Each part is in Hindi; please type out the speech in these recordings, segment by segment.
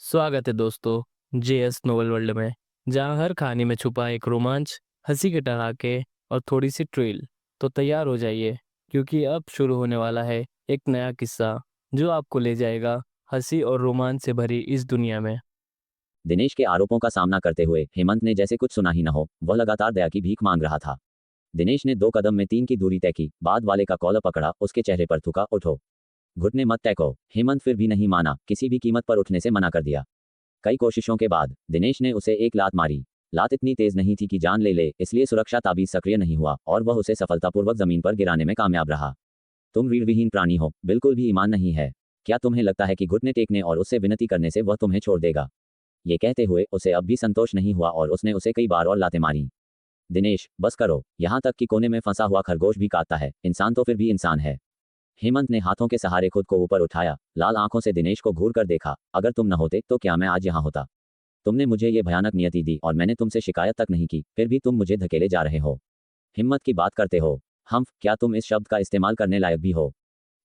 स्वागत है दोस्तों जेएस नोवेल वर्ल्ड में, जहां हर कहानी में छुपा एक रोमांच, हंसी के ठहाके और थोड़ी सी ट्रिल। तो तैयार हो जाइए, क्योंकि अब शुरू होने वाला है एक नया किस्सा जो आपको ले जाएगा हंसी और रोमांच से भरी इस दुनिया में। दिनेश के आरोपों का सामना करते हुए हेमंत ने जैसे कुछ सुना ही न हो, वह लगातार दया की भीख मांग रहा था। दिनेश ने 2 कदम में 3 की दूरी तय की, बाद वाले का कॉलर पकड़ा, उसके चेहरे पर थूका, उठो, घुटने मत टेको। हेमंत फिर भी नहीं माना, किसी भी कीमत पर उठने से मना कर दिया। कई कोशिशों के बाद दिनेश ने उसे एक लात मारी। लात इतनी तेज नहीं थी कि जान ले ले, इसलिए सुरक्षा ताबीज सक्रिय नहीं हुआ और वह उसे सफलतापूर्वक जमीन पर गिराने में कामयाब रहा। तुम वीरविहीन प्राणी हो, बिल्कुल भी ईमान नहीं है। क्या तुम्हें लगता है कि घुटने टेकने और उससे विनती करने से वह तुम्हें छोड़ देगा? ये कहते हुए उसे अब भी संतोष नहीं हुआ और उसने उसे कई बार और लातें मारी। दिनेश, बस करो, यहाँ तक कि कोने में फंसा हुआ खरगोश भी काटता है, इंसान तो फिर भी इंसान है। हेमंत ने हाथों के सहारे खुद को ऊपर उठाया, लाल आंखों से दिनेश को घूर कर देखा। अगर तुम न होते तो क्या मैं आज यहाँ होता? तुमने मुझे ये भयानक नियति दी और मैंने तुमसे शिकायत तक नहीं की, फिर भी तुम मुझे धकेले जा रहे हो। हिम्मत की बात करते हो। हम, क्या तुम इस शब्द का इस्तेमाल करने लायक भी हो?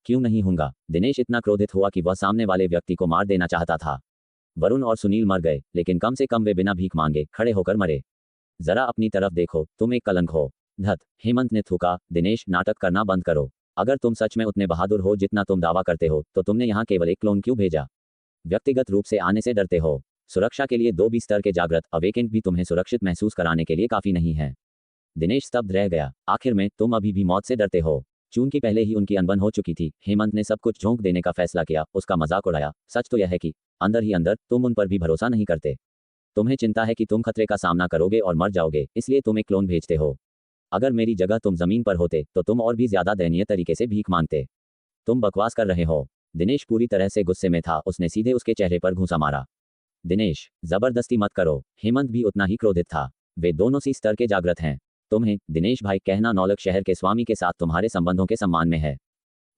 क्यों नहीं होऊंगा? दिनेश इतना क्रोधित हुआ कि वह सामने वाले व्यक्ति को मार देना चाहता था। वरुण और सुनील मर गए, लेकिन कम से कम वे बिना भीख मांगे खड़े होकर मरे। जरा अपनी तरफ देखो, तुम एक कलंक हो। धत, हेमंत ने थूका। दिनेश, नाटक करना बंद करो। अगर तुम सच में उतने बहादुर हो जितना तुम दावा करते हो, तो तुमने यहाँ केवल एक क्लोन क्यों भेजा? व्यक्तिगत रूप से आने से डरते हो। सुरक्षा के लिए 2 स्तर के जागृत अवेकेंट भी तुम्हें सुरक्षित महसूस कराने के लिए काफी नहीं है। दिनेश स्तब्ध रह गया। आखिर में तुम अभी भी मौत से डरते हो। चूंकि पहले ही उनकी अनबन हो चुकी थी, हेमंत ने सब कुछ झोंक देने का फैसला किया, उसका मजाक उड़ाया। सच तो यह है कि अंदर ही अंदर तुम उन पर भी भरोसा नहीं करते। तुम्हें चिंता है कि तुम खतरे का सामना करोगे और मर जाओगे, इसलिए तुम एक क्लोन भेजते हो। अगर मेरी जगह तुम जमीन पर होते तो तुम और भी ज्यादा दयनीय तरीके से भीख मांगते। तुम बकवास कर रहे हो। दिनेश पूरी तरह से गुस्से में था, उसने सीधे उसके चेहरे पर घूंसा मारा। दिनेश, जबरदस्ती मत करो। हेमंत भी उतना ही क्रोधित था। वे दोनों सी स्तर के जागृत हैं। तुम्हें, दिनेश भाई, कहना नौलख शहर के स्वामी के साथ तुम्हारे संबंधों के सम्मान में है।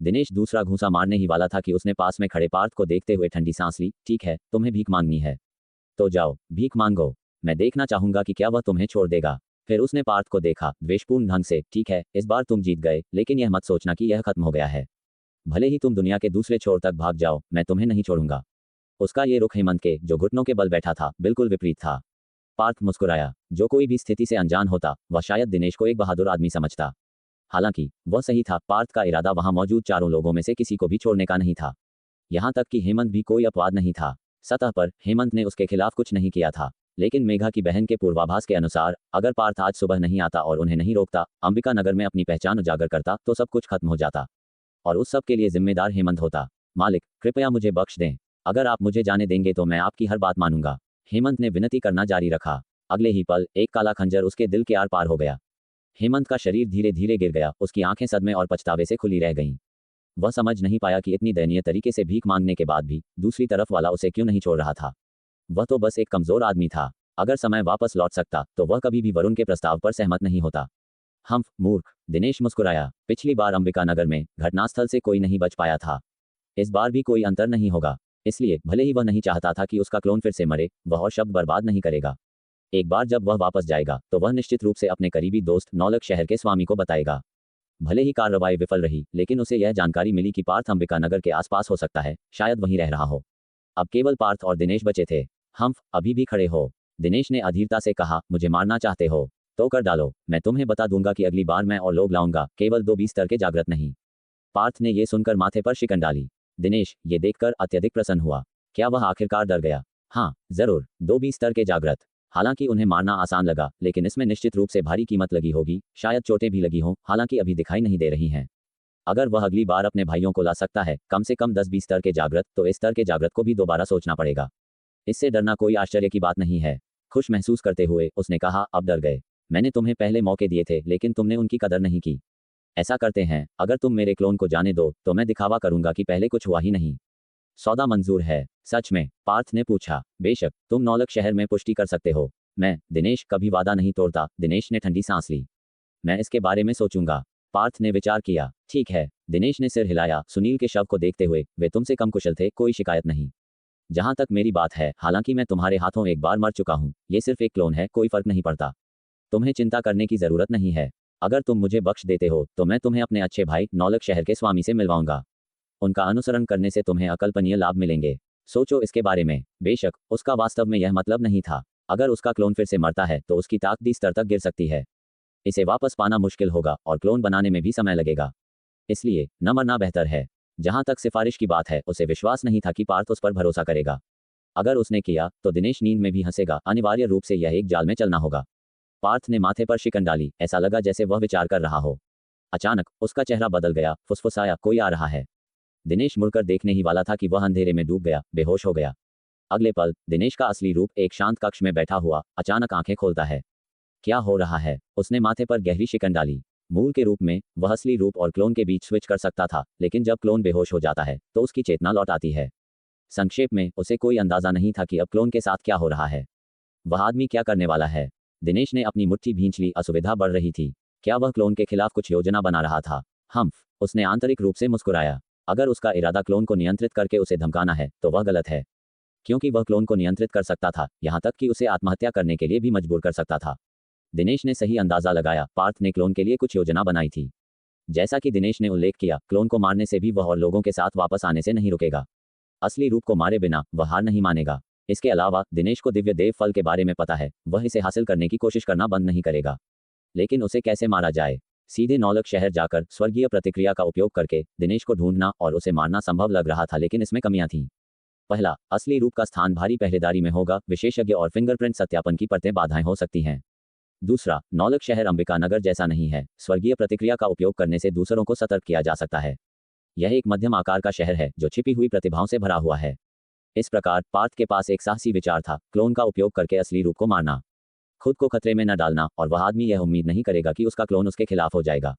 दिनेश दूसरा घूंसा मारने ही वाला था कि उसने पास में खड़े पार्थ को देखते हुए ठंडी सांस ली। ठीक है, तुम्हें भीख मांगनी है तो जाओ, भीख मांगो। मैं देखना चाहूंगा कि क्या वह तुम्हें छोड़ देगा। फिर उसने पार्थ को देखा, द्वेषपूर्ण ढंग से। ठीक है, इस बार तुम जीत गए, लेकिन यह मत सोचना कि यह खत्म हो गया है। भले ही तुम दुनिया के दूसरे छोर तक भाग जाओ, मैं तुम्हें नहीं छोड़ूंगा। उसका ये रुख हेमंत के, जो घुटनों के बल बैठा था, बिल्कुल विपरीत था। पार्थ मुस्कुराया। जो कोई भी स्थिति से अनजान होता, वह शायद दिनेश को एक बहादुर आदमी समझता। हालांकि वह सही था, पार्थ का इरादा वहां मौजूद 4 लोगों में से किसी को भी छोड़ने का नहीं था। यहां तक कि हेमंत भी कोई अपवाद नहीं था। सतह पर हेमंत ने उसके खिलाफ कुछ नहीं किया था, लेकिन मेघा की बहन के पूर्वाभास के अनुसार अगर पार्थ आज सुबह नहीं आता और उन्हें नहीं रोकता, अंबिका नगर में अपनी पहचान उजागर करता, तो सब कुछ खत्म हो जाता और उस सब के लिए जिम्मेदार हेमंत होता। मालिक, कृपया मुझे बख्श दें। अगर आप मुझे जाने देंगे तो मैं आपकी हर बात मानूंगा। हेमंत ने विनती करना जारी रखा। अगले ही पल एक काला खंजर उसके दिल के आर पार हो गया। हेमंत का शरीर धीरे धीरे गिर गया, उसकी आंखें सदमे और पछतावे से खुली रह गईं। वह समझ नहीं पाया कि इतनी दयनीय तरीके से भीख मांगने के बाद भी दूसरी तरफ वाला उसे क्यों नहीं छोड़ रहा था। वह तो बस एक कमजोर आदमी था। अगर समय वापस लौट सकता तो वह कभी भी वरुण के प्रस्ताव पर सहमत नहीं होता। हम मूर्ख, दिनेश मुस्कुराया। पिछली बार अंबिका नगर में घटनास्थल से कोई नहीं बच पाया था। इस बार भी कोई अंतर नहीं होगा। इसलिए भले ही वह नहीं चाहता था कि उसका क्लोन फिर से मरे, वह और शब्द बर्बाद नहीं करेगा। एक बार जब वह वापस जाएगा तो वह निश्चित रूप से अपने करीबी दोस्त नौलख शहर के स्वामी को बताएगा। भले ही कार्रवाई विफल रही, लेकिन उसे यह जानकारी मिली कि पार्थ अंबिका नगर के आसपास हो सकता है, शायद वहीं रह रहा हो। अब केवल पार्थ और दिनेश बचे थे। हम अभी भी खड़े हो? दिनेश ने अधीरता से कहा। मुझे मारना चाहते हो तो कर डालो। मैं तुम्हें बता दूंगा कि अगली बार मैं और लोग लाऊंगा, केवल 2 स्तर के जागृत नहीं। पार्थ ने यह सुनकर माथे पर शिकन डाली। दिनेश ये देखकर अत्यधिक प्रसन्न हुआ। क्या वह आखिरकार डर गया? हाँ, जरूर, 2 स्तर के जागृत। हालांकि उन्हें मारना आसान लगा, लेकिन इसमें निश्चित रूप से भारी कीमत लगी होगी, शायद चोटें भी लगी हों, हालांकि अभी दिखाई नहीं दे रही हैं। अगर वह अगली बार अपने भाइयों को ला सकता है, कम से कम 10-20 स्तर के जागृत, तो इस स्तर के जागृत को भी दोबारा सोचना पड़ेगा। इससे डरना कोई आश्चर्य की बात नहीं है। खुश महसूस करते हुए उसने कहा, अब डर गए। मैंने तुम्हें पहले मौके दिए थे, लेकिन तुमने उनकी कदर नहीं की। ऐसा करते हैं, अगर तुम मेरे क्लोन को जाने दो तो मैं दिखावा करूंगा कि पहले कुछ हुआ ही नहीं। सौदा मंजूर है? सच में? पार्थ ने पूछा। बेशक, तुम नौलख शहर में पुष्टि कर सकते हो। मैं, दिनेश, कभी वादा नहीं तोड़ता। दिनेश ने ठंडी सांस ली। मैं इसके बारे में सोचूंगा। पार्थ ने विचार किया। ठीक है, दिनेश ने सिर हिलाया। सुनील के शव को देखते हुए, वे तुमसे कम कुशल थे, कोई शिकायत नहीं। जहां तक मेरी बात है, हालांकि मैं तुम्हारे हाथों एक बार मर चुका हूं, ये सिर्फ एक क्लोन है, कोई फर्क नहीं पड़ता। तुम्हें चिंता करने की जरूरत नहीं है। अगर तुम मुझे बख्श देते हो तो मैं तुम्हें अपने अच्छे भाई नौलख शहर के स्वामी से मिलवाऊंगा। उनका अनुसरण करने से तुम्हें अकल्पनीय लाभ मिलेंगे। सोचो इसके बारे में। बेशक उसका वास्तव में यह मतलब नहीं था। अगर उसका क्लोन फिर से मरता है तो उसकी ताकत 20 स्तर तक गिर सकती है। इसे वापस पाना मुश्किल होगा और क्लोन बनाने में भी समय लगेगा। इसलिए न मरना बेहतर है। जहां तक सिफारिश की बात है, उसे विश्वास नहीं था कि पार्थ उस पर भरोसा करेगा। अगर उसने किया तो दिनेश नींद में भी हंसेगा। अनिवार्य रूप से यह एक जाल में चलना होगा। पार्थ ने माथे पर शिकन डाली। ऐसा लगा जैसे वह विचार कर रहा हो। अचानक उसका चेहरा बदल गया। फुसफुसाया, कोई आ रहा है। दिनेश मुड़कर देखने ही वाला था कि वह अंधेरे में डूब गया, बेहोश हो गया। अगले पल दिनेश का असली रूप एक शांत कक्ष में बैठा हुआ अचानक आंखें खोलता है। क्या हो रहा है? उसने माथे पर गहरी शिकन डाली। मूल के रूप में वह असली रूप और क्लोन के बीच स्विच कर सकता था, लेकिन जब क्लोन बेहोश हो जाता है तो उसकी चेतना लौट आती है। संक्षेप में उसे कोई अंदाजा नहीं था कि अब क्लोन के साथ क्या हो रहा है। वह आदमी क्या करने वाला है? दिनेश ने अपनी मुट्ठी भींच ली। असुविधा बढ़ रही थी। क्या वह क्लोन के खिलाफ कुछ योजना बना रहा था? उसने आंतरिक रूप से मुस्कुराया। अगर उसका इरादा क्लोन को नियंत्रित करके उसे धमकाना है तो वह गलत है, क्योंकि वह क्लोन को नियंत्रित कर सकता था, यहां तक कि उसे आत्महत्या करने के लिए भी मजबूर कर सकता था। दिनेश ने सही अंदाजा लगाया। पार्थ ने क्लोन के लिए कुछ योजना बनाई थी। जैसा कि दिनेश ने उल्लेख किया, क्लोन को मारने से भी वह और लोगों के साथ वापस आने से नहीं रुकेगा। असली रूप को मारे बिना वह हार नहीं मानेगा। इसके अलावा दिनेश को दिव्य देव फल के बारे में पता है। वह इसे हासिल करने की कोशिश करना बंद नहीं करेगा। लेकिन उसे कैसे मारा जाए? सीधे नौलक शहर जाकर स्वर्गीय प्रतिक्रिया का उपयोग करके दिनेश को ढूंढना और उसे मारना संभव लग रहा था, लेकिन इसमें कमियां थीं। पहला, असली रूप का स्थान भारी पहरेदारी में होगा। विशेषज्ञ और फिंगरप्रिंट सत्यापन की परतें बाधाएं हो सकती हैं। दूसरा, नौलक शहर अंबिका नगर जैसा नहीं है। स्वर्गीय प्रतिक्रिया का उपयोग करने से दूसरों को सतर्क किया जा सकता है। यह एक मध्यम आकार का शहर है जो छिपी हुई प्रतिभाओं से भरा हुआ है। इस प्रकार पार्थ के पास एक साहसी विचार था, क्लोन का उपयोग करके असली रूप को मारना। खुद को खतरे में न डालना, और वह आदमी यह उम्मीद नहीं करेगा कि उसका क्लोन उसके खिलाफ हो जाएगा।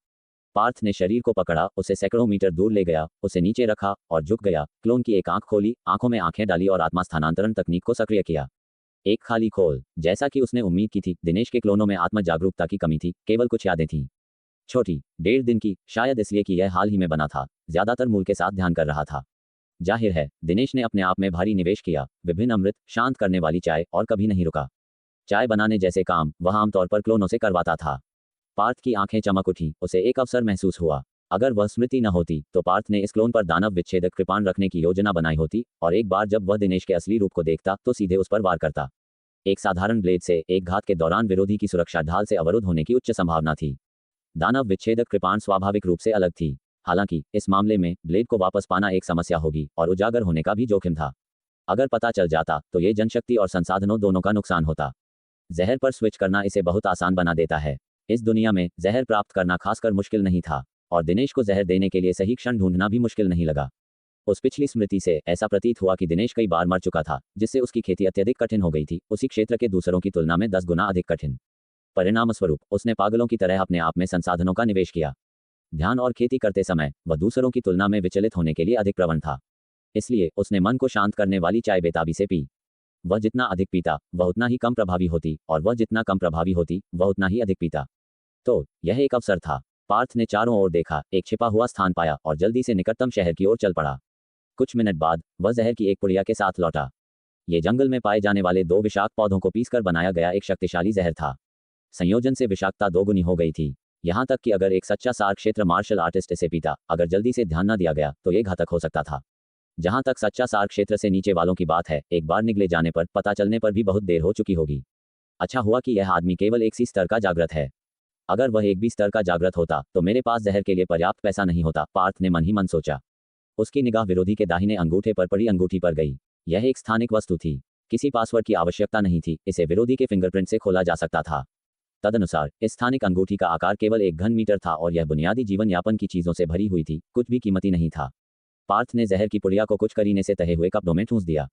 पार्थ ने शरीर को पकड़ा, उसे सैकड़ों मीटर दूर ले गया, उसे नीचे रखा और झुक गया। क्लोन की एक आंख खोली, आंखों में आंखें डाली और आत्मा स्थानांतरण तकनीक को सक्रिय किया। एक खाली खोल। जैसा कि उसने उम्मीद की थी, दिनेश के क्लोनों में आत्म जागरूकता की कमी थी। केवल कुछ यादें थीं। छोटी, 1.5 दिन की, शायद इसलिए कि यह हाल ही में बना था। ज्यादातर मूल के साथ ध्यान कर रहा था। जाहिर है दिनेश ने अपने आप में भारी निवेश किया। विभिन्न अमृत, शांत करने वाली चाय, और कभी नहीं रुका। चाय बनाने जैसे काम वह आमतौर पर क्लोनों से करवाता था। पार्थ की आंखें चमक उठी। उसे एक अवसर महसूस हुआ। अगर वह स्मृति न होती तो पार्थ ने इस क्लोन पर दानव विच्छेदक कृपाण रखने की योजना बनाई होती, और एक बार जब वह दिनेश के असली रूप को देखता तो सीधे उस पर वार करता। एक साधारण ब्लेड से एक घात के दौरान विरोधी की सुरक्षा ढाल से अवरुद्ध होने की उच्च संभावना थी। दानव विच्छेदक कृपाण स्वाभाविक रूप से अलग थी। हालांकि इस मामले में ब्लेड को वापस पाना एक समस्या होगी और उजागर होने का भी जोखिम था। अगर पता चल जाता तो ये जनशक्ति और संसाधनों दोनों का नुकसान होता। जहर पर स्विच करना इसे बहुत आसान बना देता है। इस दुनिया में जहर प्राप्त करना खासकर मुश्किल नहीं था, और दिनेश को जहर देने के लिए सही क्षण ढूंढना भी मुश्किल नहीं लगा। उस पिछली स्मृति से ऐसा प्रतीत हुआ कि दिनेश कई बार मर चुका था, जिससे उसकी खेती अत्यधिक कठिन हो गई थी, उसी क्षेत्र के दूसरों की तुलना में 10 गुना अधिक कठिन। परिणामस्वरूप उसने पागलों की तरह अपने आप में संसाधनों का निवेश किया। ध्यान और खेती करते समय वह दूसरों की तुलना में विचलित होने के लिए अधिक प्रवण था। इसलिए उसने मन को शांत करने वाली चाय बेताबी से पी। वह जितना अधिक पीता वह उतना ही कम प्रभावी होती, और वह जितना कम प्रभावी होती वह उतना ही अधिक पीता। तो यह एक अवसर था। पार्थ ने चारों ओर देखा, एक छिपा हुआ स्थान पाया और जल्दी से निकटतम शहर की ओर चल पड़ा। कुछ मिनट बाद वह जहर की एक पुड़िया के साथ लौटा। ये जंगल में पाए जाने वाले 2 विषाक्त पौधों को पीसकर बनाया गया एक शक्तिशाली जहर था। संयोजन से विषाक्तता 2 गुनी हो गई थी। यहां तक कि अगर एक सच्चा सार क्षेत्र मार्शल आर्टिस्ट इसे पीता, अगर जल्दी से ध्यान न दिया गया तो ये घातक हो सकता था। जहां तक सच्चा सार क्षेत्र से नीचे वालों की बात है, एक बार निगले जाने पर पता चलने पर भी बहुत देर हो चुकी होगी। अच्छा हुआ कि यह आदमी केवल एक सी स्तर का जागृत है। अगर वह एक भी स्तर का जागृत होता तो मेरे पास जहर के लिए पर्याप्त पैसा नहीं होता, पार्थ ने मन ही मन सोचा। उसकी निगाह विरोधी के दाहिने अंगूठे पर पड़ी अंगूठी पर गई। यह एक स्थानिक वस्तु थी। किसी पासवर्ड की आवश्यकता नहीं थी, इसे विरोधी के फिंगरप्रिंट से खोला जा सकता था। तदनुसार इस स्थानिक अंगूठी का आकार केवल 1 घन मीटर था और यह बुनियादी जीवन यापन की चीजों से भरी हुई थी, कुछ भी कीमती नहीं था। पार्थ ने जहर की पुड़िया को कुछ करीने से तहे हुए कपड़ों में ठूंस दिया।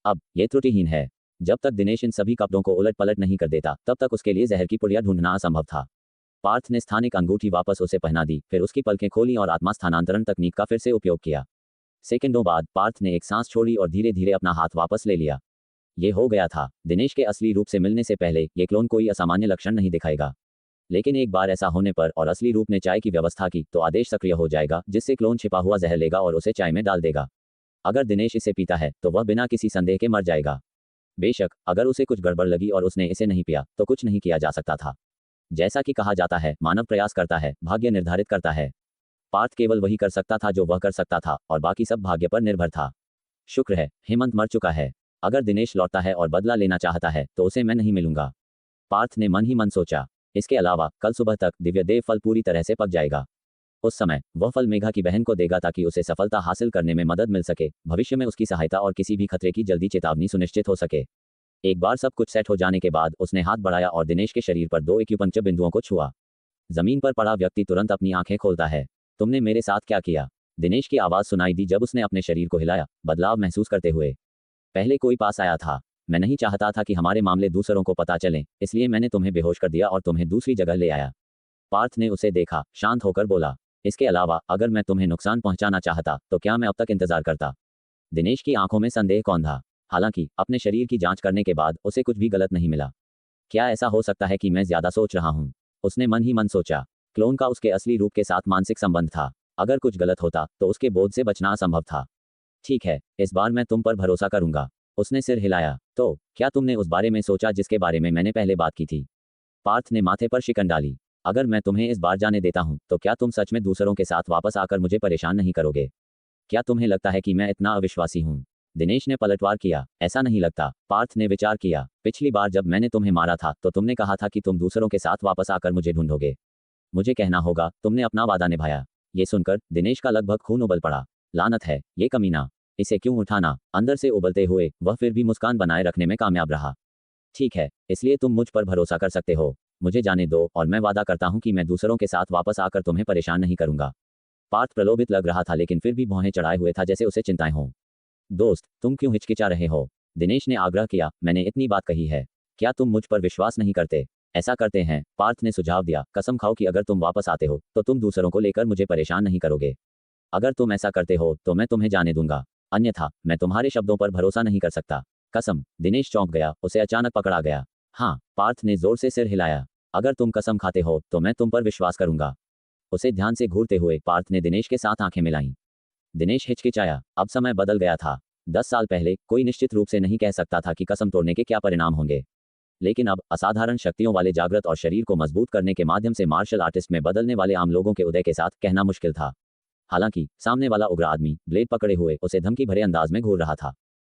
अब ये त्रुटिहीन है। जब तक दिनेश इन सभी कपड़ों को उलट पलट नहीं कर देता, तब तक उसके लिए जहर की पुड़िया ढूंढना असंभव था। पार्थ ने स्थानिक अंगूठी वापस उसे पहना दी, फिर उसकी पलकें खोली और आत्मा स्थानांतरण तकनीक का फिर से उपयोग किया। सेकंडों बाद पार्थ ने एक सांस छोड़ी और धीरे धीरे अपना हाथ वापस ले लिया। ये हो गया था। दिनेश के असली रूप से मिलने से पहले ये क्लोन कोई असामान्य लक्षण नहीं दिखाएगा, लेकिन एक बार ऐसा होने पर और असली रूप ने चाय की व्यवस्था की तो आदेश सक्रिय हो जाएगा, जिससे क्लोन छिपा हुआ जहर लेगा और उसे चाय में डाल देगा। अगर दिनेश इसे पीता है तो वह बिना किसी संदेह के मर जाएगा। बेशक अगर उसे कुछ गड़बड़ लगी और उसने इसे नहीं पिया तो कुछ नहीं किया जा सकता था। जैसा कि कहा जाता है, मानव प्रयास करता है, भाग्य निर्धारित करता है। पार्थ केवल वही कर सकता था जो वह कर सकता था, और बाकी सब भाग्य पर निर्भर था। शुक्र है हेमंत मर चुका है। अगर दिनेश लौटता है और बदला लेना चाहता है तो उसे मैं नहीं मिलूंगा। पार्थ ने मन ही मन सोचा। इसके अलावा कल सुबह तक दिव्यदेव फल पूरी तरह से पक जाएगा। उस समय वह फल मेघा की बहन को देगा ताकि उसे सफलता हासिल करने में मदद मिल सके, भविष्य में उसकी सहायता और किसी भी खतरे की जल्दी चेतावनी सुनिश्चित हो सके। एक बार सब कुछ सेट हो जाने के बाद उसने हाथ बढ़ाया और दिनेश के शरीर पर 2 एक्यूपंक्चर बिंदुओं को छुआ। जमीन पर पड़ा व्यक्ति तुरंत अपनी आंखें खोलता है। तुमने मेरे साथ क्या किया? दिनेश की आवाज सुनाई दी जब उसने अपने शरीर को हिलाया, बदलाव महसूस करते हुए। पहले कोई पास आया था। मैं नहीं चाहता था कि हमारे मामले दूसरों को पता चलें, इसलिए मैंने तुम्हें बेहोश कर दिया और तुम्हें दूसरी जगह ले आया। पार्थ ने उसे देखा, शांत होकर बोला। इसके अलावा अगर मैं तुम्हें नुकसान पहुंचाना चाहता तो क्या मैं अब तक इंतजार करता? दिनेश की आंखों में संदेह कौन था? हालांकि अपने शरीर की जांच करने के बाद उसे कुछ भी गलत नहीं मिला। क्या ऐसा हो सकता है कि मैं ज्यादा सोच रहा हूं? उसने मन ही मन सोचा। क्लोन का उसके असली रूप के साथ मानसिक संबंध था। अगर कुछ गलत होता तो उसके बोझ से बचना असंभव था। ठीक है, इस बार मैं तुम पर भरोसा करूंगा। उसने सिर हिलाया। तो क्या तुमने उस बारे में सोचा जिसके बारे में मैंने पहले बात की थी? पार्थ ने माथे पर शिकन डाली। अगर मैं तुम्हें इस बार जाने देता हूं तो क्या तुम सच में दूसरों के साथ वापस आकर मुझे परेशान नहीं करोगे? क्या तुम्हें लगता है कि मैं इतना अविश्वासी हूं? दिनेश ने पलटवार किया। ऐसा नहीं लगता। पार्थ ने विचार किया। पिछली बार जब मैंने तुम्हें मारा था तो तुमने कहा था कि तुम दूसरों के साथ वापस आकर मुझे ढूंढोगे। मुझे कहना होगा तुमने अपना वादा निभाया। ये सुनकर दिनेश का लगभग खून उबल पड़ा। लानत है, ये कमीना। इसे क्यों उठाना? अंदर से उबलते हुए वह फिर भी मुस्कान बनाए रखने में कामयाब रहा। ठीक है, इसलिए तुम मुझ पर भरोसा कर सकते हो। मुझे जाने दो और मैं वादा करता हूं कि मैं दूसरों के साथ वापस आकर तुम्हें परेशान नहीं करूंगा। पार्थ प्रलोभित लग रहा था लेकिन फिर भी भौहें चढ़ाए हुए था जैसे उसे चिंताएं हों। दोस्त, तुम क्यों हिचकिचा रहे हो? दिनेश ने आग्रह किया। मैंने इतनी बात कही है, क्या तुम मुझ पर विश्वास नहीं करते? ऐसा करते हैं, पार्थ ने सुझाव दिया। कसम खाओ कि अगर तुम वापस आते हो तो तुम दूसरों को लेकर मुझे परेशान नहीं करोगे। अगर तुम ऐसा करते हो तो मैं तुम्हें जाने दूंगा, अन्यथा मैं तुम्हारे शब्दों पर भरोसा नहीं कर सकता। कसम? दिनेश चौंक गया, उसे अचानक पकड़ा गया। हाँ, पार्थ ने जोर से सिर हिलाया। अगर तुम कसम खाते हो तो मैं तुम पर विश्वास करूंगा। उसे ध्यान से घूरते हुए पार्थ ने दिनेश के साथ आंखें मिलाईं। दिनेश हिचकिचाया। अब समय बदल गया था। 10 साल पहले कोई निश्चित रूप से नहीं कह सकता था कि कसम तोड़ने के क्या परिणाम होंगे, लेकिन अब असाधारण शक्तियों वाले जागृत और शरीर को मजबूत करने के माध्यम से मार्शल आर्टिस्ट में बदलने वाले आम लोगों के उदय के साथ कहना मुश्किल था। हालांकि सामने वाला उग्र आदमी ब्लेड पकड़े हुए उसे धमकी भरे अंदाज में घूर रहा था।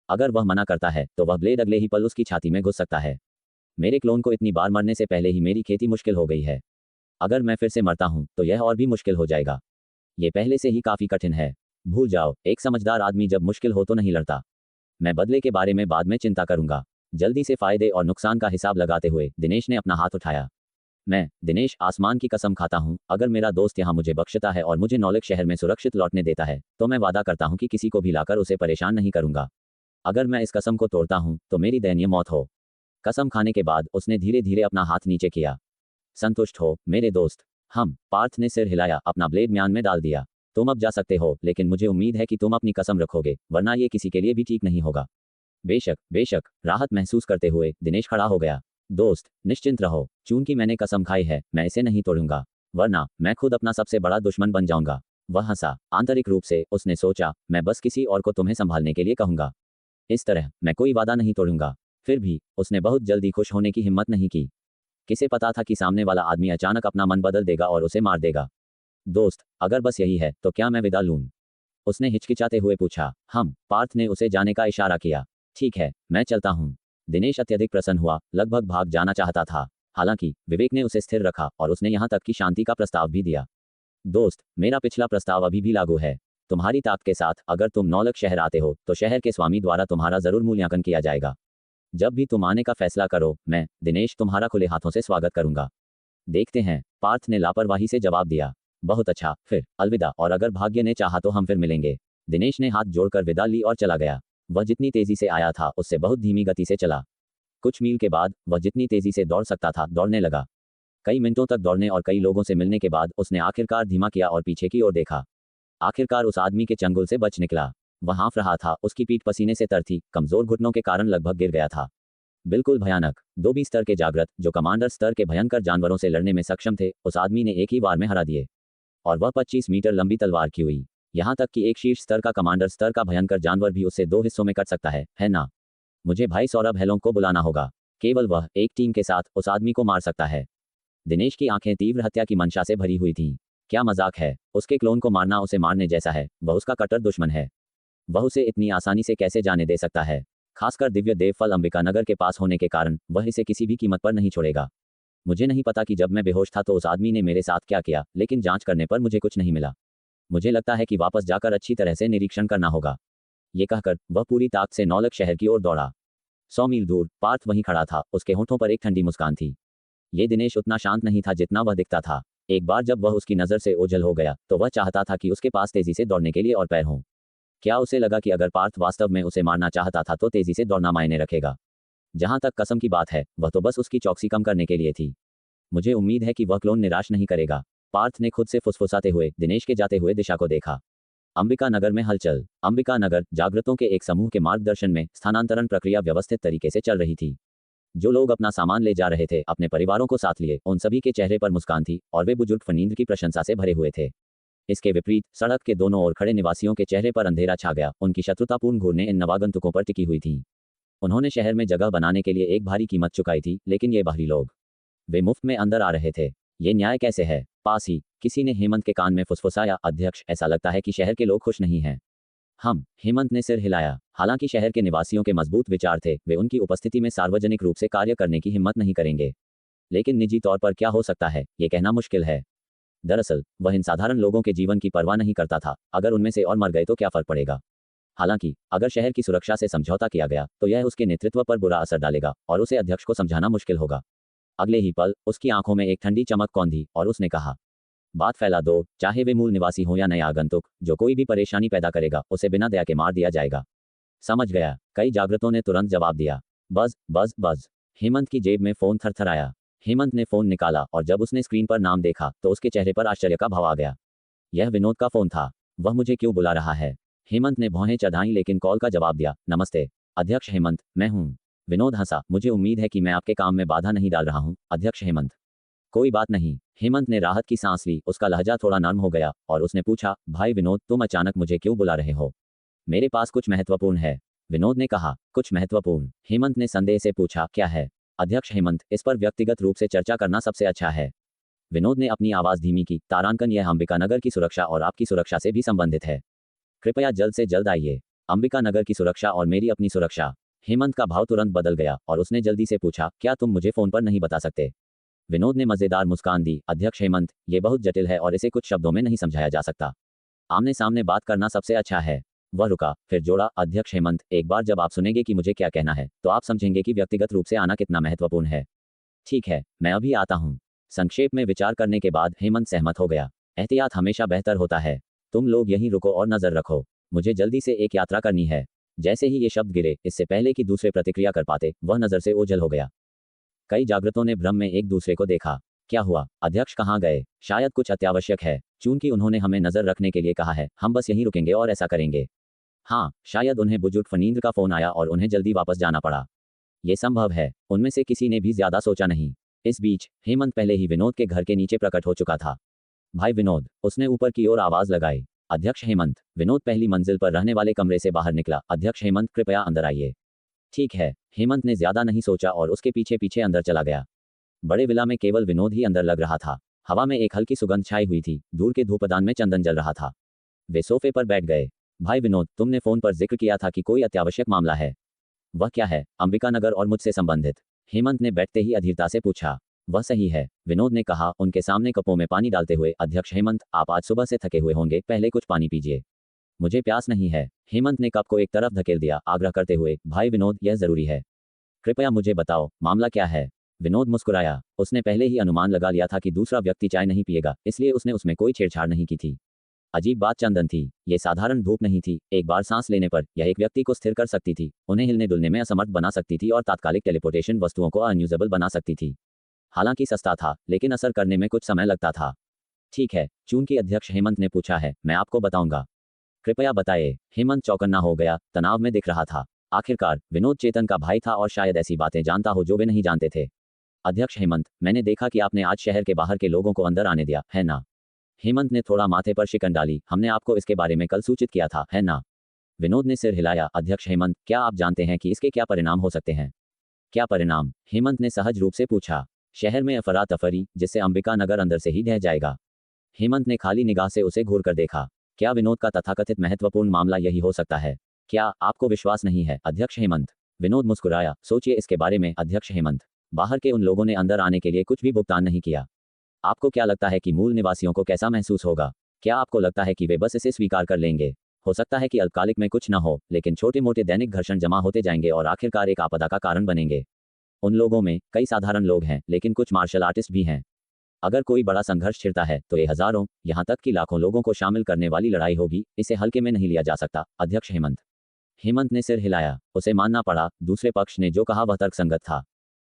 अगर वह मना करता है तो वह ब्लेड अगले ही पल उसकी छाती में घुस सकता है। मेरे क्लोन को इतनी बार मरने से पहले ही मेरी खेती मुश्किल हो गई है। अगर मैं फिर से मरता हूं तो यह और भी मुश्किल हो जाएगा। ये पहले से ही काफी कठिन है। भूल जाओ, एक समझदार आदमी जब मुश्किल हो तो नहीं लड़ता। मैं बदले के बारे में बाद में चिंता करूंगा। जल्दी से फायदे और नुकसान का हिसाब लगाते हुए दिनेश ने अपना हाथ उठाया। मैं, दिनेश, आसमान की कसम खाता हूं, अगर मेरा दोस्त यहां मुझे बख्शता है और मुझे नॉलेज शहर में सुरक्षित लौटने देता है तो मैं वादा करता हूं कि किसी को भी लाकर उसे परेशान नहीं करूंगा। अगर मैं इस कसम को तोड़ता हूं तो मेरी दयनीय मौत हो। कसम खाने के बाद उसने धीरे धीरे अपना हाथ नीचे किया। संतुष्ट हो मेरे दोस्त? हम, पार्थ ने सिर हिलाया, अपना ब्लेड म्यान में डाल दिया। तुम अब जा सकते हो, लेकिन मुझे उम्मीद है कि तुम अपनी कसम रखोगे, वरना ये किसी के लिए भी ठीक नहीं होगा। बेशक, बेशक। राहत महसूस करते हुए दिनेश खड़ा हो गया। दोस्त, निश्चिंत रहो, चूंकि मैंने कसम खाई है मैं इसे नहीं तोड़ूंगा, वरना मैं खुद अपना सबसे बड़ा दुश्मन बन जाऊंगा। वह हंसा। आंतरिक रूप से उसने सोचा, मैं बस किसी और को तुम्हें संभालने के लिए कहूंगा। इस तरह मैं कोई वादा नहीं तोड़ूंगा। फिर भी उसने बहुत जल्दी खुश होने की हिम्मत नहीं की। किसे पता था कि सामने वाला आदमी अचानक अपना मन बदल देगा और उसे मार देगा। दोस्त, अगर बस यही है तो क्या मैं विदा लूं? उसने हिचकिचाते हुए पूछा। हम, पार्थ ने उसे जाने का इशारा किया। ठीक है, मैं चलता हूं। दिनेश अत्यधिक प्रसन्न हुआ, लगभग भाग जाना चाहता था। हालांकि विवेक ने उसे स्थिर रखा और उसने यहां तक कि शांति का प्रस्ताव भी दिया। दोस्त, मेरा पिछला प्रस्ताव अभी भी लागू है। तुम्हारी ताकत के साथ अगर तुम नौलख शहर आते हो तो शहर के स्वामी द्वारा तुम्हारा जरूर मूल्यांकन किया जाएगा। जब भी तुम आने का फैसला करो, मैं, दिनेश, तुम्हारा खुले हाथों से स्वागत करूंगा। देखते हैं, पार्थ ने लापरवाही से जवाब दिया। बहुत अच्छा, फिर अलविदा, और अगर भाग्य ने चाहा तो हम फिर मिलेंगे। दिनेश ने हाथ जोड़कर विदा ली और चला गया। वह जितनी तेजी से आया था उससे बहुत धीमी गति से चला। कुछ मील के बाद वह जितनी तेजी से दौड़ सकता था दौड़ने लगा। कई मिनटों तक दौड़ने और कई लोगों से मिलने के बाद उसने आखिरकार धीमा किया और पीछे की ओर देखा। आखिरकार उस आदमी के चंगुल से बच निकला। वह हाँफ रहा था, उसकी पीठ पसीने से तर थी, कमजोर घुटनों के कारण लगभग गिर गया था। बिल्कुल भयानक। 2B स्तर के जागृत, जो कमांडर स्तर के भयंकर जानवरों से लड़ने में सक्षम थे, उस आदमी ने एक ही बार में हरा दिए। और वह 25 मीटर लंबी तलवार की हुई। यहाँ तक कि एक शीर्ष स्तर का कमांडर स्तर का भयंकर जानवर भी उससे 2 हिस्सों में कट सकता है ना? मुझे भाई सौरभ हेलों को बुलाना होगा। केवल वह एक टीम के साथ उस आदमी को मार सकता है। दिनेश की आंखें तीव्र हत्या की मंशा से भरी हुई थीं। क्या मजाक है? उसके क्लोन को मारना उसे मारने जैसा है। वह उसका कट्टर दुश्मन है। वह उसे इतनी आसानी से कैसे जाने दे सकता है? खासकर दिव्य देव फल अंबिकानगर के पास होने के कारण वह इसे किसी भी कीमत पर नहीं छोड़ेगा। मुझे नहीं पता कि जब मैं बेहोश था तो उस आदमी ने मेरे साथ क्या किया, लेकिन जांच करने पर मुझे कुछ नहीं मिला। मुझे लगता है कि वापस जाकर अच्छी तरह से निरीक्षण करना होगा। ये कहकर वह पूरी ताकत से नौलख शहर की ओर दौड़ा। 100 मील दूर पार्थ वहीं खड़ा था, उसके होंठों पर एक ठंडी मुस्कान थी। ये दिनेश उतना शांत नहीं था जितना वह दिखता था। एक बार जब वह उसकी नज़र से ओझल हो गया तो वह चाहता था कि उसके पास तेजी से दौड़ने के लिए और पैर हों। क्या उसे लगा कि अगर पार्थ वास्तव में उसे मारना चाहता था तो तेजी से दौड़ना मायने रखेगा? जहां तक कसम की बात है, वह तो बस उसकी चौकसी कम करने के लिए थी। मुझे उम्मीद है कि वह क्लोन निराश नहीं करेगा। पार्थ ने खुद से फुसफुसाते हुए दिनेश के जाते हुए दिशा को देखा। अंबिका नगर में हलचल। अंबिका नगर जागृतों के एक समूह के मार्गदर्शन में स्थानांतरण प्रक्रिया व्यवस्थित तरीके से चल रही थी। जो लोग अपना सामान ले जा रहे थे अपने परिवारों को साथ लिए, उन सभी के चेहरे पर मुस्कान थी और वे बुजुर्ग फनींद्र की प्रशंसा से भरे हुए थे। इसके विपरीत सड़क के दोनों ओर खड़े निवासियों के चेहरे पर अंधेरा छा गया। उनकी शत्रुतापूर्ण घूरने इन नवागंतुकों पर टिकी हुई थीं। उन्होंने शहर में जगह बनाने के लिए एक भारी कीमत चुकाई थी, लेकिन ये बाहरी लोग, वे मुफ्त में अंदर आ रहे थे। ये न्याय कैसे है? पास ही किसी ने हेमंत के कान में फुसफुसाया, अध्यक्ष, ऐसा लगता है कि शहर के लोग खुश नहीं हैं। हम, हेमंत ने सिर हिलाया। हालांकि शहर के निवासियों के मजबूत विचार थे, वे उनकी उपस्थिति में सार्वजनिक रूप से कार्य करने की हिम्मत नहीं करेंगे। लेकिन निजी तौर पर क्या हो सकता है, ये कहना मुश्किल है। दरअसल वह इन साधारण लोगों के जीवन की परवाह नहीं करता था। अगर उनमें से और मर गए तो क्या फर्क पड़ेगा? हालांकि अगर शहर की सुरक्षा से समझौता किया गया तो यह उसके नेतृत्व पर बुरा असर डालेगा और उसे अध्यक्ष को समझाना मुश्किल होगा। अगले ही पल उसकी आंखों में एक ठंडी चमक कौंधी और उसने कहा, बात फैला दो, चाहे वे मूल निवासी हो या नया आगंतुक, जो कोई भी परेशानी पैदा करेगा उसे बिना दया के मार दिया जाएगा। समझ गया, कई जागृतों ने तुरंत जवाब दिया। बज बज बज। हेमंत की जेब में फोन थरथराया। हेमंत ने फोन निकाला और जब उसने स्क्रीन पर नाम देखा तो उसके चेहरे पर आश्चर्य का भाव आ गया। यह विनोद का फोन था। वह मुझे क्यों बुला रहा है? हेमंत ने भौहें चढ़ाई लेकिन कॉल का जवाब दिया। नमस्ते अध्यक्ष हेमंत, मैं हूं। विनोद हंसा। मुझे उम्मीद है कि मैं आपके काम में बाधा नहीं डाल रहा हूं, अध्यक्ष हेमंत। कोई बात नहीं। हेमंत ने राहत की सांस ली। उसका लहजा थोड़ा नर्म हो गया और उसने पूछा, भाई विनोद, तुम अचानक मुझे क्यों बुला रहे हो? मेरे पास कुछ महत्वपूर्ण है, विनोद ने कहा। कुछ महत्वपूर्ण? हेमंत ने संदेह से पूछा। क्या है? अध्यक्ष हेमंत, इस पर व्यक्तिगत रूप से चर्चा करना सबसे अच्छा है। विनोद ने अपनी आवाज धीमी की। तारांकन, यह अंबिकानगर की सुरक्षा और आपकी सुरक्षा से भी संबंधित है। कृपया जल्द से जल्द आइए। अंबिकानगर की सुरक्षा और मेरी अपनी सुरक्षा। हेमंत का भाव तुरंत बदल गया और उसने जल्दी से पूछा, क्या तुम मुझे फोन पर नहीं बता सकते? विनोद ने मजेदार मुस्कान दी। अध्यक्ष हेमंत, ये बहुत जटिल है और इसे कुछ शब्दों में नहीं समझाया जा सकता। आमने सामने बात करना सबसे अच्छा है। वह रुका, फिर जोड़ा, अध्यक्ष हेमंत, एक बार जब आप सुनेंगे कि मुझे क्या कहना है तो आप समझेंगे कि व्यक्तिगत रूप से आना कितना महत्वपूर्ण है। ठीक है, मैं अभी आता हूँ। संक्षेप में विचार करने के बाद हेमंत सहमत हो गया। एहतियात हमेशा बेहतर होता है। तुम लोग यहीं रुको और नजर रखो, मुझे जल्दी से एक यात्रा करनी है। जैसे ही ये शब्द गिरे, इससे पहले कि दूसरे प्रतिक्रिया कर पाते, वह नजर से ओझल हो गया। कई जागृतों ने भ्रम में एक दूसरे को देखा। क्या हुआ? अध्यक्ष कहाँ गए? शायद कुछ अत्यावश्यक है। चूंकि उन्होंने हमें नजर रखने के लिए कहा है, हम बस यहीं रुकेंगे और ऐसा करेंगे। हाँ, शायद उन्हें बुजुर्ग फनींद्र का फोन आया और उन्हें जल्दी वापस जाना पड़ा। ये संभव है। उनमें से किसी ने भी ज्यादा सोचा नहीं। इस बीच हेमंत पहले ही विनोद के घर के नीचे प्रकट हो चुका था। भाई विनोद, उसने ऊपर की ओर आवाज लगाई। अध्यक्ष हेमंत। विनोद पहली मंजिल पर रहने वाले कमरे से बाहर निकला। अध्यक्ष हेमंत, कृपया अंदर आइए। ठीक है। हेमंत ने ज्यादा नहीं सोचा और उसके पीछे पीछे अंदर चला गया। बड़े विला में केवल विनोद ही अंदर लग रहा था। हवा में एक हल्की सुगंध छाई हुई थी। दूर के धूपदान में चंदन जल रहा था। वे सोफे पर बैठ गए। भाई विनोद, तुमने फोन पर जिक्र किया था कि कोई अत्यावश्यक मामला है। वह क्या है? अंबिकानगर और मुझसे संबंधित? हेमंत ने बैठते ही अधीरता से पूछा। वह सही है, विनोद ने कहा, उनके सामने कपों में पानी डालते हुए। अध्यक्ष हेमंत, आप आज सुबह से थके हुए होंगे, पहले कुछ पानी पीजिए। मुझे प्यास नहीं है। हेमंत ने कप को एक तरफ धकेल दिया, आग्रह करते हुए। भाई विनोद, यह जरूरी है। कृपया मुझे बताओ, मामला क्या है? विनोद मुस्कुराया। उसने पहले ही अनुमान लगा लिया था कि दूसरा व्यक्ति चाय नहीं पिएगा, इसलिए उसने उसमें कोई छेड़छाड़ नहीं की थी। अजीब बात चंदन थी। ये साधारण धूप नहीं थी। एक बार सांस लेने पर यह एक व्यक्ति को स्थिर कर सकती थी, उन्हें हिलने डुलने में असमर्थ बना सकती थी और तात्कालिक टेलीपोर्टेशन वस्तुओं को अनयूजेबल बना सकती थी। हालांकि सस्ता था, लेकिन असर करने में कुछ समय लगता था। ठीक है, चूंकि अध्यक्ष हेमंत ने पूछा है, मैं आपको बताऊंगा। कृपया बताइए। हेमंत चौकन्ना हो गया, तनाव में दिख रहा था। आखिरकार विनोद चेतन का भाई था और शायद ऐसी बातें जानता हो जो वे नहीं जानते थे। अध्यक्ष हेमंत, मैंने देखा कि आपने आज शहर के बाहर के लोगों को अंदर आने दिया, है ना? हेमंत ने थोड़ा माथे पर शिकन डाली। हमने आपको इसके बारे में कल सूचित किया था, है ना? विनोद ने सिर हिलाया। अध्यक्ष हेमंत, क्या आप जानते हैं कि इसके क्या परिणाम हो सकते हैं? क्या परिणाम? हेमंत ने सहज रूप से पूछा। शहर में अफरा तफरी, जिससे अंबिकानगर अंदर से ही ढह जाएगा। हेमंत ने खाली निगाह से उसे घूर कर देखा। क्या विनोद का तथाकथित महत्वपूर्ण मामला यही हो सकता है? क्या आपको विश्वास नहीं है? अध्यक्ष हेमंत। विनोद मुस्कुराया। सोचिए इसके बारे में, अध्यक्ष हेमंत। बाहर के उन लोगों ने अंदर आने के लिए कुछ भी भुगतान नहीं किया। आपको क्या लगता है कि मूल निवासियों को कैसा महसूस होगा? क्या आपको लगता है कि वे बस इसे स्वीकार कर लेंगे? हो सकता है कि अल्पकालिक में कुछ न हो, लेकिन छोटे मोटे दैनिक घर्षण जमा होते जाएंगे और आखिरकार एक आपदा का कारण बनेंगे। उन लोगों में कई साधारण लोग हैं, लेकिन कुछ मार्शल आर्टिस्ट भी हैं। अगर कोई बड़ा संघर्ष छिड़ता है तो ये हजारों, यहाँ तक कि लाखों लोगों को शामिल करने वाली लड़ाई होगी। इसे हल्के में नहीं लिया जा सकता, अध्यक्ष हेमंत। हेमंत ने सिर हिलाया। उसे मानना पड़ा, दूसरे पक्ष ने जो कहा वह तर्कसंगत था।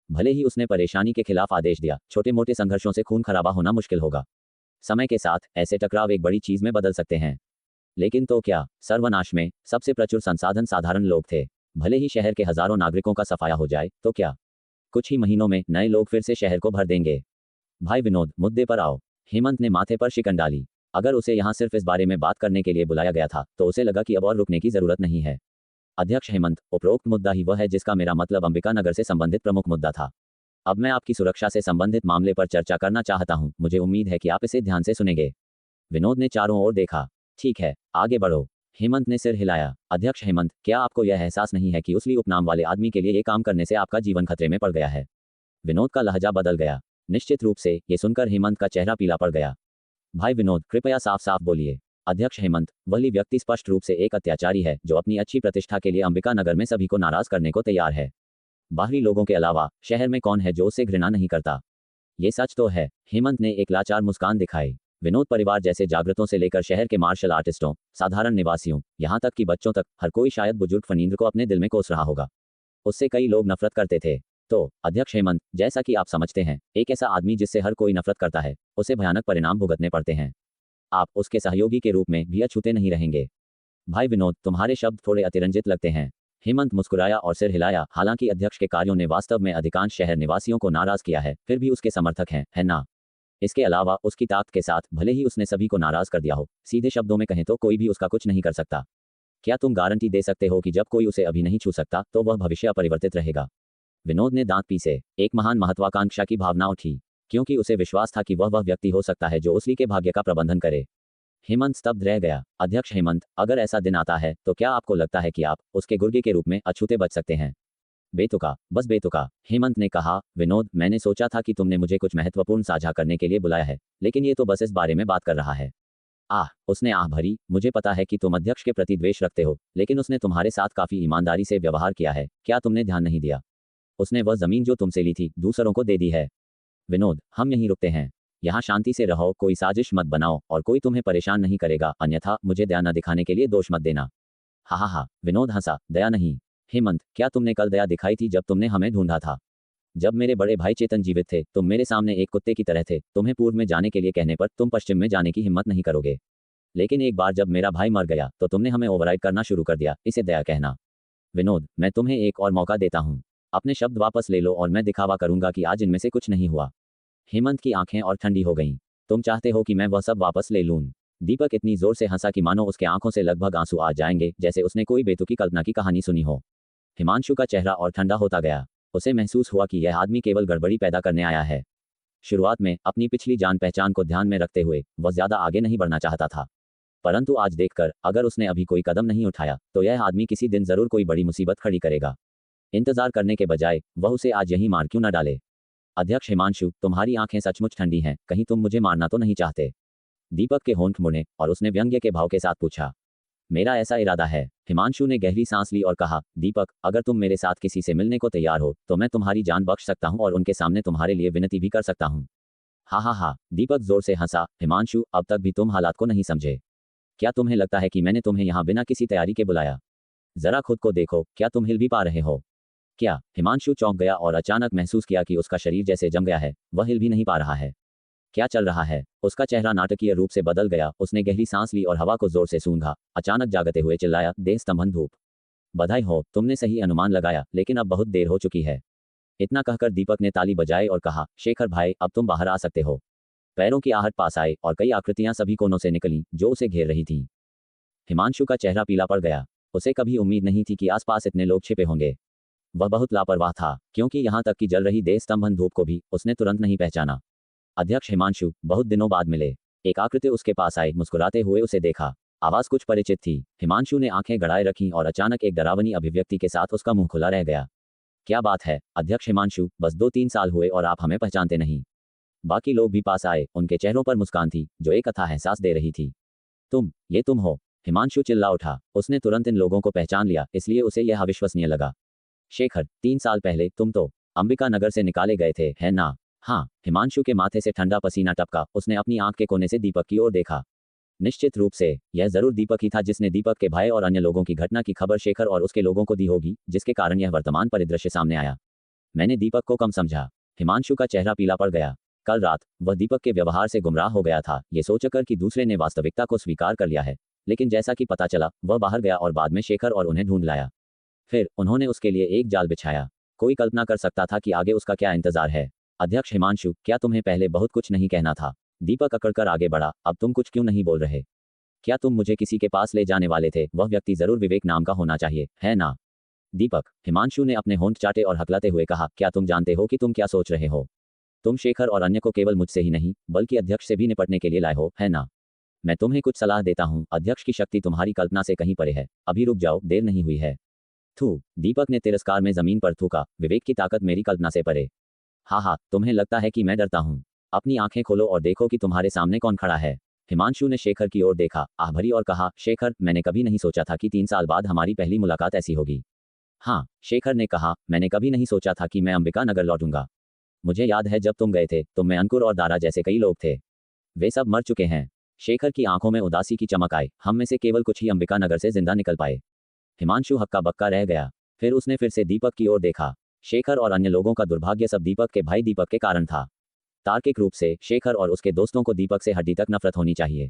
भले ही उसने परेशानी के खिलाफ आदेश दिया, छोटे मोटे संघर्षों से खून खराबा होना मुश्किल होगा। समय के साथ ऐसे टकराव एक बड़ी चीज में बदल सकते हैं। लेकिन तो क्या, सर्वनाश में सबसे प्रचुर संसाधन साधारण लोग थे। भले ही शहर के हजारों नागरिकों का सफाया हो जाए तो क्या, कुछ ही महीनों में नए लोग फिर से शहर को भर देंगे। भाई विनोद, मुद्दे पर आओ। हेमंत ने माथे पर शिकन डाली। अगर उसे यहाँ सिर्फ इस बारे में बात करने के लिए बुलाया गया था तो उसे लगा कि अब और रुकने की जरूरत नहीं है। अध्यक्ष हेमंत, उपरोक्त मुद्दा ही वह है जिसका मेरा मतलब अंबिका नगर से संबंधित प्रमुख मुद्दा था। अब मैं आपकी सुरक्षा से संबंधित मामले पर चर्चा करना चाहता हूं। मुझे उम्मीद है कि आप इसे ध्यान से सुनेंगे। विनोद ने चारों ओर देखा। ठीक है, आगे बढ़ो। हेमंत ने सिर हिलाया। अध्यक्ष हेमंत, क्या आपको यह एहसास नहीं है कि उस ली उपनाम वाले आदमी के लिए ये काम करने से आपका जीवन खतरे में पड़ गया है? विनोद का लहजा बदल गया। निश्चित रूप से, ये सुनकर हेमंत का चेहरा पीला पड़ गया। भाई विनोद, कृपया साफ साफ बोलिए। अध्यक्ष हेमंत, वही व्यक्ति स्पष्ट रूप से एक अत्याचारी है जो अपनी अच्छी प्रतिष्ठा के लिए अंबिका नगर में सभी को नाराज करने को तैयार है। बाहरी लोगों के अलावा शहर में कौन है जो उससे घृणा नहीं करता? ये सच तो है। हेमंत ने एक लाचार मुस्कान दिखाई। विनोद परिवार जैसे जागृतों से लेकर शहर के मार्शल आर्टिस्टों, साधारण निवासियों, यहाँ तक कि बच्चों तक, हर कोई शायद बुजुर्ग फनींद्र को अपने दिल में कोस रहा होगा। उससे कई लोग नफरत करते थे। तो अध्यक्ष हेमंत, जैसा कि आप समझते हैं, एक ऐसा आदमी जिससे हर कोई नफरत करता है, उसे भयानक परिणाम भुगतने पड़ते हैं। आप उसके सहयोगी के रूप में भी अछूते नहीं रहेंगे। भाई विनोद, तुम्हारे शब्द थोड़े अतिरंजित लगते हैं। हेमंत मुस्कुराया और सिर हिलाया। हालांकि अध्यक्ष के कार्यों ने वास्तव में अधिकांश शहर निवासियों को नाराज किया है, फिर भी उसके समर्थक हैं, है ना? इसके अलावा उसकी ताकत के साथ भले ही उसने सभी को नाराज कर दिया हो, सीधे शब्दों में कहें तो कोई भी उसका कुछ नहीं कर सकता। क्या तुम गारंटी दे सकते हो कि जब कोई उसे अभी नहीं छू सकता तो वह भविष्य अपरिवर्तित रहेगा? विनोद ने दांत पीसे। एक महान महत्वाकांक्षा की भावना उठी, क्योंकि उसे विश्वास था कि वह व्यक्ति हो सकता है जो उसली के भाग्य का प्रबंधन करे। हेमंत स्तब्ध रह गया। अध्यक्ष हेमंत, अगर ऐसा दिन आता है तो क्या आपको लगता है कि आप उसके गुर्गे के रूप में अछूते बच सकते हैं? बेतुका, बस बेतुका, हेमंत ने कहा। विनोद, मैंने सोचा था कि तुमने मुझे कुछ महत्वपूर्ण साझा करने के लिए बुलाया है, लेकिन ये तो बस इस बारे में बात कर रहा है। उसने आह भरी। मुझे पता है कि तुम अध्यक्ष के प्रति द्वेष रखते हो, लेकिन उसने तुम्हारे साथ काफी ईमानदारी से व्यवहार किया है। क्या तुमने ध्यान नहीं दिया? उसने वह जमीन जो तुमसे ली थी, दूसरों को दे दी है। विनोद, हम यहीं रुकते हैं। यहाँ शांति से रहो, कोई साजिश मत बनाओ और कोई तुम्हें परेशान नहीं करेगा, अन्यथा मुझे दया न दिखाने के लिए दोष मत देना। हा, विनोद हंसा। दया नहीं? हेमंत, क्या तुमने कल दया दिखाई थी जब तुमने हमें ढूंढा था? जब मेरे बड़े भाई चेतन जीवित थे तुम मेरे सामने एक कुत्ते की तरह थे। तुम्हें पूर्व में जाने के लिए कहने पर तुम पश्चिम में जाने की हिम्मत नहीं करोगे। लेकिन एक बार जब मेरा भाई मर गया तो तुमने हमें ओवरराइड करना शुरू कर दिया। इसे दया कहना? विनोद, मैं तुम्हें एक और मौका देता हूँ। अपने शब्द वापस ले लो और मैं दिखावा करूंगा कि आज इनमें से कुछ नहीं हुआ। हेमंत की आंखें और ठंडी हो गईं। तुम चाहते हो कि मैं वह सब वापस ले लूं? दीपक इतनी जोर से हंसा कि मानो उसके आंखों से लगभग आंसू आ जाएंगे, जैसे उसने कोई बेतुकी कल्पना की कहानी सुनी हो। हिमांशु का चेहरा और ठंडा होता गया। उसे महसूस हुआ कि यह आदमी केवल गड़बड़ी पैदा करने आया है। शुरुआत में अपनी पिछली जान पहचान को ध्यान में रखते हुए वह ज्यादा आगे नहीं बढ़ना चाहता था, परंतु आज देखकर अगर उसने अभी कोई कदम नहीं उठाया तो यह आदमी किसी दिन जरूर कोई बड़ी मुसीबत खड़ी करेगा। इंतजार करने के बजाय वह उसे आज यहीं मार क्यों न डाले? अध्यक्ष हिमांशु, तुम्हारी आंखें सचमुच ठंडी हैं, कहीं तुम मुझे मारना तो नहीं चाहते? दीपक के होंठ मुड़े और उसने व्यंग्य के भाव के साथ पूछा। मेरा ऐसा इरादा है। हिमांशु ने गहरी सांस ली और कहा, दीपक, अगर तुम मेरे साथ किसी से मिलने को तैयार हो तो मैं तुम्हारी जान बख्श सकता हूं और उनके सामने तुम्हारे लिए विनती भी कर सकता हूं। हा, दीपक जोर से हंसा। हिमांशु, अब तक भी तुम हालात को नहीं समझे। क्या तुम्हें लगता है कि मैंने तुम्हें यहाँ बिना किसी तैयारी के बुलाया? जरा खुद को देखो, क्या तुम हिल भी पा रहे हो? क्या? हिमांशु चौंक गया और अचानक महसूस किया कि उसका शरीर जैसे जम गया है, वह हिल भी नहीं पा रहा है। क्या चल रहा है? उसका चेहरा नाटकीय रूप से बदल गया। उसने गहरी सांस ली और हवा को जोर से सूंघा। अचानक जागते हुए चिल्लाया, देह स्तंभन धूप। बधाई हो, तुमने सही अनुमान लगाया, लेकिन अब बहुत देर हो चुकी है। इतना कहकर दीपक ने ताली बजाई और कहा, शेखर भाई, अब तुम बाहर आ सकते हो। पैरों की आहट पास आए और कई आकृतियां सभी कोनों से निकली जो उसे घेर रही थीं। हिमांशु का चेहरा पीला पड़ गया। उसे कभी उम्मीद नहीं थी कि आसपास इतने लोग छिपे होंगे। वह बहुत लापरवाह था, क्योंकि यहाँ तक कि जल रही देह स्तंभन धूप को भी उसने तुरंत नहीं पहचाना। अध्यक्ष हिमांशु, बहुत दिनों बाद मिले। एक आकृति उसके पास आई, मुस्कुराते हुए उसे देखा। आवाज कुछ परिचित थी। हिमांशु ने आंखें गड़ाए रखीं और अचानक एक डरावनी अभिव्यक्ति के साथ उसका मुंह खुला रह गया। क्या बात है अध्यक्ष हिमांशु, बस 2-3 साल हुए और आप हमें पहचानते नहीं। बाकी लोग भी पास आए, उनके चेहरों पर मुस्कान थी जो एक अथाह एहसास दे रही थी। ये तुम हो। हिमांशु चिल्ला उठा। उसने तुरंत इन लोगों को पहचान लिया, इसलिए उसे यह अविश्वसनीय लगा। शेखर, 3 साल पहले तुम तो अंबिका नगर से निकाले गए थे, है ना? हाँ। हिमांशु के माथे से ठंडा पसीना टपका। उसने अपनी आंख के कोने से दीपक की ओर देखा। निश्चित रूप से यह जरूर दीपक ही था जिसने दीपक के भाई और अन्य लोगों की घटना की खबर शेखर और उसके लोगों को दी होगी, जिसके कारण यह वर्तमान परिदृश्य सामने आया। मैंने दीपक को कम समझा। हिमांशु का चेहरा पीला पड़ गया। कल रात वह दीपक के व्यवहार से गुमराह हो गया था, ये सोचकर कि दूसरे ने वास्तविकता को स्वीकार कर लिया है। लेकिन जैसा कि पता चला, वह बाहर गया और बाद में शेखर और उन्हें ढूंढ लाया। फिर उन्होंने उसके लिए एक जाल बिछाया। कोई कल्पना कर सकता था कि आगे उसका क्या इंतजार है। अध्यक्ष हिमांशु, क्या तुम्हें पहले बहुत कुछ नहीं कहना था? दीपक अकड़कर आगे बढ़ा। अब तुम कुछ क्यों नहीं बोल रहे? क्या तुम मुझे किसी के पास ले जाने वाले थे? वह व्यक्ति जरूर विवेक नाम का होना चाहिए, है ना? दीपक, हिमांशु ने अपने होंठ चाटे और हकलाते हुए कहा, क्या तुम जानते हो कि तुम क्या सोच रहे हो? तुम शेखर और अन्य को केवल मुझसे ही नहीं बल्कि अध्यक्ष से भी निपटने के लिए लाए हो, है ना? मैं तुम्हें कुछ सलाह देता हूँ। अध्यक्ष की शक्ति तुम्हारी कल्पना से कहीं परे है। अभी रुक जाओ, देर नहीं हुई है। थू। दीपक ने तिरस्कार में जमीन पर थूका। विवेक की ताकत मेरी कल्पना से परे। हाँ, तुम्हें लगता है कि मैं डरता हूँ? अपनी आंखें खोलो और देखो कि तुम्हारे सामने कौन खड़ा है। हिमांशु ने शेखर की ओर देखा, आह भरी, और कहा, शेखर, मैंने कभी नहीं सोचा था कि 3 साल बाद हमारी पहली मुलाकात ऐसी होगी। हाँ, शेखर ने कहा, मैंने कभी नहीं सोचा था कि मैं अंबिका नगर लौटूंगा। मुझे याद है जब तुम गए थे तो मैं, अंकुर और दारा जैसे कई लोग थे। वे सब मर चुके हैं। शेखर की आंखों में उदासी की चमक आई। हम में से केवल कुछ ही अंबिका नगर से जिंदा निकल पाए। हिमांशु हक्का बक्का रह गया। फिर उसने फिर से दीपक की ओर देखा। शेखर और अन्य लोगों का दुर्भाग्य सब दीपक के भाई दीपक के कारण था। तार्किक रूप से शेखर और उसके दोस्तों को दीपक से हड्डी तक नफरत होनी चाहिए,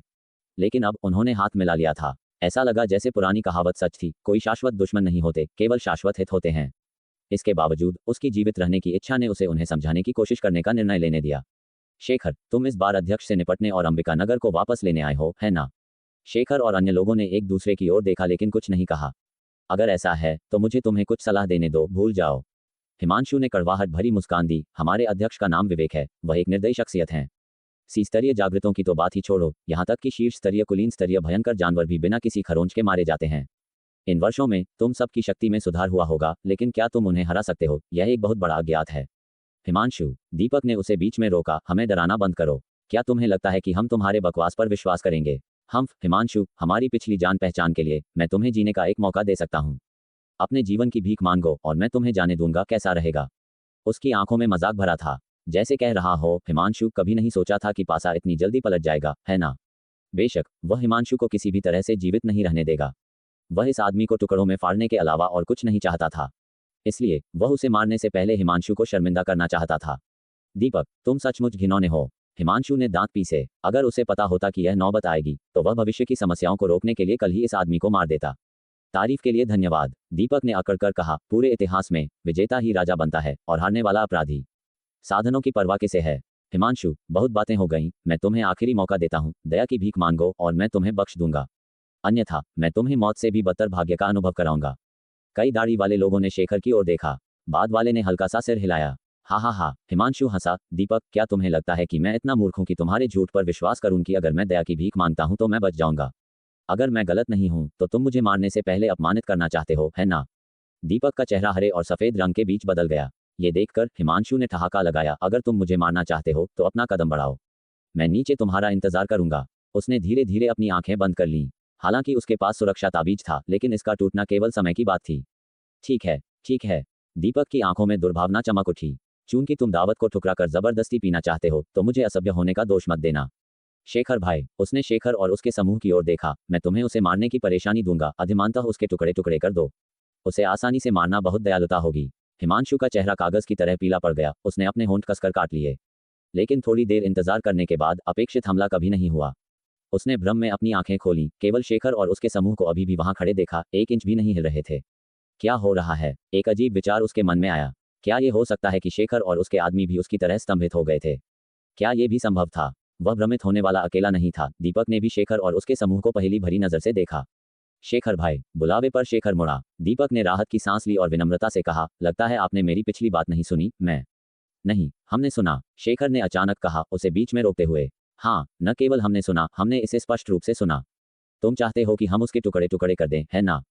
लेकिन अब उन्होंने हाथ मिला लिया था। ऐसा लगा जैसे पुरानी कहावत सच थी, कोई शाश्वत दुश्मन नहीं होते, केवल शाश्वत हित होते हैं। इसके बावजूद उसकी जीवित रहने की इच्छा ने उसे उन्हें समझाने की कोशिश करने का निर्णय लेने दिया। शेखर, तुम इस बार अध्यक्ष से निपटने और अंबिका नगर को वापस लेने आए हो, है ना? शेखर और अन्य लोगों ने एक दूसरे की ओर देखा लेकिन कुछ नहीं कहा। अगर ऐसा है तो मुझे तुम्हें कुछ सलाह देने दो, भूल जाओ। हिमांशु ने कड़वाहट भरी मुस्कान दी। हमारे अध्यक्ष का नाम विवेक है। वह एक निर्दयी शख्सियत हैं। सी स्तरीय जागृतों की तो बात ही छोड़ो, यहाँ तक कि शीर्ष स्तरीय कुलीन स्तरीय भयंकर जानवर भी बिना किसी खरोंच के मारे जाते हैं। इन वर्षों में तुम सबकी शक्ति में सुधार हुआ होगा, लेकिन क्या तुम उन्हें हरा सकते हो? यह एक बहुत बड़ा अज्ञात है। हिमांशु, दीपक ने उसे बीच में रोका, हमें डराना बंद करो। क्या तुम्हें लगता है कि हम तुम्हारे बकवास पर विश्वास करेंगे? हिमांशु, हमारी पिछली जान पहचान के लिए मैं तुम्हें जीने का एक मौका दे सकता हूँ। अपने जीवन की भीख मांगो और मैं तुम्हें जाने दूंगा, कैसा रहेगा? उसकी आंखों में मजाक भरा था, जैसे कह रहा हो, हिमांशु, कभी नहीं सोचा था कि पासा इतनी जल्दी पलट जाएगा, है ना? बेशक वह हिमांशु को किसी भी तरह से जीवित नहीं रहने देगा। वह इस आदमी को टुकड़ों में फाड़ने के अलावा और कुछ नहीं चाहता था, इसलिए वह उसे मारने से पहले हिमांशु को शर्मिंदा करना चाहता था। दीपक, तुम सचमुच घिनौने हो। हिमांशु ने दांत पीसे। अगर उसे पता होता कि यह नौबत आएगी तो वह भविष्य की समस्याओं को रोकने के लिए कल ही इस आदमी को मार देता। तारीफ के लिए धन्यवाद, दीपक ने अकड़कर कहा। पूरे इतिहास में विजेता ही राजा बनता है और हारने वाला अपराधी। साधनों की परवाह किसे है? हिमांशु, बहुत बातें हो गईं, मैं तुम्हें आखिरी मौका देता हूं, दया की भीख मांगो और मैं तुम्हें बख्श दूंगा। अन्यथा मैं तुम्हें मौत से भी बदतर भाग्य का अनुभव कराऊंगा। कई दाढ़ी वाले लोगों ने शेखर की ओर देखा। बाद वाले ने हल्का सा सिर हिलाया। हा, हिमांशु हंसा। दीपक, क्या तुम्हें लगता है कि मैं इतना मूर्ख हूं कि तुम्हारे झूठ पर विश्वास करूं कि अगर मैं दया की भीख मांगता हूं तो मैं बच जाऊंगा? अगर मैं गलत नहीं हूं तो तुम मुझे मारने से पहले अपमानित करना चाहते हो, है ना? दीपक का चेहरा हरे और सफेद रंग के बीच बदल गया। ये देखकर हिमांशु ने ठहाका लगाया। अगर तुम मुझे मारना चाहते हो तो अपना कदम बढ़ाओ, मैं नीचे तुम्हारा इंतजार करूंगा। उसने धीरे धीरे अपनी आंखें बंद कर लीं। हालांकि उसके पास सुरक्षा ताबीज था, लेकिन इसका टूटना केवल समय की बात थी। ठीक है। दीपक की आंखों में दुर्भावना चमक उठी। चूंकि तुम दावत को ठुकरा कर जबरदस्ती पीना चाहते हो तो मुझे असभ्य होने का दोष मत देना। शेखर भाई, उसने शेखर और उसके समूह की ओर देखा, मैं तुम्हें उसे मारने की परेशानी दूंगा, अधिमानतः उसके टुकड़े टुकड़े कर दो। उसे आसानी से मारना बहुत दयालुता होगी। हिमांशु का चेहरा कागज की तरह पीला पड़ गया। उसने अपने होंठ कसकर काट लिए, लेकिन थोड़ी देर इंतजार करने के बाद अपेक्षित हमला कभी नहीं हुआ। उसने भ्रम में अपनी आंखें खोली, केवल शेखर और उसके समूह को अभी भी वहां खड़े देखा, 1 इंच भी नहीं हिल रहे थे। क्या हो रहा है? एक अजीब विचार उसके मन में आया। क्या ये हो सकता है कि शेखर और उसके आदमी भी उसकी तरह स्तंभित हो गए थे? क्या ये भी संभव था? वह भ्रमित होने वाला अकेला नहीं था। दीपक ने भी शेखर और उसके समूह को पहली भरी नजर से देखा। शेखर भाई, बुलावे पर शेखर मुड़ा। दीपक ने राहत की सांस ली और विनम्रता से कहा, लगता है आपने मेरी पिछली बात नहीं सुनी। मैं नहीं, हमने सुना, शेखर ने अचानक कहा, उसे बीच में रोकते हुए। हाँ, न केवल हमने सुना, हमने इसे स्पष्ट रूप से सुना। तुम चाहते हो कि हम उसके टुकड़े टुकड़े कर दें, है ना?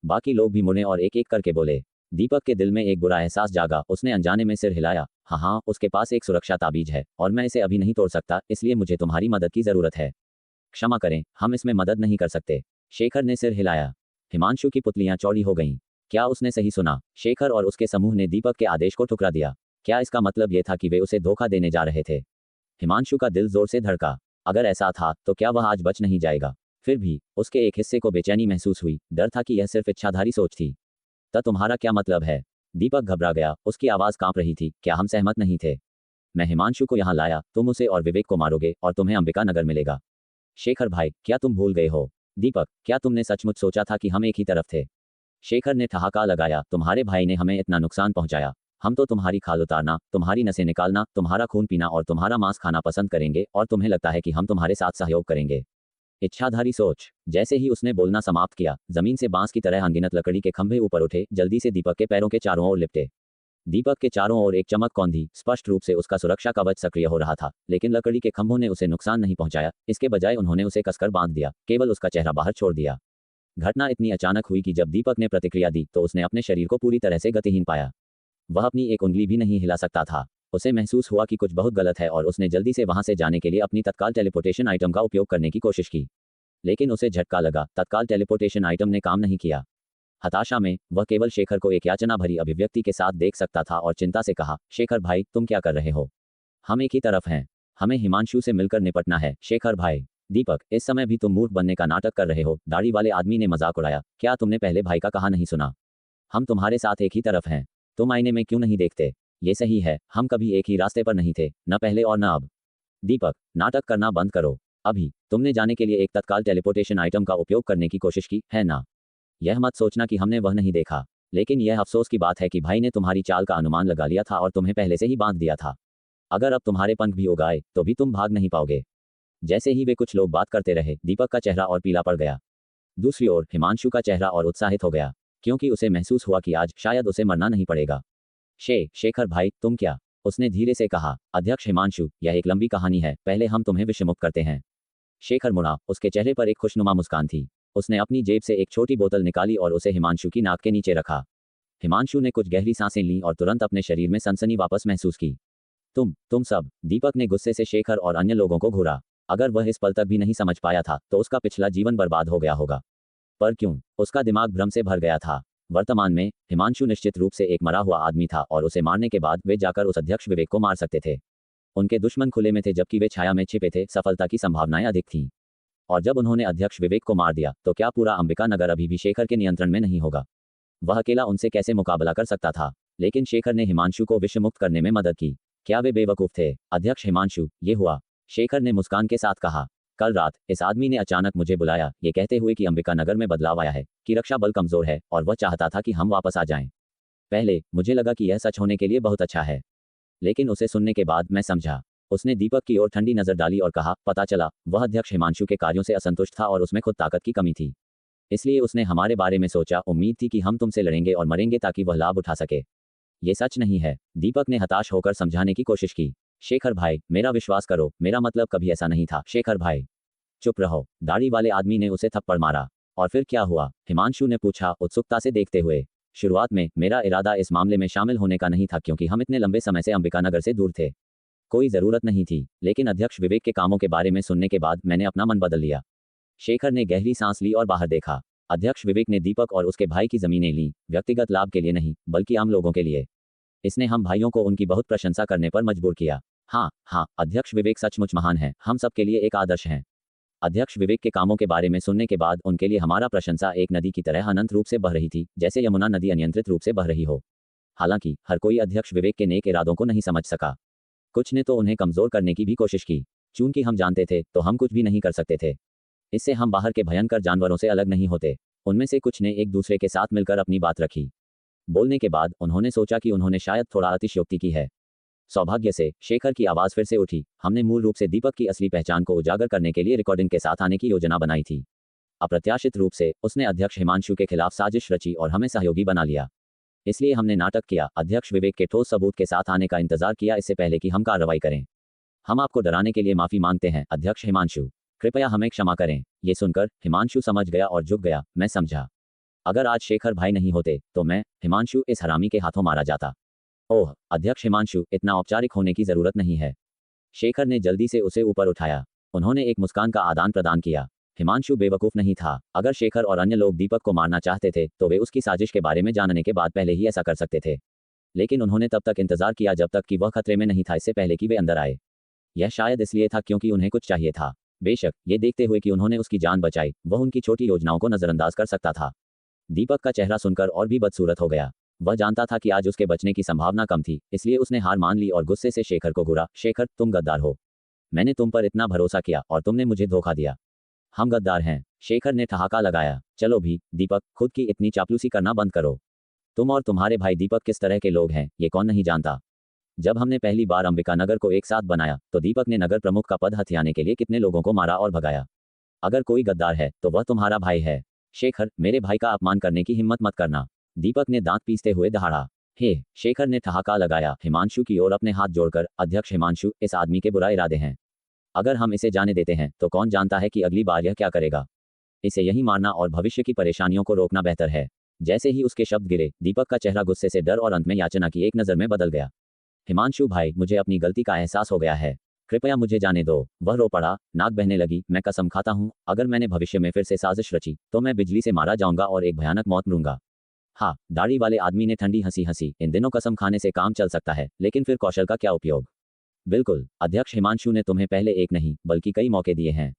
बाकी लोग भी मुड़े और एक एक करके बोले। दीपक के दिल में एक बुरा एहसास जागा। उसने अनजाने में सिर हिलाया। हाँ हाँ, उसके पास एक सुरक्षा ताबीज है और मैं इसे अभी नहीं तोड़ सकता, इसलिए मुझे तुम्हारी मदद की जरूरत है। क्षमा करें, हम इसमें मदद नहीं कर सकते। शेखर ने सिर हिलाया। हिमांशु की पुतलियां चौड़ी हो गईं। क्या उसने सही सुना? शेखर और उसके समूह ने दीपक के आदेश को ठुकरा दिया। क्या इसका मतलब यह था कि वे उसे धोखा देने जा रहे थे? हिमांशु का दिल जोर से धड़का। अगर ऐसा था तो क्या वह आज बच नहीं जाएगा? फिर भी उसके एक हिस्से को बेचैनी महसूस हुई। डर था कि यह सिर्फ इच्छाधारी सोच थी। तुम्हारा क्या मतलब है? दीपक घबरा गया। उसकी आवाज कांप रही थी। क्या हम सहमत नहीं थे? मैं हिमांशु को यहाँ लाया, तुम उसे और विवेक को मारोगे और तुम्हें अंबिका नगर मिलेगा। शेखर भाई, क्या तुम भूल गए हो? दीपक, क्या तुमने सचमुच सोचा था कि हम एक ही तरफ थे? शेखर ने ठहाका लगाया। तुम्हारे भाई ने हमें इतना नुकसान पहुंचाया। हम तो तुम्हारी खाल उतारना, तुम्हारी नसें निकालना, तुम्हारा खून पीना और तुम्हारा मांस खाना पसंद करेंगे और तुम्हें लगता है कि हम तुम्हारे साथ सहयोग करेंगे। इच्छाधारी सोच। जैसे ही उसने बोलना समाप्त किया, जमीन से बांस की तरह अनगिनत लकड़ी के खंभे ऊपर उठे, जल्दी से दीपक के पैरों के चारों ओर लिपटे। दीपक के चारों ओर एक चमक कौंधी। स्पष्ट रूप से उसका सुरक्षा कवच सक्रिय हो रहा था, लेकिन लकड़ी के खंभों ने उसे नुकसान नहीं पहुंचाया। इसके बजाय उन्होंने उसे कसकर बांध दिया, केवल उसका चेहरा बाहर छोड़ दिया। घटना इतनी अचानक हुई कि जब दीपक ने प्रतिक्रिया दी तो उसने अपने शरीर को पूरी तरह से गतिहीन पाया। वह अपनी एक उंगली भी नहीं हिला सकता था। उसे महसूस हुआ कि कुछ बहुत गलत है और उसने जल्दी से वहां से जाने के लिए अपनी तत्काल टेलीपोर्टेशन आइटम का उपयोग करने की कोशिश की। लेकिन उसे झटका लगा। तत्काल टेलीपोर्टेशन आइटम ने काम नहीं किया। हताशा में वह केवल शेखर को एक याचना भरी अभिव्यक्ति के साथ देख सकता था और चिंता से कहा, शेखर भाई, तुम क्या कर रहे हो? हम एक ही तरफ हैं। हमें हिमांशु से मिलकर निपटना है, शेखर भाई। दीपक, इस समय भी तुम मूर्ख बनने का नाटक कर रहे हो, दाढ़ी वाले आदमी ने मजाक उड़ाया। क्या तुमने पहले भाई का कहा नहीं सुना? हम तुम्हारे साथ एक ही तरफ हैं। तुम आईने में क्यों नहीं देखते? ये सही है, हम कभी एक ही रास्ते पर नहीं थे, न पहले और न अब। दीपक, नाटक करना बंद करो। अभी तुमने जाने के लिए एक तत्काल टेलीपोर्टेशन आइटम का उपयोग करने की कोशिश की, है ना? यह मत सोचना कि हमने वह नहीं देखा, लेकिन यह अफसोस की बात है कि भाई ने तुम्हारी चाल का अनुमान लगा लिया था और तुम्हें पहले से ही बांध दिया था। अगर अब तुम्हारे पंख भी उगाए तो भी तुम भाग नहीं पाओगे। जैसे ही वे कुछ लोग बात करते रहे, दीपक का चेहरा और पीला पड़ गया। दूसरी ओर हिमांशु का चेहरा और उत्साहित हो गया, क्योंकि उसे महसूस हुआ कि आज शायद उसे मरना नहीं पड़ेगा। शेखर भाई, तुम क्या? उसने धीरे से कहा। अध्यक्ष हिमांशु, यह एक लंबी कहानी है, पहले हम तुम्हें विषमुक्त करते हैं। शेखर मुड़ा। उसके चेहरे पर एक खुशनुमा मुस्कान थी। उसने अपनी जेब से एक छोटी बोतल निकाली और उसे हिमांशु की नाक के नीचे रखा। हिमांशु ने कुछ गहरी सांसें लीं और तुरंत अपने शरीर में सनसनी वापस महसूस की। तुम सब। दीपक ने गुस्से से शेखर और अन्य लोगों को घूरा। अगर वह इस पल तक भी नहीं समझ पाया था तो उसका पिछला जीवन बर्बाद हो गया होगा। पर क्यों? उसका दिमाग भ्रम से भर गया था। वर्तमान में हिमांशु निश्चित रूप से एक मरा हुआ आदमी था और उसे मारने के बाद वे जाकर उस अध्यक्ष विवेक को मार सकते थे। उनके दुश्मन खुले में थे जबकि वे छाया में छिपे थे। सफलता की संभावनाएं अधिक थीं। और जब उन्होंने अध्यक्ष विवेक को मार दिया तो क्या पूरा अंबिका नगर अभी भी शेखर के नियंत्रण में नहीं होगा? वह अकेला उनसे कैसे मुकाबला कर सकता था? लेकिन शेखर ने हिमांशु को विषमुक्त करने में मदद की। क्या वे बेवकूफ थे? अध्यक्ष हिमांशु, ये हुआ, शेखर ने मुस्कान के साथ कहा। कल रात इस आदमी ने अचानक मुझे बुलाया, ये कहते हुए कि अंबिका नगर में बदलाव आया है, कि रक्षा बल कमजोर है और वह चाहता था कि हम वापस आ जाएं। पहले मुझे लगा कि यह सच होने के लिए बहुत अच्छा है, लेकिन उसे सुनने के बाद मैं समझा। उसने दीपक की ओर ठंडी नजर डाली और कहा, पता चला वह अध्यक्ष हिमांशु के कार्यों से असंतुष्ट था और उसमें खुद ताकत की कमी थी। इसलिए उसने हमारे बारे में सोचा। उम्मीद थी कि हम तुमसे लड़ेंगे और मरेंगे ताकि वह लाभ उठा सके। ये सच नहीं है। दीपक ने हताश होकर समझाने की कोशिश की। शेखर भाई, मेरा विश्वास करो, मेरा मतलब कभी ऐसा नहीं था। शेखर भाई, चुप रहो। दाढ़ी वाले आदमी ने उसे थप्पड़ मारा। और फिर क्या हुआ? हिमांशु ने पूछा उत्सुकता से देखते हुए। शुरुआत में मेरा इरादा इस मामले में शामिल होने का नहीं था, क्योंकि हम इतने लंबे समय से अंबिका नगर से दूर थे। कोई जरूरत नहीं थी। लेकिन अध्यक्ष विवेक के कामों के बारे में सुनने के बाद मैंने अपना मन बदल लिया। शेखर ने गहरी सांस ली और बाहर देखा। अध्यक्ष विवेक ने दीपक और उसके भाई की जमीनें ली, व्यक्तिगत लाभ के लिए नहीं, बल्कि आम लोगों के लिए। इसने हम भाइयों को उनकी बहुत प्रशंसा करने पर मजबूर किया। हाँ, अध्यक्ष विवेक सचमुच महान है। हम सब के लिए एक आदर्श हैं। अध्यक्ष विवेक के कामों के बारे में सुनने के बाद उनके लिए हमारा प्रशंसा एक नदी की तरह अनंत रूप से बह रही थी, जैसे यमुना नदी अनियंत्रित रूप से बह रही हो। हालांकि हर कोई अध्यक्ष विवेक के नेक इरादों को नहीं समझ सका। कुछ ने तो उन्हें कमजोर करने की भी कोशिश की। चूंकि हम जानते थे तो हम कुछ भी नहीं कर सकते थे। इससे हम बाहर के भयंकर जानवरों से अलग नहीं होते। उनमें से कुछ ने एक दूसरे के साथ मिलकर अपनी बात रखी। बोलने के बाद उन्होंने सोचा कि उन्होंने शायद थोड़ा अतिशयोक्ति की है। सौभाग्य से शेखर की आवाज फिर से उठी। हमने मूल रूप से दीपक की असली पहचान को उजागर करने के लिए रिकॉर्डिंग के साथ आने की योजना बनाई थी। अप्रत्याशित रूप से उसने अध्यक्ष हिमांशु के खिलाफ साजिश रची और हमें सहयोगी बना लिया। इसलिए हमने नाटक किया, अध्यक्ष विवेक के ठोस सबूत के साथ आने का इंतजार किया, इससे पहले कि हम कार्रवाई करें। हम आपको डराने के लिए माफी मांगते हैं, अध्यक्ष हिमांशु। कृपया हमें क्षमा करें। ये सुनकर हिमांशु समझ गया और झुक गया। मैं समझा, अगर आज शेखर भाई नहीं होते तो मैं, हिमांशु, इस हरामी के हाथों मारा जाता। ओह अध्यक्ष हिमांशु, इतना औपचारिक होने की जरूरत नहीं है। शेखर ने जल्दी से उसे ऊपर उठाया। उन्होंने एक मुस्कान का आदान प्रदान किया। हिमांशु बेवकूफ नहीं था। अगर शेखर और अन्य लोग दीपक को मारना चाहते थे तो वे उसकी साजिश के बारे में जानने के बाद पहले ही ऐसा कर सकते थे। लेकिन उन्होंने तब तक इंतजार किया जब तक कि वह खतरे में नहीं था, इससे पहले कि वे अंदर आए। यह शायद इसलिए था क्योंकि उन्हें कुछ चाहिए था। बेशक ये देखते हुए कि उन्होंने उसकी जान बचाई, वह उनकी छोटी योजनाओं को नजरअंदाज कर सकता था। दीपक का चेहरा सुनकर और भी बदसूरत हो गया। वह जानता था कि आज उसके बचने की संभावना कम थी, इसलिए उसने हार मान ली और गुस्से से शेखर को घूरा। शेखर, तुम गद्दार हो। मैंने तुम पर इतना भरोसा किया और तुमने मुझे धोखा दिया। हम गद्दार हैं। शेखर ने ठहाका लगाया। चलो भी, दीपक, खुद की इतनी चापलूसी करना बंद करो। तुम और तुम्हारे भाई दीपक किस तरह के लोग हैं ये कौन नहीं जानता। जब हमने पहली बार अंबिका नगर को एक साथ बनाया तो दीपक ने नगर प्रमुख का पद हथियाने के लिए कितने लोगों को मारा और भगाया। अगर कोई गद्दार है तो वह तुम्हारा भाई है। शेखर, मेरे भाई का अपमान करने की हिम्मत मत करना। दीपक ने दांत पीसते हुए दहाड़ा। हे, शेखर ने ठहाका लगाया हिमांशु की ओर अपने हाथ जोड़कर। अध्यक्ष हिमांशु, इस आदमी के बुरा इरादे हैं। अगर हम इसे जाने देते हैं तो कौन जानता है कि अगली बार यह क्या करेगा। इसे यही मारना और भविष्य की परेशानियों को रोकना बेहतर है। जैसे ही उसके शब्द गिरे, दीपक का चेहरा गुस्से से डर और अंत में याचना की एक नजर में बदल गया। हिमांशु भाई, मुझे अपनी गलती का एहसास हो गया है। कृपया मुझे जाने दो। वह रो पड़ा, नाक बहने लगी। मैं कसम खाता हूँ, अगर मैंने भविष्य में फिर से साजिश रची तो मैं बिजली से मारा जाऊंगा और एक भयानक मौत मरूंगा। हाँ, दाढ़ी वाले आदमी ने ठंडी हंसी हंसी। इन दिनों कसम खाने से काम चल सकता है, लेकिन फिर कौशल का क्या उपयोग। बिल्कुल, अध्यक्ष हिमांशु ने तुम्हें पहले एक नहीं बल्कि कई मौके दिए हैं।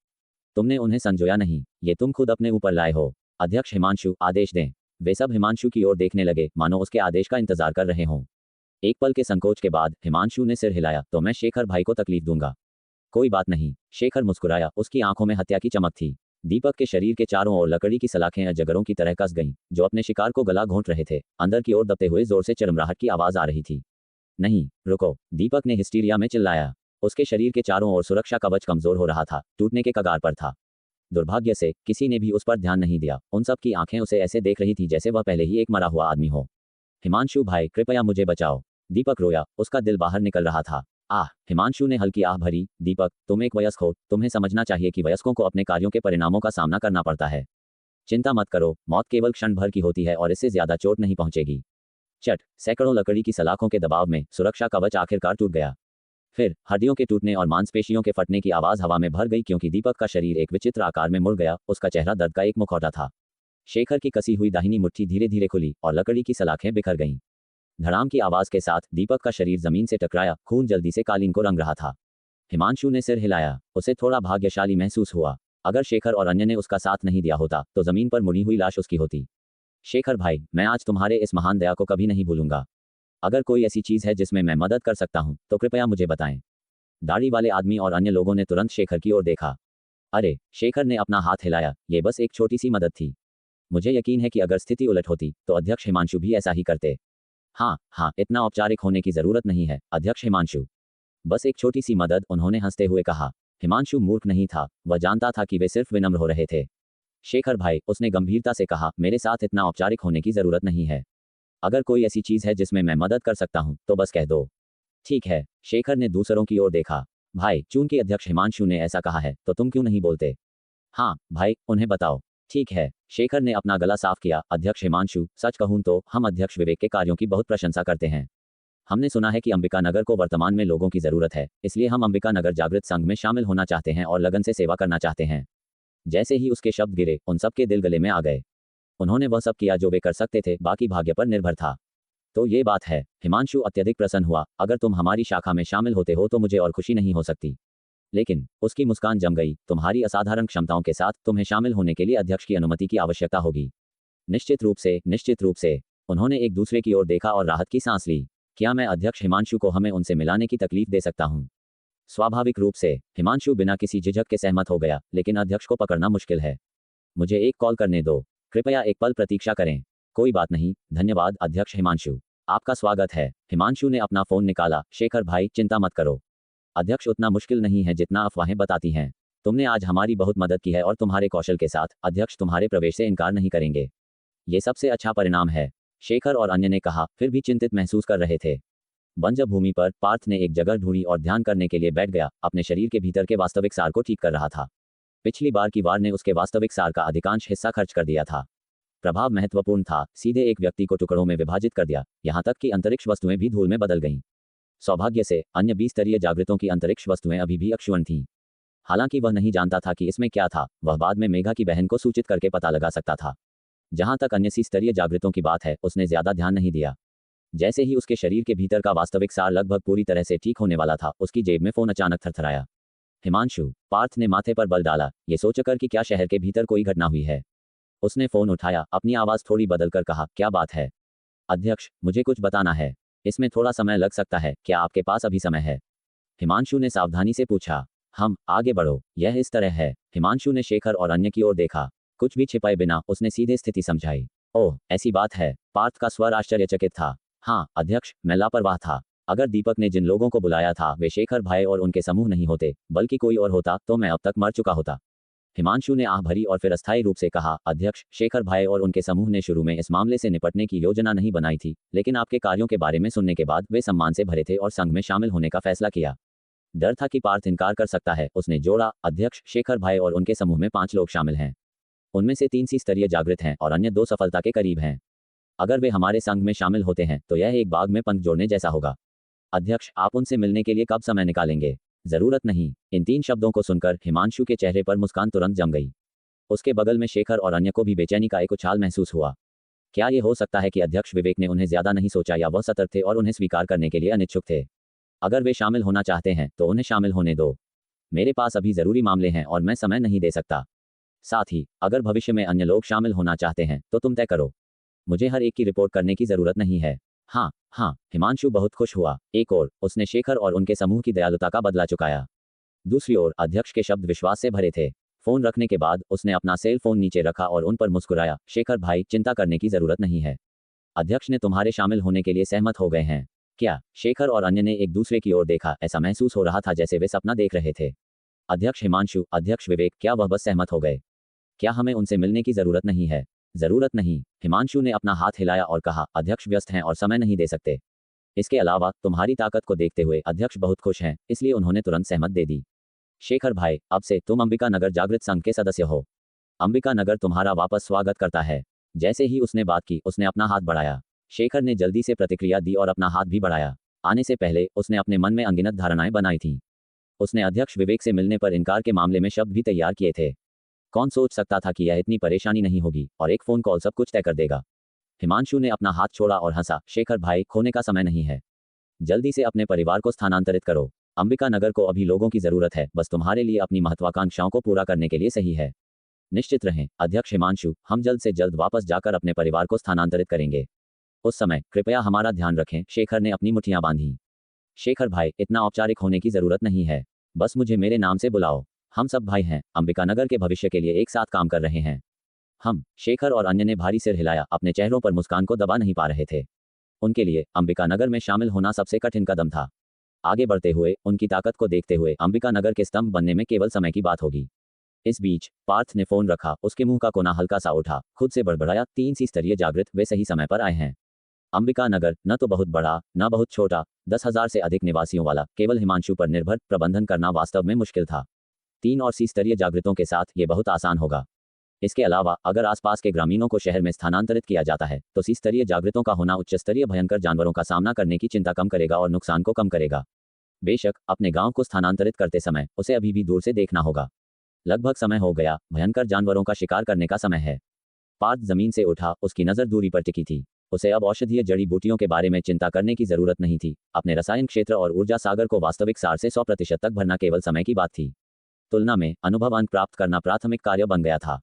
तुमने उन्हें संजोया नहीं, ये तुम खुद अपने ऊपर लाए हो। अध्यक्ष हिमांशु, आदेश दें। वे सब हिमांशु की ओर देखने लगे, मानो उसके आदेश का इंतजार कर रहे हों। एक पल के संकोच के बाद हिमांशु ने सिर हिलाया। तो मैं शेखर भाई को तकलीफ दूंगा। कोई बात नहीं। शेखर मुस्कुराया। उसकी आंखों में हत्या की चमक थी। दीपक के शरीर के चारों ओर लकड़ी की सलाखें अजगरों की तरह कस गईं, जो अपने शिकार को गला घोंट रहे थे। अंदर की ओर दबते हुए जोर से चिरमराहट की आवाज आ रही थी। नहीं, रुको, दीपक ने हिस्टीरिया में चिल्लाया। उसके शरीर के चारों ओर सुरक्षा कवच कमजोर हो रहा था, टूटने के कगार पर था। दुर्भाग्य से किसी ने भी उस पर ध्यान नहीं दिया। उन सब की आंखें उसे ऐसे देख रही थी जैसे वह पहले ही एक मरा हुआ आदमी हो। हिमांशु भाई, कृपया मुझे बचाओ। दीपक रोया। उसका दिल बाहर निकल रहा था। आह, हिमांशु ने हल्की आह भरी। दीपक, तुम एक वयस्क हो। तुम्हें समझना चाहिए कि वयस्कों को अपने कार्यों के परिणामों का सामना करना पड़ता है। चिंता मत करो, मौत केवल क्षण भर की होती है और इससे ज्यादा चोट नहीं पहुंचेगी। चट, सैकड़ों लकड़ी की सलाखों के दबाव में सुरक्षा कवच आखिरकार टूट गया। फिर हड्डियों के टूटने और मांसपेशियों के फटने की आवाज हवा में भर गई, क्योंकि दीपक का शरीर एक विचित्र आकार में मुड़ गया। उसका चेहरा दर्द का एक मुखौटा था। शेखर की कसी हुई दाहिनी मुट्ठी धीरे धीरे खुली और लकड़ी की सलाखें बिखर गईं। धड़ाम की आवाज के साथ दीपक का शरीर जमीन से टकराया। खून जल्दी से कालीन को रंग रहा था। हिमांशु ने सिर हिलाया। उसे थोड़ा भाग्यशाली महसूस हुआ। अगर शेखर और अन्य ने उसका साथ नहीं दिया होता तो जमीन पर मुड़ी हुई लाश उसकी होती। शेखर भाई, मैं आज तुम्हारे इस महान दया को कभी नहीं भूलूंगा। अगर कोई ऐसी चीज है जिसमें मैं मदद कर सकता हूं तो कृपया मुझे बताएं। दाढ़ी वाले आदमी और अन्य लोगों ने तुरंत शेखर की ओर देखा। अरे, शेखर ने अपना हाथ हिलाया। ये बस एक छोटी सी मदद थी। मुझे यकीन है कि अगर स्थिति उलट होती तो अध्यक्ष हिमांशु भी ऐसा ही करते। हाँ हाँ, इतना औपचारिक होने की जरूरत नहीं है अध्यक्ष हिमांशु। बस एक छोटी सी मदद, उन्होंने हंसते हुए कहा। हिमांशु मूर्ख नहीं था। वह जानता था कि वे सिर्फ विनम्र हो रहे थे। शेखर भाई, उसने गंभीरता से कहा, मेरे साथ इतना औपचारिक होने की जरूरत नहीं है। अगर कोई ऐसी चीज है जिसमें मैं मदद कर सकता हूं तो बस कह दो। ठीक है। शेखर ने दूसरों की ओर देखा। भाई, चूंकि अध्यक्ष हिमांशु ने ऐसा कहा है तो तुम क्यों नहीं बोलते। हाँ भाई, उन्हें बताओ। ठीक है। शेखर ने अपना गला साफ किया। अध्यक्ष हिमांशु, सच कहूं तो हम अध्यक्ष विवेक के कार्यों की बहुत प्रशंसा करते हैं। हमने सुना है कि अंबिका नगर को वर्तमान में लोगों की जरूरत है, इसलिए हम अंबिका नगर जागृत संघ में शामिल होना चाहते हैं और लगन से सेवा करना चाहते हैं। जैसे ही उसके शब्द गिरे, उन सबके दिल गले में आ गए। उन्होंने वह सब किया जो वे कर सकते थे, बाकी भाग्य पर निर्भर था। तो ये बात है। हिमांशु अत्यधिक प्रसन्न हुआ। अगर तुम हमारी शाखा में शामिल होते हो तो मुझे और खुशी नहीं हो सकती। लेकिन उसकी मुस्कान जम गई। तुम्हारी असाधारण क्षमताओं के साथ तुम्हें शामिल होने के लिए अध्यक्ष की अनुमति की आवश्यकता होगी। निश्चित रूप से, निश्चित रूप से। उन्होंने एक दूसरे की ओर देखा और राहत की सांस ली। क्या मैं अध्यक्ष हिमांशु को हमें उनसे मिलाने की तकलीफ दे सकता हूँ। स्वाभाविक रूप से हिमांशु बिना किसी झिझक के सहमत हो गया, लेकिन अध्यक्ष को पकड़ना मुश्किल है। मुझे एक कॉल करने दो। कृपया एक पल प्रतीक्षा करें। कोई बात नहीं, धन्यवाद अध्यक्ष हिमांशु। आपका स्वागत है। हिमांशु ने अपना फोन निकाला। शेखर भाई, चिंता मत करो। अध्यक्ष उतना मुश्किल नहीं है जितना अफवाहें बताती हैं। तुमने आज हमारी बहुत मदद की है और तुम्हारे कौशल के साथ अध्यक्ष तुम्हारे प्रवेश से इनकार नहीं करेंगे। ये सबसे अच्छा परिणाम है। शेखर और अन्य ने कहा, फिर भी चिंतित महसूस कर रहे थे। बंजर भूमि पर पार्थ ने एक जगह ढूंढी और ध्यान करने के लिए बैठ गया। अपने शरीर के भीतर के वास्तविक सार को ठीक कर रहा था। पिछली बार की वार ने उसके वास्तविक सार का अधिकांश हिस्सा खर्च कर दिया था। प्रभाव महत्वपूर्ण था, सीधे एक व्यक्ति को टुकड़ों में विभाजित कर दिया, यहाँ तक कि अंतरिक्ष वस्तुएं भी धूल में बदल गईं। सौभाग्य से अन्य 20 स्तरीय जागृतों की अंतरिक्ष वस्तुएं अभी भी अक्षुण्ण थीं। हालांकि वह नहीं जानता था कि इसमें क्या था, वह बाद में मेघा की बहन को सूचित करके पता लगा सकता था। जहां तक अन्य 30 स्तरीय जागृतों की बात है, उसने ज्यादा ध्यान नहीं दिया। जैसे ही उसके शरीर के भीतर का वास्तविक सार लगभग पूरी तरह से ठीक होने वाला था, उसकी जेब में फोन अचानक थरथराया। हिमांशु, पार्थ ने माथे पर बल डाला, ये सोचकर कि क्या शहर के भीतर कोई घटना हुई है। उसने फोन उठाया, अपनी आवाज थोड़ी बदलकर कहा, क्या बात है? अध्यक्ष, मुझे कुछ बताना है। इसमें थोड़ा समय लग सकता है, क्या आपके पास अभी समय है? हिमांशु ने सावधानी से पूछा। हम आगे बढ़ो, यह इस तरह है। हिमांशु ने शेखर और अन्य की ओर देखा। कुछ भी छिपाए बिना उसने सीधे स्थिति समझाई। ओह, ऐसी बात है। पार्थ का स्वर आश्चर्यचकित था। हाँ अध्यक्ष, मैं लापरवाह था। अगर दीपक ने जिन लोगों को बुलाया था वे शेखर भाई और उनके समूह नहीं होते, बल्कि कोई और होता, तो मैं अब तक मर चुका होता। हिमांशु ने आह भरी और फिर अस्थायी रूप से कहा, अध्यक्ष, शेखर भाई और उनके समूह ने शुरू में इस मामले से निपटने की योजना नहीं बनाई थी, लेकिन आपके कार्यों के बारे में सुनने के बाद वे सम्मान से भरे थे और संघ में शामिल होने का फैसला किया। डर था कि पार्थ इनकार कर सकता है, उसने जोड़ा, अध्यक्ष, शेखर भाई और उनके समूह में 5 लोग शामिल हैं। उनमें से 3 स्तरीय जागृत हैं और अन्य 2 सफलता के करीब हैं। अगर वे हमारे संघ में शामिल होते हैं तो यह एक बाग में पंख जोड़ने जैसा होगा। अध्यक्ष, आप उनसे मिलने के लिए कब समय निकालेंगे? जरूरत नहीं। इन 3 शब्दों को सुनकर हिमांशु के चेहरे पर मुस्कान तुरंत जम गई। उसके बगल में शेखर और अन्य को भी बेचैनी का एक उछाल महसूस हुआ। क्या ये हो सकता है कि अध्यक्ष विवेक ने उन्हें ज्यादा नहीं सोचा, या वह सतर्क थे और उन्हें स्वीकार करने के लिए अनिच्छुक थे? अगर वे शामिल होना चाहते हैं तो उन्हें शामिल होने दो। मेरे पास अभी जरूरी मामले हैं और मैं समय नहीं दे सकता। साथ ही अगर भविष्य में अन्य लोग शामिल होना चाहते हैं तो तुम तय करो। मुझे हर एक की रिपोर्ट करने की जरूरत नहीं है। हाँ हाँ, हिमांशु बहुत खुश हुआ। एक ओर उसने शेखर और उनके समूह की दयालुता का बदला चुकाया। दूसरी ओर अध्यक्ष के शब्द विश्वास से भरे थे। फोन रखने के बाद उसने अपना सेल फोन नीचे रखा और उन पर मुस्कुराया। शेखर भाई, चिंता करने की जरूरत नहीं है। अध्यक्ष ने तुम्हारे शामिल होने के लिए सहमत हो गए हैं। क्या? शेखर और अन्य ने एक दूसरे की ओर देखा। ऐसा महसूस हो रहा था जैसे वे सपना देख रहे थे। अध्यक्ष हिमांशु, अध्यक्ष विवेक, क्या वह बस सहमत हो गए? क्या हमें उनसे मिलने की जरूरत नहीं है? जरूरत नहीं। हिमांशु ने अपना हाथ हिलाया और कहा, अध्यक्ष व्यस्त हैं और समय नहीं दे सकते। इसके अलावा तुम्हारी ताकत को देखते हुए अध्यक्ष बहुत खुश हैं, इसलिए उन्होंने तुरंत सहमत दे दी। शेखर भाई, अब से तुम अंबिका नगर जागृत संघ के सदस्य हो। अंबिका नगर तुम्हारा वापस स्वागत करता है। जैसे ही उसने बात की, उसने अपना हाथ बढ़ाया। शेखर ने जल्दी से प्रतिक्रिया दी और अपना हाथ भी बढ़ाया। आने से पहले उसने अपने मन में अनगिनत धारणाएं बनाई थीं। उसने अध्यक्ष विवेक से मिलने पर इनकार के मामले में शब्द भी तैयार किए थे। कौन सोच सकता था कि यह इतनी परेशानी नहीं होगी और एक फोन कॉल सब कुछ तय कर देगा। हिमांशु ने अपना हाथ छोड़ा और हंसा। शेखर भाई, खोने का समय नहीं है। जल्दी से अपने परिवार को स्थानांतरित करो। अंबिका नगर को अभी लोगों की जरूरत है, बस तुम्हारे लिए अपनी महत्वाकांक्षाओं को पूरा करने के लिए सही है। निश्चित रहें अध्यक्ष हिमांशु, हम जल्द से जल्द वापस जाकर अपने परिवार को स्थानांतरित करेंगे। उस समय कृपया हमारा ध्यान रखें। शेखर ने अपनी मुठ्ठियां बांधी। शेखर भाई, इतना औपचारिक होने की जरूरत नहीं है। बस मुझे मेरे नाम से बुलाओ। हम सब भाई हैं, अंबिका नगर के भविष्य के लिए एक साथ काम कर रहे हैं। हम। शेखर और अन्य ने भारी सिर हिलाया, अपने चेहरों पर मुस्कान को दबा नहीं पा रहे थे। उनके लिए अंबिका नगर में शामिल होना सबसे कठिन कदम था। आगे बढ़ते हुए, उनकी ताकत को देखते हुए अंबिका नगर के स्तंभ बनने में केवल समय की बात होगी। इस बीच पार्थ ने फोन रखा। उसके मुंह का कोना हल्का सा उठा। खुद से बड़बड़ाया, 3 स्तरीय जागृत, वे सही समय पर आए हैं। अंबिका नगर न तो बहुत बड़ा न बहुत छोटा, 10,000 से अधिक निवासियों वाला, केवल हिमांशु पर निर्भर। प्रबंधन करना वास्तव में मुश्किल था। 3 और स्तरीय जागृतों के साथ ये बहुत आसान होगा। इसके अलावा अगर आसपास के ग्रामीणों को शहर में स्थानांतरित किया जाता है तो स्तरीय जागृतों का होना उच्च स्तरीय भयंकर जानवरों का सामना करने की चिंता कम करेगा और नुकसान को कम करेगा। बेशक अपने गांव को स्थानांतरित करते समय उसे अभी भी दूर से देखना होगा। लगभग समय हो गया, भयंकर जानवरों का शिकार करने का समय है। पार्थ जमीन से उठा। उसकी नजर दूरी पर टिकी थी। उसे अब औषधीय जड़ी बूटियों के बारे में चिंता करने की जरूरत नहीं थी। अपने रसायन क्षेत्र और ऊर्जा सागर को वास्तविक सार से 100% तक भरना केवल समय की बात थी। तुलना में अनुभव अंक प्राप्त करना प्राथमिक कार्य बन गया था।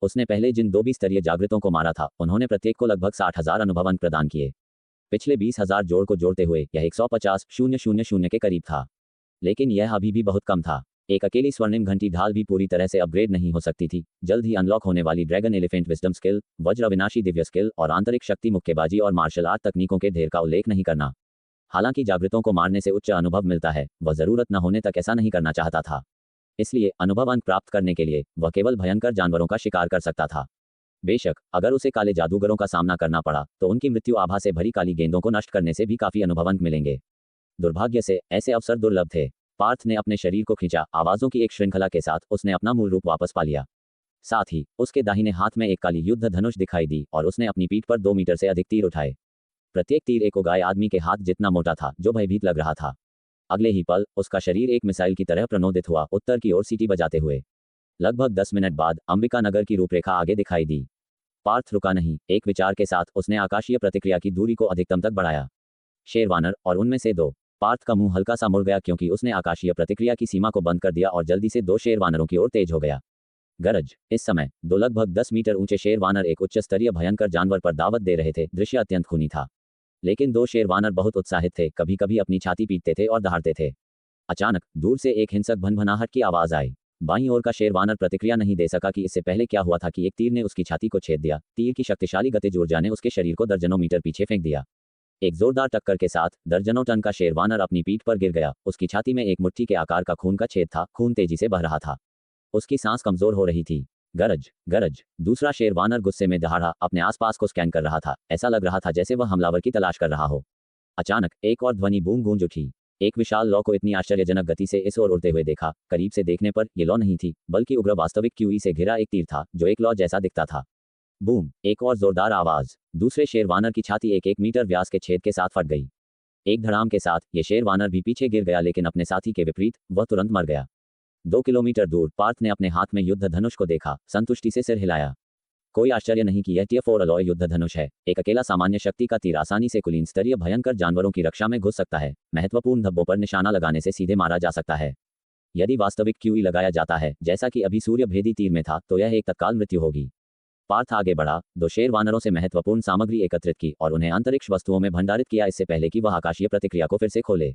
उसने पहले जिन 2 स्तरीय जागृतों को मारा था, उन्होंने प्रत्येक को लगभग 60,000 अनुभव अंक प्रदान किए। पिछले 20,000 जोड़ को जोड़ते हुए यह 150,000 के करीब था। लेकिन यह अभी भी बहुत कम था। एक अकेली स्वर्णिम घंटी ढाल भी पूरी तरह से अपग्रेड नहीं हो सकती थी। जल्द ही अनलॉक होने वाली ड्रैगन एलिफेंट विजडम स्किल, वज्र अविनाशी दिव्य स्किल और आंतरिक शक्ति मुक्केबाजी और मार्शल आर्ट तकनीकों के ढेर का उल्लेख नहीं करना। हालांकि जागृतों को मारने से उच्च अनुभव मिलता है, वह जरूरत न होने तक ऐसा नहीं करना चाहता था। इसलिए अनुभव अंक प्राप्त करने के लिए वह केवल भयंकर जानवरों का शिकार कर सकता था। बेशक अगर उसे काले जादूगरों का सामना करना पड़ा तो उनकी मृत्यु आभा से भरी काली गेंदों को नष्ट करने से भी काफी अनुभव अंक मिलेंगे। दुर्भाग्य से ऐसे अवसर दुर्लभ थे। पार्थ ने अपने शरीर को खींचा, आवाजों की एक श्रृंखला के साथ उसने अपना मूल रूप वापस पा लिया। साथ ही उसके दाहिने हाथ में एक काली युद्ध धनुष दिखाई दी और उसने अपनी पीठ पर 2 मीटर से अधिक तीर उठाए। प्रत्येक तीर एक उगाए आदमी के हाथ जितना मोटा था, जो भयभीत लग रहा था। अगले ही पल उसका शरीर एक मिसाइल की तरह प्रणोदित हुआ, उत्तर की ओर सीटी बजाते हुए। लगभग 10 मिनट बाद अंबिका नगर की रूपरेखा आगे दिखाई दी। पार्थ रुका नहीं, एक विचार के साथ उसने आकाशीय प्रतिक्रिया की दूरी को अधिकतम तक बढ़ाया। शेरवानर और उनमें से 2। पार्थ का मुंह हल्का सा मुड़ गया क्योंकि उसने आकाशीय प्रतिक्रिया की सीमा को बंद कर दिया और जल्दी से 2 शेरवानरों की ओर तेज हो गया। गरज। इस समय 2 लगभग 10 मीटर ऊंचे शेरवानर एक उच्च स्तरीय भयंकर जानवर पर दावत दे रहे थे। दृश्य अत्यंत खूनी था, लेकिन 2 शेरवानर बहुत उत्साहित थे, कभी कभी अपनी छाती पीटते थे और दहाड़ते थे। अचानक दूर से एक हिंसक भनभनाहट की आवाज आई। बाईं ओर का शेरवानर प्रतिक्रिया नहीं दे सका कि इससे पहले क्या हुआ था कि एक तीर ने उसकी छाती को छेद दिया। तीर की शक्तिशाली गतिज ऊर्जा ने उसके शरीर को दर्जनों मीटर पीछे फेंक दिया। एक जोरदार टक्कर के साथ दर्जनों टन का शेरवानर अपनी पीठ पर गिर गया। उसकी छाती में एक मुट्ठी के आकार का खून का छेद था, खून तेजी से बह रहा था। उसकी सांस कमजोर हो रही थी। गरज गरज। दूसरा शेरवानर गुस्से में दहाड़ा, अपने आसपास को स्कैन कर रहा था। ऐसा लग रहा था जैसे वह हमलावर की तलाश कर रहा हो। अचानक एक और ध्वनि बूम गूंज उठी। एक विशाल लौ को इतनी आश्चर्यजनक गति से इस ओर उड़ते हुए देखा। करीब से देखने पर यह लौ नहीं थी, बल्कि उग्र वास्तविक क्यूई से घिरा एक तीर था, जो एक लौ जैसा दिखता था। बूम। एक और जोरदार आवाज। दूसरे शेरवानर की छाती एक मीटर व्यास के छेद के साथ फट गई। एक धड़ाम के साथ यह शेरवानर भी पीछे गिर गया, लेकिन अपने साथी के विपरीत वह तुरंत मर गया। 2 किलोमीटर दूर पार्थ ने अपने हाथ में युद्ध धनुष को देखा, संतुष्टि से सिर हिलाया। कोई आश्चर्य नहीं कि यह टियर 4 अलॉय युद्ध धनुष है। एक अकेला सामान्य शक्ति का तीर आसानी से कुलीन स्तरीय भयंकर जानवरों की रक्षा में घुस सकता है। महत्वपूर्ण धब्बों पर निशाना लगाने से सीधे मारा जा सकता है। यदि वास्तविक क्यूई लगाया जाता है, जैसा कि अभी सूर्य भेदी तीर में था, तो यह एक तत्काल मृत्यु होगी। पार्थ आगे बढ़ा, 2 शेरवानरों से महत्वपूर्ण सामग्री एकत्रित की और उन्हें अंतरिक्ष वस्तुओं में भंडारित किया, इससे पहले कि वह आकाशीय प्रतिक्रिया को फिर से खोले।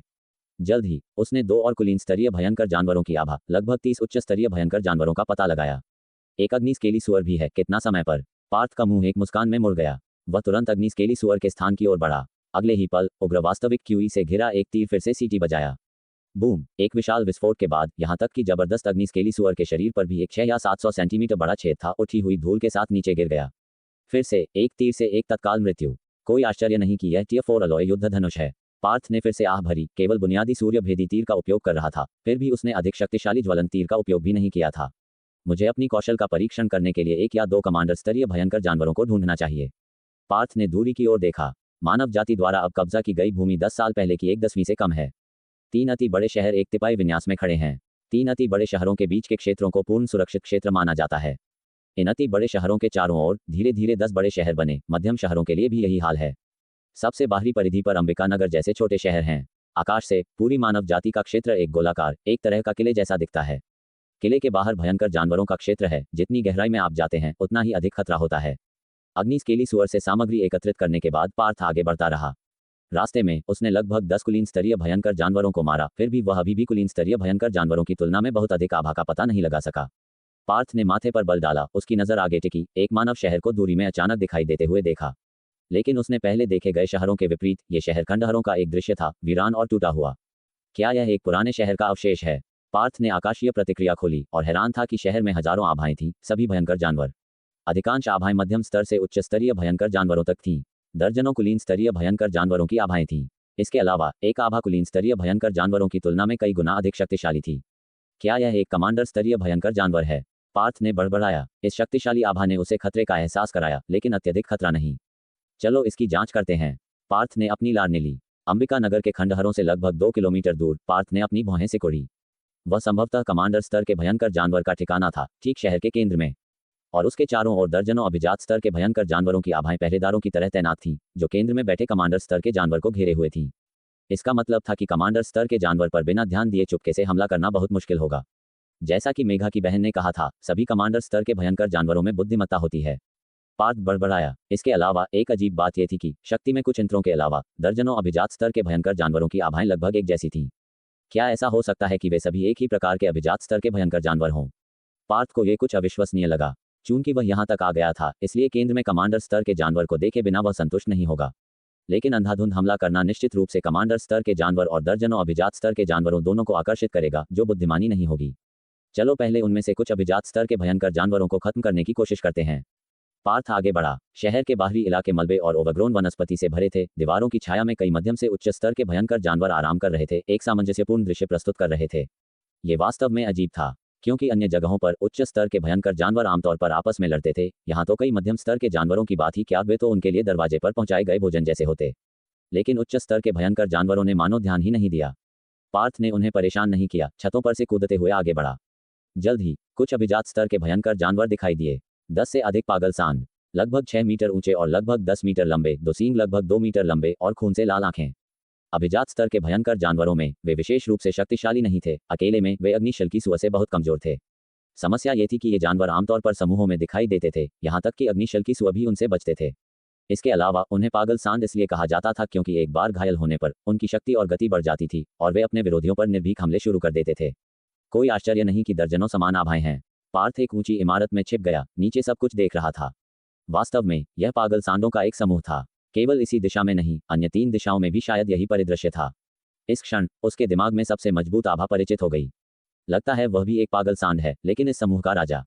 जल्द ही उसने 2 और कुलीन स्तरीय भयंकर जानवरों की आभा, लगभग 30 उच्च स्तरीय भयंकर जानवरों का पता लगाया। एक अग्निस्केली सुअर भी है। कितना समय पर? पार्थ का मुंह एक मुस्कान में मुड़ गया। वह तुरंत अग्निस्केली सुअर के स्थान की ओर बढ़ा। अगले ही पल उग्र वास्तविक क्यूई से घिरा एक तीर फिर से सीटी बजाया। बूम। एक विशाल विस्फोट के बाद यहां तक कि जबरदस्त अग्निस्केली सुअर के शरीर पर भी एक 6 या 700 सेंटीमीटर बड़ा छेद था, उठी हुई धूल के साथ नीचे गिर गया। फिर से एक तीर से एक तत्काल मृत्यु। कोई आश्चर्य नहीं कि यह टियर 4 अलॉय युद्ध धनुष है। पार्थ ने फिर से आह भरी। केवल बुनियादी सूर्य भेदी तीर का उपयोग कर रहा था, फिर भी उसने अधिक शक्तिशाली ज्वलन तीर का उपयोग भी नहीं किया था। मुझे अपनी कौशल का परीक्षण करने के लिए 1 या 2 कमांडर स्तरीय भयंकर जानवरों को ढूंढना चाहिए। पार्थ ने दूरी की ओर देखा। मानव जाति द्वारा अब कब्जा की गई भूमि 10 साल पहले की 1/10 से कम है। 3 अति बड़े शहर एक तिपाई विन्यास में खड़े हैं। 3 अति बड़े शहरों के बीच के क्षेत्रों को पूर्ण सुरक्षित क्षेत्र माना जाता है। इन अति बड़े शहरों के चारों ओर धीरे धीरे 10 बड़े शहर बने। मध्यम शहरों के लिए भी यही हाल है। सबसे बाहरी परिधि पर अंबिका नगर जैसे छोटे शहर हैं। आकाश से पूरी मानव जाति का क्षेत्र एक गोलाकार, एक तरह का किले जैसा दिखता है। किले के बाहर भयंकर जानवरों का क्षेत्र है। जितनी गहराई में आप जाते हैं, उतना ही अधिक खतरा होता है। अग्निस्केली सुअर से सामग्री एकत्रित करने के बाद पार्थ आगे बढ़ता रहा। रास्ते में उसने लगभग 10 कुलीन स्तरीय भयंकर जानवरों को मारा, फिर भी वह अभी भी कुलीन स्तरीय भयंकर जानवरों की तुलना में बहुत अधिक आभा का पता नहीं लगा सका। पार्थ ने माथे पर बल डाला। उसकी नजर आगे टिकी। एक मानव शहर को दूरी में अचानक दिखाई देते हुए देखा, लेकिन उसने पहले देखे गए शहरों के विपरीत ये शहर खंडहरों का एक दृश्य था, वीरान और टूटा हुआ। क्या यह एक पुराने शहर का अवशेष है? पार्थ ने आकाशीय प्रतिक्रिया खोली और हैरान था कि शहर में हजारों आभाएं थीं, सभी भयंकर जानवर। अधिकांश आभाएं मध्यम स्तर से उच्च स्तरीय भयंकर जानवरों तक थीं। दर्जनों कुलीन स्तरीय भयंकर जानवरों की आभाएं थीं। इसके अलावा एक आभा कुलीन स्तरीय भयंकर जानवरों की तुलना में कई गुना अधिक शक्तिशाली थी। क्या यह एक कमांडर स्तरीय भयंकर जानवर है? पार्थ ने बड़बड़ाया। इस शक्तिशाली आभा ने उसे खतरे का एहसास कराया, लेकिन अत्यधिक खतरा नहीं। चलो इसकी जांच करते हैं। पार्थ ने अपनी लारने ली। अंबिका नगर के खंडहरों से लगभग 2 किलोमीटर दूर पार्थ ने अपनी भौहें सिकोड़ी। वह संभवतः कमांडर स्तर के भयंकर जानवर का ठिकाना था, ठीक शहर के केंद्र में। और उसके चारों ओर दर्जनों अभिजात स्तर के भयंकर जानवरों की आभाएं पहरेदारों की तरह तैनात थीं, जो केंद्र में बैठे कमांडर स्तर के जानवर को घेरे हुए थीं। इसका मतलब था कि कमांडर स्तर के जानवर पर बिना ध्यान दिए चुपके से हमला करना बहुत मुश्किल होगा। जैसा कि मेघा की बहन ने कहा था, सभी कमांडर स्तर के भयंकर जानवरों में बुद्धिमत्ता होती है। पार्थ बड़बड़ाया। इसके अलावा एक अजीब बात यह थी कि शक्ति में कुछ यंत्रों के अलावा दर्जनों अभिजात स्तर के भयंकर जानवरों की आभाएं लगभग एक जैसी थीं। क्या ऐसा हो सकता है कि वे सभी एक ही प्रकार के अभिजात स्तर के भयंकर जानवर हों? पार्थ को यह कुछ अविश्वसनीय लगा। चूंकि वह यहां तक आ गया था, इसलिए केंद्र में कमांडर स्तर के जानवर को देखे बिना वह संतुष्ट नहीं होगा। लेकिन अंधाधुंध हमला करना निश्चित रूप से कमांडर स्तर के जानवर और दर्जनों अभिजात स्तर के जानवरों दोनों को आकर्षित करेगा, जो बुद्धिमानी नहीं होगी। चलो पहले उनमें से कुछ अभिजात स्तर के भयंकर जानवरों को खत्म करने की कोशिश करते हैं। पार्थ आगे बढ़ा। शहर के बाहरी इलाके मलबे और ओवरग्रोन वनस्पति से भरे थे। दीवारों की छाया में कई मध्यम से उच्च स्तर के भयंकर जानवर आराम कर रहे थे, एक सामंजस्यपूर्ण दृश्य प्रस्तुत कर रहे थे। ये वास्तव में अजीब था, क्योंकि अन्य जगहों पर उच्च स्तर के भयंकर जानवर आमतौर पर आपस में लड़ते थे, यहाँ तो कई मध्यम स्तर के जानवरों की बात ही क्या, वे तो उनके लिए दरवाजे पर पहुंचाए गए भोजन जैसे होते। लेकिन उच्च स्तर के भयंकर जानवरों ने मानो ध्यान ही नहीं दिया। पार्थ ने उन्हें परेशान नहीं किया, छतों पर से कूदते हुए आगे बढ़ा। जल्द ही कुछ अभिजात स्तर के भयंकर जानवर दिखाई दिए। 10 से अधिक पागल सांड, लगभग 6 मीटर ऊंचे और लगभग 10 मीटर लंबे, दो सींग लगभग 2 मीटर लंबे और खून से लाल आंखें। अभिजात स्तर के भयंकर जानवरों में वे विशेष रूप से शक्तिशाली नहीं थे, अकेले में वे अग्निशल्कीसुआ से बहुत कमजोर थे। समस्या ये थी कि ये जानवर आमतौर पर समूहों में दिखाई देते थे, यहाँ तक कि अग्निशल्कीसुआ भी उनसे बचते थे। इसके अलावा उन्हें पागल सांड इसलिए कहा जाता था क्योंकि एक बार घायल होने पर उनकी शक्ति और गति बढ़ जाती थी और वे अपने विरोधियों पर निर्भीक हमले शुरू कर देते थे। कोई आश्चर्य नहीं कि दर्जनों समान आभाएं हैं। पार्थ एक ऊंची इमारत में छिप गया, नीचे सब कुछ देख रहा था। वास्तव में यह पागल सांडों का एक समूह था। केवल इसी दिशा में नहीं, अन्य 3 दिशाओं में भी शायद यही परिदृश्य था। इस क्षण उसके दिमाग में सबसे मजबूत आभा परिचित हो गई। लगता है वह भी एक पागल सांड है, लेकिन इस समूह का राजा।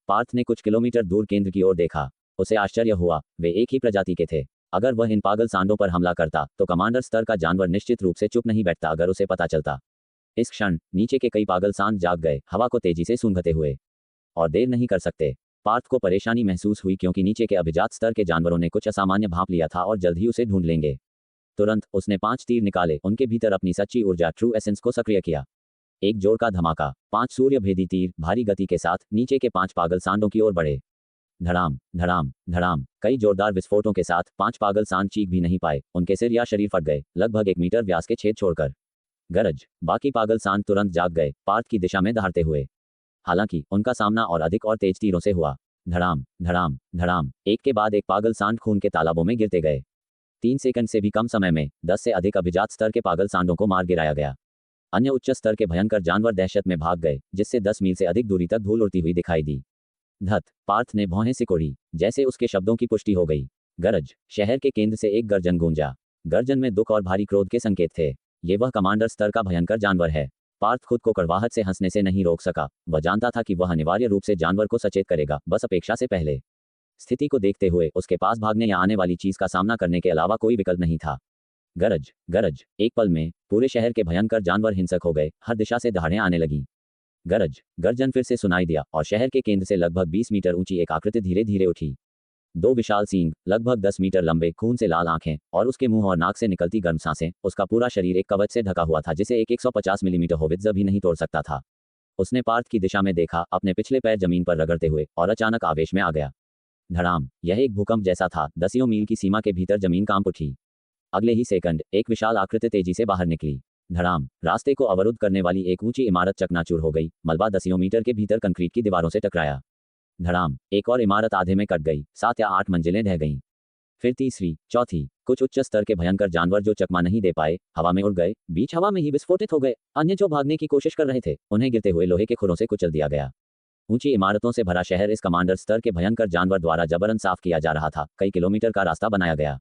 पार्थ ने कुछ किलोमीटर दूर केंद्र की ओर देखा। उसे आश्चर्य हुआ, वे एक ही प्रजाति के थे। अगर वह इन पागल सांडों पर हमला करता तो कमांडर स्तर का जानवर निश्चित रूप से चुप नहीं बैठता अगर उसे पता चलता। इस क्षण नीचे के कई पागल सांड जाग गए, हवा को तेजी से सूंघते हुए। और देर नहीं कर सकते। पार्थ को परेशानी महसूस हुई क्योंकि नीचे के अभिजात स्तर के जानवरों ने कुछ असामान्य भांप लिया था और जल्द ही उसे ढूंढ लेंगे। तुरंत उसने 5 तीर निकाले, उनके भीतर अपनी सच्ची ऊर्जा ट्रू एसेंस को सक्रिय किया। एक जोर का धमाका, 5 सूर्य भेदी तीर भारी गति के साथ नीचे के 5 पागल सांडों की ओर बढ़े। धड़ाम धड़ाम धड़ाम, कई जोरदार विस्फोटों के साथ 5 पागल सांड चीख भी नहीं पाए, उनके सिर या शरीर फट गए, लगभग 1 मीटर व्यास के छेद छोड़कर। गरज, बाकी पागल सांड तुरंत जाग गए, पार्थ की दिशा में दहाड़ते हुए। हालांकि उनका सामना और अधिक और तेज तीरों से हुआ। धड़ाम धड़ाम धड़ाम, एक के बाद एक पागल सांड खून के तालाबों में गिरते गए। 3 सेकंड से भी कम समय में 10 से अधिक अभिजात स्तर के पागल सांडों को मार गिराया गया। अन्य उच्च स्तर के भयंकर जानवर दहशत में भाग गए, जिससे 10 मील से अधिक दूरी तक धूल उड़ती हुई दिखाई दी। धत, पार्थ ने भौहें सिकोड़ी, जैसे उसके शब्दों की पुष्टि हो गई। गरज, शहर के केंद्र से एक गर्जन गूंजा। गर्जन में दुख और भारी क्रोध के संकेत थे। ये वह कमांडर स्तर का भयंकर जानवर है। पार्थ खुद को कड़वाहट से हंसने से नहीं रोक सका। वह जानता था कि वह अनिवार्य रूप से जानवर को सचेत करेगा, बस अपेक्षा से पहले। स्थिति को देखते हुए उसके पास भागने या आने वाली चीज का सामना करने के अलावा कोई विकल्प नहीं था। गरज गरज, एक पल में पूरे शहर के भयंकर जानवर हिंसक हो गए, हर दिशा से दहाड़ें आने लगीं। गरज, गर्जन फिर से सुनाई दिया और शहर के केंद्र से लगभग 20 मीटर ऊंची एक आकृति धीरे धीरे उठी। 2 विशाल सींग, लगभग 10 मीटर लंबे, खून से लाल आंखें और उसके मुंह और नाक से निकलती गर्म सांसें। उसका पूरा शरीर एक कवच से ढका हुआ था जिसे एक 150 मिलीमीटर होवित्ज़र भी नहीं तोड़ सकता था। उसने पार्थ की दिशा में देखा, अपने पिछले पैर जमीन पर रगड़ते हुए, और अचानक आवेश में आ गया। धड़ाम, यह एक भूकंप जैसा था। दसियों मील की सीमा के भीतर जमीन कांप उठी। अगले ही सेकंड एक विशाल आकृति तेजी से बाहर निकली। धड़ाम, रास्ते को अवरुद्ध करने वाली एक ऊंची इमारत चकनाचूर हो गई। मलबा दसियों मीटर के भीतर कंक्रीट की दीवारों से टकराया। धड़ाम, एक और इमारत आधे में कट गई, 7 या 8 मंजिलें ढह गईं। फिर तीसरी, चौथी। कुछ उच्च स्तर के भयंकर जानवर जो चकमा नहीं दे पाए, हवा में उड़ गए, बीच हवा में ही विस्फोटित हो गए। अन्य जो भागने की कोशिश कर रहे थे, उन्हें गिरते हुए लोहे के खुरों से कुचल दिया गया। ऊंची इमारतों से भरा शहर इस कमांडर स्तर के भयंकर जानवर द्वारा जबरन साफ किया जा रहा था। कई किलोमीटर का रास्ता बनाया गया।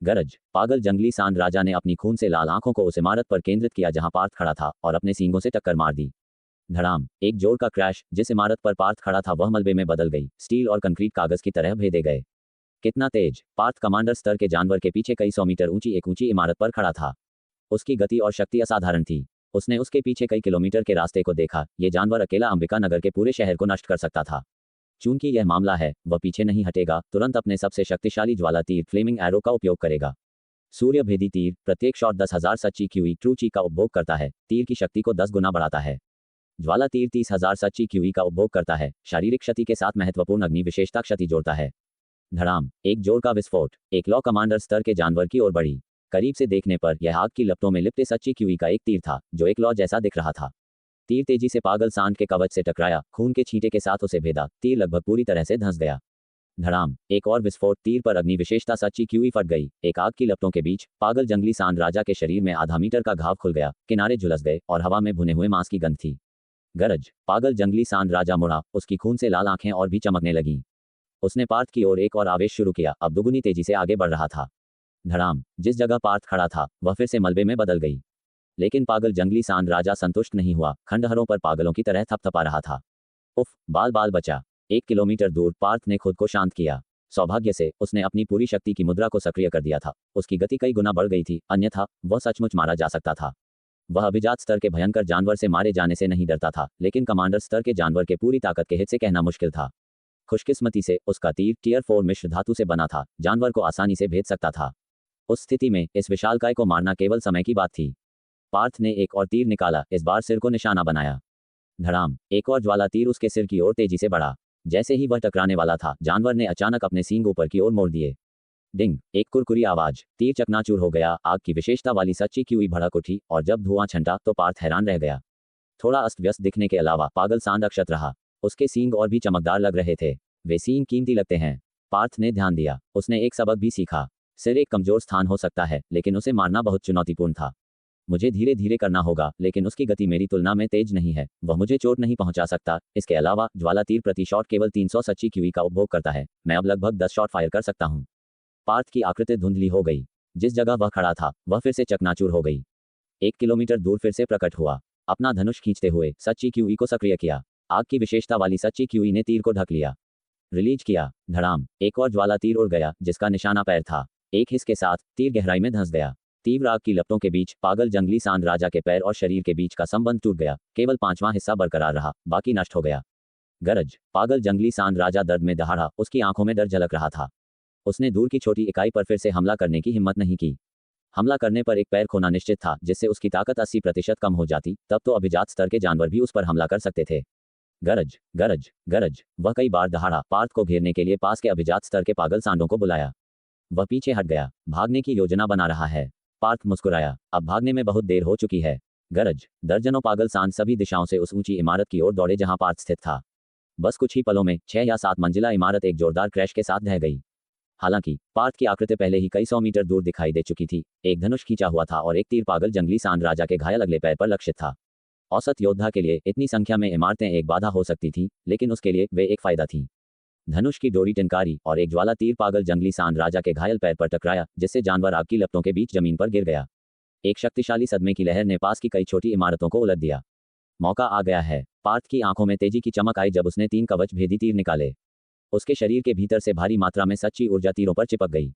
गरज, पागल जंगली सांड राजा ने अपनी खून से लाल आंखों को उस इमारत पर केंद्रित किया जहां पार्थ खड़ा था और अपने सींगों से टक्कर मार दी। धड़ाम, एक जोर का क्रैश, जिस इमारत पर पार्थ खड़ा था वह मलबे में बदल गई, स्टील और कंक्रीट कागज की तरह भेदे गए। कितना तेज! पार्थ कमांडर स्तर के जानवर के पीछे कई 100 मीटर ऊंची एक ऊंची इमारत पर खड़ा था। उसकी गति और शक्ति असाधारण थी। उसने उसके पीछे कई किलोमीटर के रास्ते को देखा। ये जानवर अकेला अंबिका नगर के पूरे शहर को नष्ट कर सकता था। चूंकि यह मामला है, वह पीछे नहीं हटेगा, तुरंत अपने सबसे शक्तिशाली ज्वाला तीर फ्लेमिंग एरो का उपयोग करेगा। सूर्य भेदी तीर, प्रत्येक शॉट 10,000 सच्ची क्यूई ट्रू ची का उपभोग करता है। तीर की शक्ति को 10 गुना बढ़ाता है। ज्वाला तीर 30,000 सच्ची क्यूई का उपभोग करता है। शारीरिक क्षति के साथ महत्वपूर्ण अग्नि विशेषता क्षति जोड़ता है। धड़ाम, एक जोर का विस्फोट, एक लॉ कमांडर स्तर के जानवर की ओर बढ़ी। करीब से देखने पर यह आग की लपटों में लिपटे सच्ची क्यूई का एक तीर था, जो एक लॉ जैसा दिख रहा था। तीर तेजी से पागल सांड के कवच से टकराया, खून के छींटे के साथ उसे भेदा। तीर लगभग पूरी तरह से धंस गया। धड़ाम, एक और विस्फोट, तीर पर अग्नि विशेषता सच्ची क्यूई फट गई। एक आग की लपटों के बीच पागल जंगली सांड राजा के शरीर में आधा मीटर का घाव खुल गया, किनारे झुलस गए और हवा में भुने हुए मांस की गंध थी। गरज, पागल जंगली सांड राजा मुड़ा, उसकी खून से लाल आंखें और भी चमकने लगीं। उसने पार्थ की ओर एक और आवेश शुरू किया, अब दुगुनी तेजी से आगे बढ़ रहा था। धड़ाम, जिस जगह पार्थ खड़ा था वह फिर से मलबे में बदल गई। लेकिन पागल जंगली सांड राजा संतुष्ट नहीं हुआ, खंडहरों पर पागलों की तरह थपथपा रहा था। उफ, बाल बाल बचा। 1 किलोमीटर दूर पार्थ ने खुद को शांत किया। सौभाग्य से उसने अपनी पूरी शक्ति की मुद्रा को सक्रिय कर दिया था। उसकी गति कई गुना बढ़ गई थी, अन्यथा वह सचमुच मारा जा सकता था। वह अभिजात स्तर के भयंकर जानवर से मारे जाने से नहीं डरता था, लेकिन कमांडर स्तर के जानवर के पूरी ताकत के हित से कहना मुश्किल था। खुशकिस्मती से उसका तीर टियर 4 मिश्र धातु से बना था, जानवर को आसानी से भेद सकता था। उस स्थिति में इस विशालकाय को मारना केवल समय की बात थी। पार्थ ने एक और तीर निकाला, इस बार सिर को निशाना बनाया। धड़ाम, एक और ज्वाला तीर उसके सिर की ओर तेजी से बढ़ा। जैसे ही वह टकराने वाला था, जानवर ने अचानक अपने सींग ऊपर की ओर मोड़ दिए। डिंग, एक कुरकुरी आवाज, तीर चकनाचूर हो गया। आग की विशेषता वाली सच्ची की हुई भड़क उठी और जब धुआं छंटा तो पार्थ हैरान रह गया। थोड़ा अस्त व्यस्त दिखने के अलावा पागल सांड अक्षत रहा। उसके सींग और भी चमकदार लग रहे थे। वे सींग कीमती लगते हैं। पार्थ ने ध्यान दिया। उसने एक सबक भी सीखा। सिर एक कमजोर स्थान हो सकता है, लेकिन उसे मारना बहुत चुनौतीपूर्ण था। मुझे धीरे धीरे करना होगा, लेकिन उसकी गति मेरी तुलना में तेज नहीं है। वह मुझे चोट नहीं पहुंचा सकता। इसके अलावा ज्वाला तीर प्रति शॉट केवल 300 सच्ची क्यूई का उपभोग करता है। मैं अब लगभग 10 शॉट फायर कर सकता हूं। पार्थ की आकृति धुंधली हो गई। जिस जगह वह खड़ा था वह फिर से चकनाचूर हो गई। 1 किलोमीटर दूर फिर से प्रकट हुआ। अपना धनुष खींचते हुए सच्ची क्यूई को सक्रिय किया। आग की विशेषता वाली सच्ची क्यूई ने तीर को ढक लिया। रिलीज किया। धड़ाम, एक और ज्वाला तीर उड़ गया, जिसका निशाना पैर था। एक हिस के साथ तीर गहराई में धंस गया। तीव्र आग की लपटों के बीच पागल जंगली सांड राजा के पैर और शरीर के बीच का संबंध टूट गया। केवल 5वां हिस्सा बरकरार रहा, बाकी नष्ट हो गया। गरज, पागल जंगली सांड राजा दर्द में दहाड़ा। उसकी आंखों में डर झलक रहा था। उसने दूर की छोटी इकाई पर फिर से हमला करने की हिम्मत नहीं की। हमला करने पर एक पैर खोना निश्चित था, जिससे उसकी ताकत 80% कम हो जाती। तब तो अभिजात स्तर के जानवर भी उस पर हमला कर सकते थे। गरज, गरज, गरज, वह कई बार दहाड़ा। पार्थ को घेरने के लिए पास के अभिजात स्तर के पागल सांडों को बुलाया। वह पीछे हट गया, भागने की योजना बना रहा है। पार्थ मुस्कुराया, अब भागने में बहुत देर हो चुकी है। गरज, दर्जनों पागल सांड सभी दिशाओं से उस ऊंची इमारत की ओर दौड़े जहां पार्थ स्थित था। बस कुछ ही पलों में 6 या 7 मंजिला इमारत एक जोरदार क्रैश के साथ ढह गई। हालांकि पार्थ की आकृति पहले ही कई 100 मीटर दूर दिखाई दे चुकी थी। एक धनुष खींचा हुआ था और एक तीर पागल जंगली सांड राजा के घायल अगले पैर पर लक्षित था। औसत योद्धा के लिए इतनी संख्या में इमारतें एक बाधा हो सकती थी, लेकिन उसके लिए वे एक फायदा थी। धनुष की डोरी टिनकारी और एक ज्वाला तीर पागल जंगली सांड राजा के घायल पैर पर टकराया, जिससे जानवर आग की लपटों के बीच जमीन पर गिर गया। एक शक्तिशाली सदमे की लहर ने पास की कई छोटी इमारतों को उलट दिया। मौका आ गया है। पार्थ की आंखों में तेजी की चमक आई जब उसने 3 कवच भेदी तीर निकाले। उसके शरीर के भीतर से भारी मात्रा में सच्ची ऊर्जा तीरों पर चिपक गई।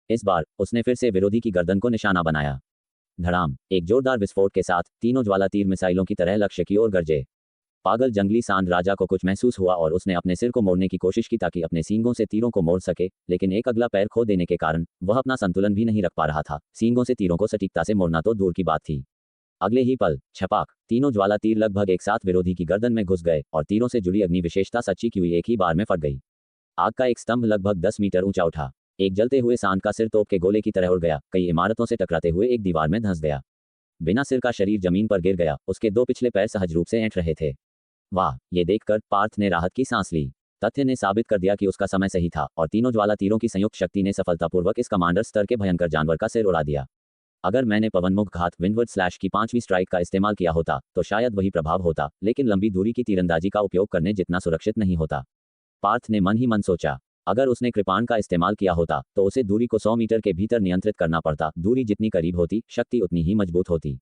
इस बार उसने फिर से विरोधी की गर्दन को निशाना बनाया। धड़ाम, एक जोरदार विस्फोट के साथ तीनों ज्वाला तीर मिसाइलों की तरह लक्ष्य की ओर गरजे। पागल जंगली सांड राजा को कुछ महसूस हुआ और उसने अपने सिर को मोड़ने की कोशिश की ताकि अपने सींगों से तीरों को मोड़ सके, लेकिन एक अगला पैर खो देने के कारण वह अपना संतुलन भी नहीं रख पा रहा था। सींगों से तीरों को सटीकता से मोड़ना तो दूर की बात थी। अगले ही पल छपाक, तीनों ज्वाला तीर लगभग एक साथ विरोधी की गर्दन में घुस गए और तीरों से जुड़ी अग्नि विशेषता सच्ची की हुई एक ही बार में फट गई। आग का एक स्तंभ लगभग 10 मीटर ऊंचा उठा। एक जलते हुए सांड का सिर तोप के गोले की तरह उड़ गया, कई इमारतों से टकराते हुए एक दीवार में धंस गया। बिना सिर का शरीर जमीन पर गिर गया। उसके 2 पिछले पैर सहज रूप से ऐंठ रहे थे। वाह, ये देखकर पार्थ ने राहत की सांस ली। तथ्य ने साबित कर दिया कि उसका समय सही था और तीनों ज्वाला तीरों की संयुक्त शक्ति ने सफलतापूर्वक इस कमांडर स्तर के भयंकर जानवर का सिर उड़ा दिया। अगर मैंने पवनमुख घात विंडवर्ड स्लैश की 5वीं स्ट्राइक का इस्तेमाल किया होता तो शायद वही प्रभाव होता, लेकिन लंबी दूरी की तीरंदाजी का उपयोग करने जितना सुरक्षित नहीं होता। पार्थ ने मन ही मन सोचा। अगर उसने कृपाण का इस्तेमाल किया होता तो उसे दूरी को 100 मीटर के भीतर नियंत्रित करना पड़ता। दूरी जितनी करीब होती, शक्ति उतनी ही मजबूत होती।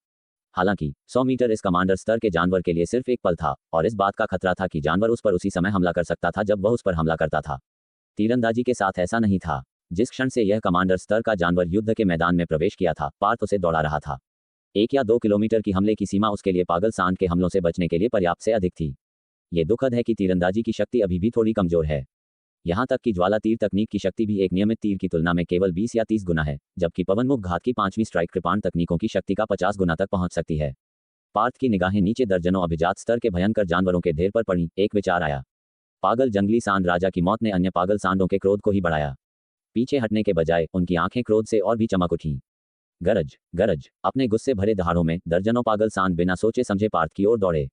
हालांकि 100 मीटर इस कमांडर स्तर के जानवर के लिए सिर्फ एक पल था और इस बात का खतरा था कि जानवर उस पर उसी समय हमला कर सकता था जब वह उस पर हमला करता था। तीरंदाजी के साथ ऐसा नहीं था। जिस क्षण से यह कमांडर स्तर का जानवर युद्ध के मैदान में प्रवेश किया था, पार्थ उसे दौड़ा रहा था। 1 या 2 किलोमीटर की हमले की सीमा उसके लिए पागल सांड के हमलों से बचने के लिए पर्याप्त से अधिक थी। ये दुखद है कि तीरंदाजी की शक्ति अभी भी थोड़ी कमजोर है। यहाँ तक कि ज्वाला तीर तकनीक की शक्ति भी एक नियमित तीर की तुलना में केवल 20 या 30 गुना है, जबकि पवनमुख घात की 5वीं स्ट्राइक कृपाण तकनीकों की शक्ति का 50 गुना तक पहुंच सकती है। पार्थ की निगाहें नीचे दर्जनों अभिजात स्तर के भयंकर जानवरों के ढेर पर पड़ी। एक विचार आया। पागल जंगली सांड राजा की मौत ने अन्य पागल सांडों के क्रोध को ही बढ़ाया। पीछे हटने के बजाय उनकी आंखें क्रोध से और भी चमक उठीं। गरज, गरज, अपने गुस्से भरे दहाड़ों में दर्जनों पागल सांड बिना सोचे समझे पार्थ की ओर दौड़े।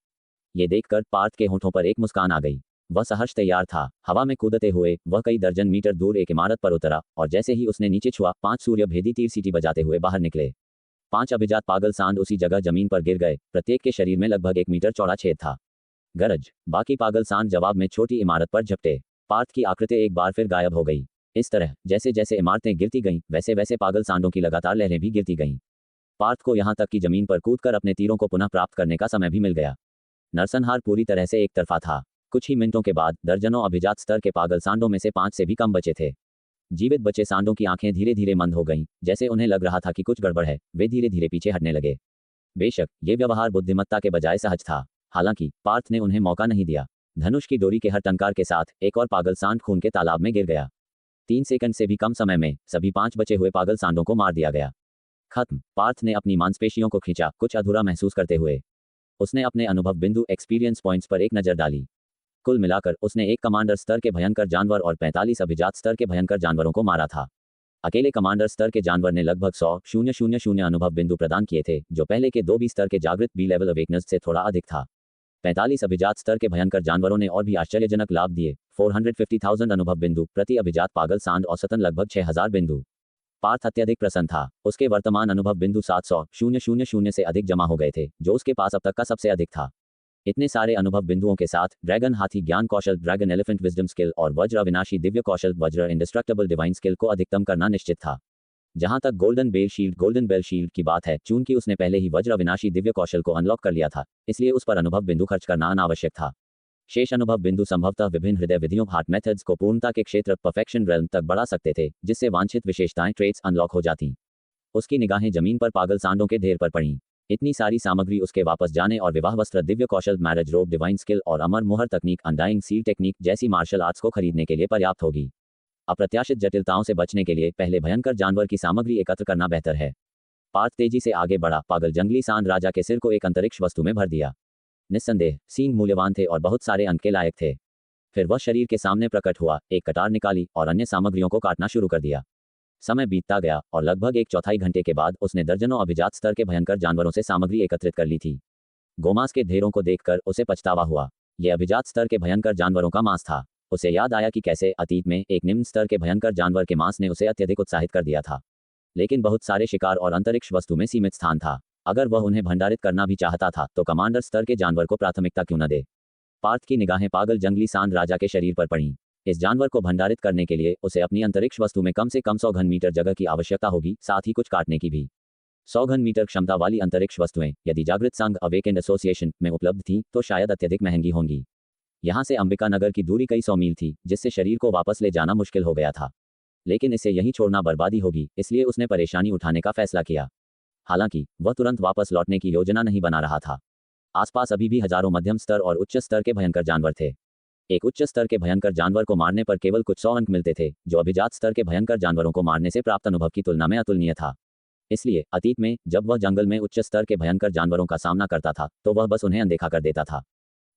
ये देखकर पार्थ के होठों पर एक मुस्कान आ गई। वह सहर्ष तैयार था। हवा में कूदते हुए वह कई दर्जन मीटर दूर एक इमारत पर उतरा और जैसे ही उसने नीचे छुआ, 5 सूर्य भेदी तीर सीटी बजाते हुए बाहर निकले। 5 अभिजात पागल सांड उसी जगह जमीन पर गिर गए। प्रत्येक के शरीर में लगभग 1 मीटर चौड़ा छेद था। गरज, बाकी पागल सांड जवाब में छोटी इमारत पर झपटे। पार्थ की आकृति एक बार फिर गायब हो गई। इस तरह जैसे जैसे इमारतें गिरती गईं, वैसे वैसे पागल सांडों की लगातार लहरें भी गिरती गईं। पार्थ को यहां तक कि जमीन पर कूदकर अपने तीरों को पुनः प्राप्त करने का समय भी मिल गया। नरसंहार पूरी तरह से एक तरफा था। कुछ ही मिनटों के बाद दर्जनों अभिजात स्तर के पागल सांडों में से 5 से भी कम बचे थे। जीवित बचे सांडों की आंखें धीरे धीरे मंद हो गईं, जैसे उन्हें लग रहा था कि कुछ गड़बड़ है। वे धीरे धीरे पीछे हटने लगे। बेशक ये व्यवहार बुद्धिमत्ता के बजाय सहज था, हालांकि पार्थ ने उन्हें मौका नहीं दिया। धनुष की डोरी के हर टंकार के साथ एक और पागल सांड खून के तालाब में गिर गया। 3 सेकंड से भी कम समय में सभी 5 बचे हुए पागल सांडों को मार दिया गया। खत्म। पार्थ ने अपनी मांसपेशियों को खींचा, कुछ अधूरा महसूस करते हुए। उसने अपने अनुभव बिंदु एक्सपीरियंस पॉइंट्स पर एक नज़र डाली। कुल मिलाकर उसने एक कमांडर स्तर के भयंकर जानवर और 45 अभिजात स्तर के भयंकर जानवरों को मारा था। अकेले कमांडर स्तर के जानवर ने लगभग 100,000 अनुभव बिंदु प्रदान किए थे, जो पहले के 2 बी स्तर के जागृत बी लेवल अवेकनेस से थोड़ा अधिक था। 45 अभिजात स्तर के भयंकर जानवरों ने और भी आश्चर्यजनक लाभ दिए। 450,000 अनुभव बिंदु प्रति अभिजात पागल सांड औसतन लगभग 6,000 बिंदु। पार्थ अत्यधिक प्रसन्न था। उसके वर्तमान अनुभव बिंदु 700,000 से अधिक जमा हो गए थे, जो उसके पास अब तक का सबसे अधिक था। इतने सारे अनुभव बिंदुओं के साथ ड्रैगन हाथी ज्ञान कौशल, ड्रैगन एलिफेंट विजडम स्किल और वज्र अविनाशी दिव्य कौशल, वज्र इंडिस्ट्रक्टेबल डिवाइन स्किल को अधिकतम करना निश्चित था। जहां तक गोल्डन बेल शील्ड की बात है, चूंकि उसने पहले ही वज्र अविनाशी दिव्य कौशल को अनलॉक कर लिया था, इसलिए उस पर अनुभव बिंदु खर्च करना अनावश्यक था। शेष अनुभव बिंदु संभवतः विभिन्न हृदय विधियों हार्ट मेथड्स को पूर्णता के क्षेत्र परफेक्शन रेल्म तक बढ़ा सकते थे, जिससे वांछित विशेषताएं ट्रेट्स अनलॉक हो जाती। उसकी निगाहें जमीन पर पागल सांडों के ढेर पर पड़ीं। इतनी सारी सामग्री उसके वापस जाने और विवाह वस्त्र, दिव्य कौशल, मैरिज रोब, डिवाइन स्किल और अमर मुहर तकनीक, अनडाइंग सील टेक्निक जैसी मार्शल आर्ट्स को खरीदने के लिए पर्याप्त होगी। अप्रत्याशित जटिलताओं से बचने के लिए पहले भयंकर जानवर की सामग्री एकत्र करना बेहतर है। पार्थ तेजी से आगे बढ़ा, पागल जंगली सांड राजा के सिर को एक अंतरिक्ष वस्तु में भर दिया। निस्संदेह सींग मूल्यवान थे और बहुत सारे अंक के लायक थे। फिर वह शरीर के सामने प्रकट हुआ, एक कटार निकाली और अन्य सामग्रियों को काटना शुरू कर दिया। समय बीतता गया और लगभग 1/4 घंटे के बाद उसने दर्जनों अभिजात स्तर के भयंकर जानवरों से सामग्री एकत्रित कर ली थी। गोमांस के ढेरों को देखकर उसे पछतावा हुआ। यह अभिजात स्तर के भयंकर जानवरों का मांस था। उसे याद आया कि कैसे अतीत में एक निम्न स्तर के भयंकर जानवर के मांस ने उसे अत्यधिक उत्साहित कर दिया था। लेकिन बहुत सारे शिकार और अंतरिक्ष वस्तु में सीमित स्थान था। अगर वह उन्हें भंडारित करना भी चाहता था तो कमांडर स्तर के जानवर को प्राथमिकता क्यों न दे। पार्थ की निगाहें पागल जंगली सांड राजा के शरीर पर पड़ीं। इस जानवर को भंडारित करने के लिए उसे अपनी अंतरिक्ष वस्तु में कम से कम 100 घन मीटर जगह की आवश्यकता होगी, साथ ही कुछ काटने की भी। 100 घन मीटर क्षमता वाली अंतरिक्ष वस्तुएं यदि जागृत संघ अवेकेंड एसोसिएशन में उपलब्ध थीं तो शायद अत्यधिक महंगी होंगी। यहाँ से अंबिका नगर की दूरी कई 100 मील थी, जिससे शरीर को वापस ले जाना मुश्किल हो गया था। लेकिन इसे यहीं छोड़ना बर्बादी होगी, इसलिए उसने परेशानी उठाने का फैसला किया। हालांकि वह तुरंत वापस लौटने की योजना नहीं बना रहा था। आसपास अभी भी हजारों मध्यम स्तर और उच्च स्तर के भयंकर जानवर थे। एक उच्च स्तर के भयंकर जानवर को मारने पर केवल कुछ 100 अंक मिलते थे, जो अभिजात स्तर के भयंकर जानवरों को मारने से प्राप्त अनुभव की तुलना में अतुलनीय था। इसलिए अतीत में जब वह जंगल में उच्च स्तर के भयंकर जानवरों का सामना करता था तो वह बस उन्हें अनदेखा कर देता था।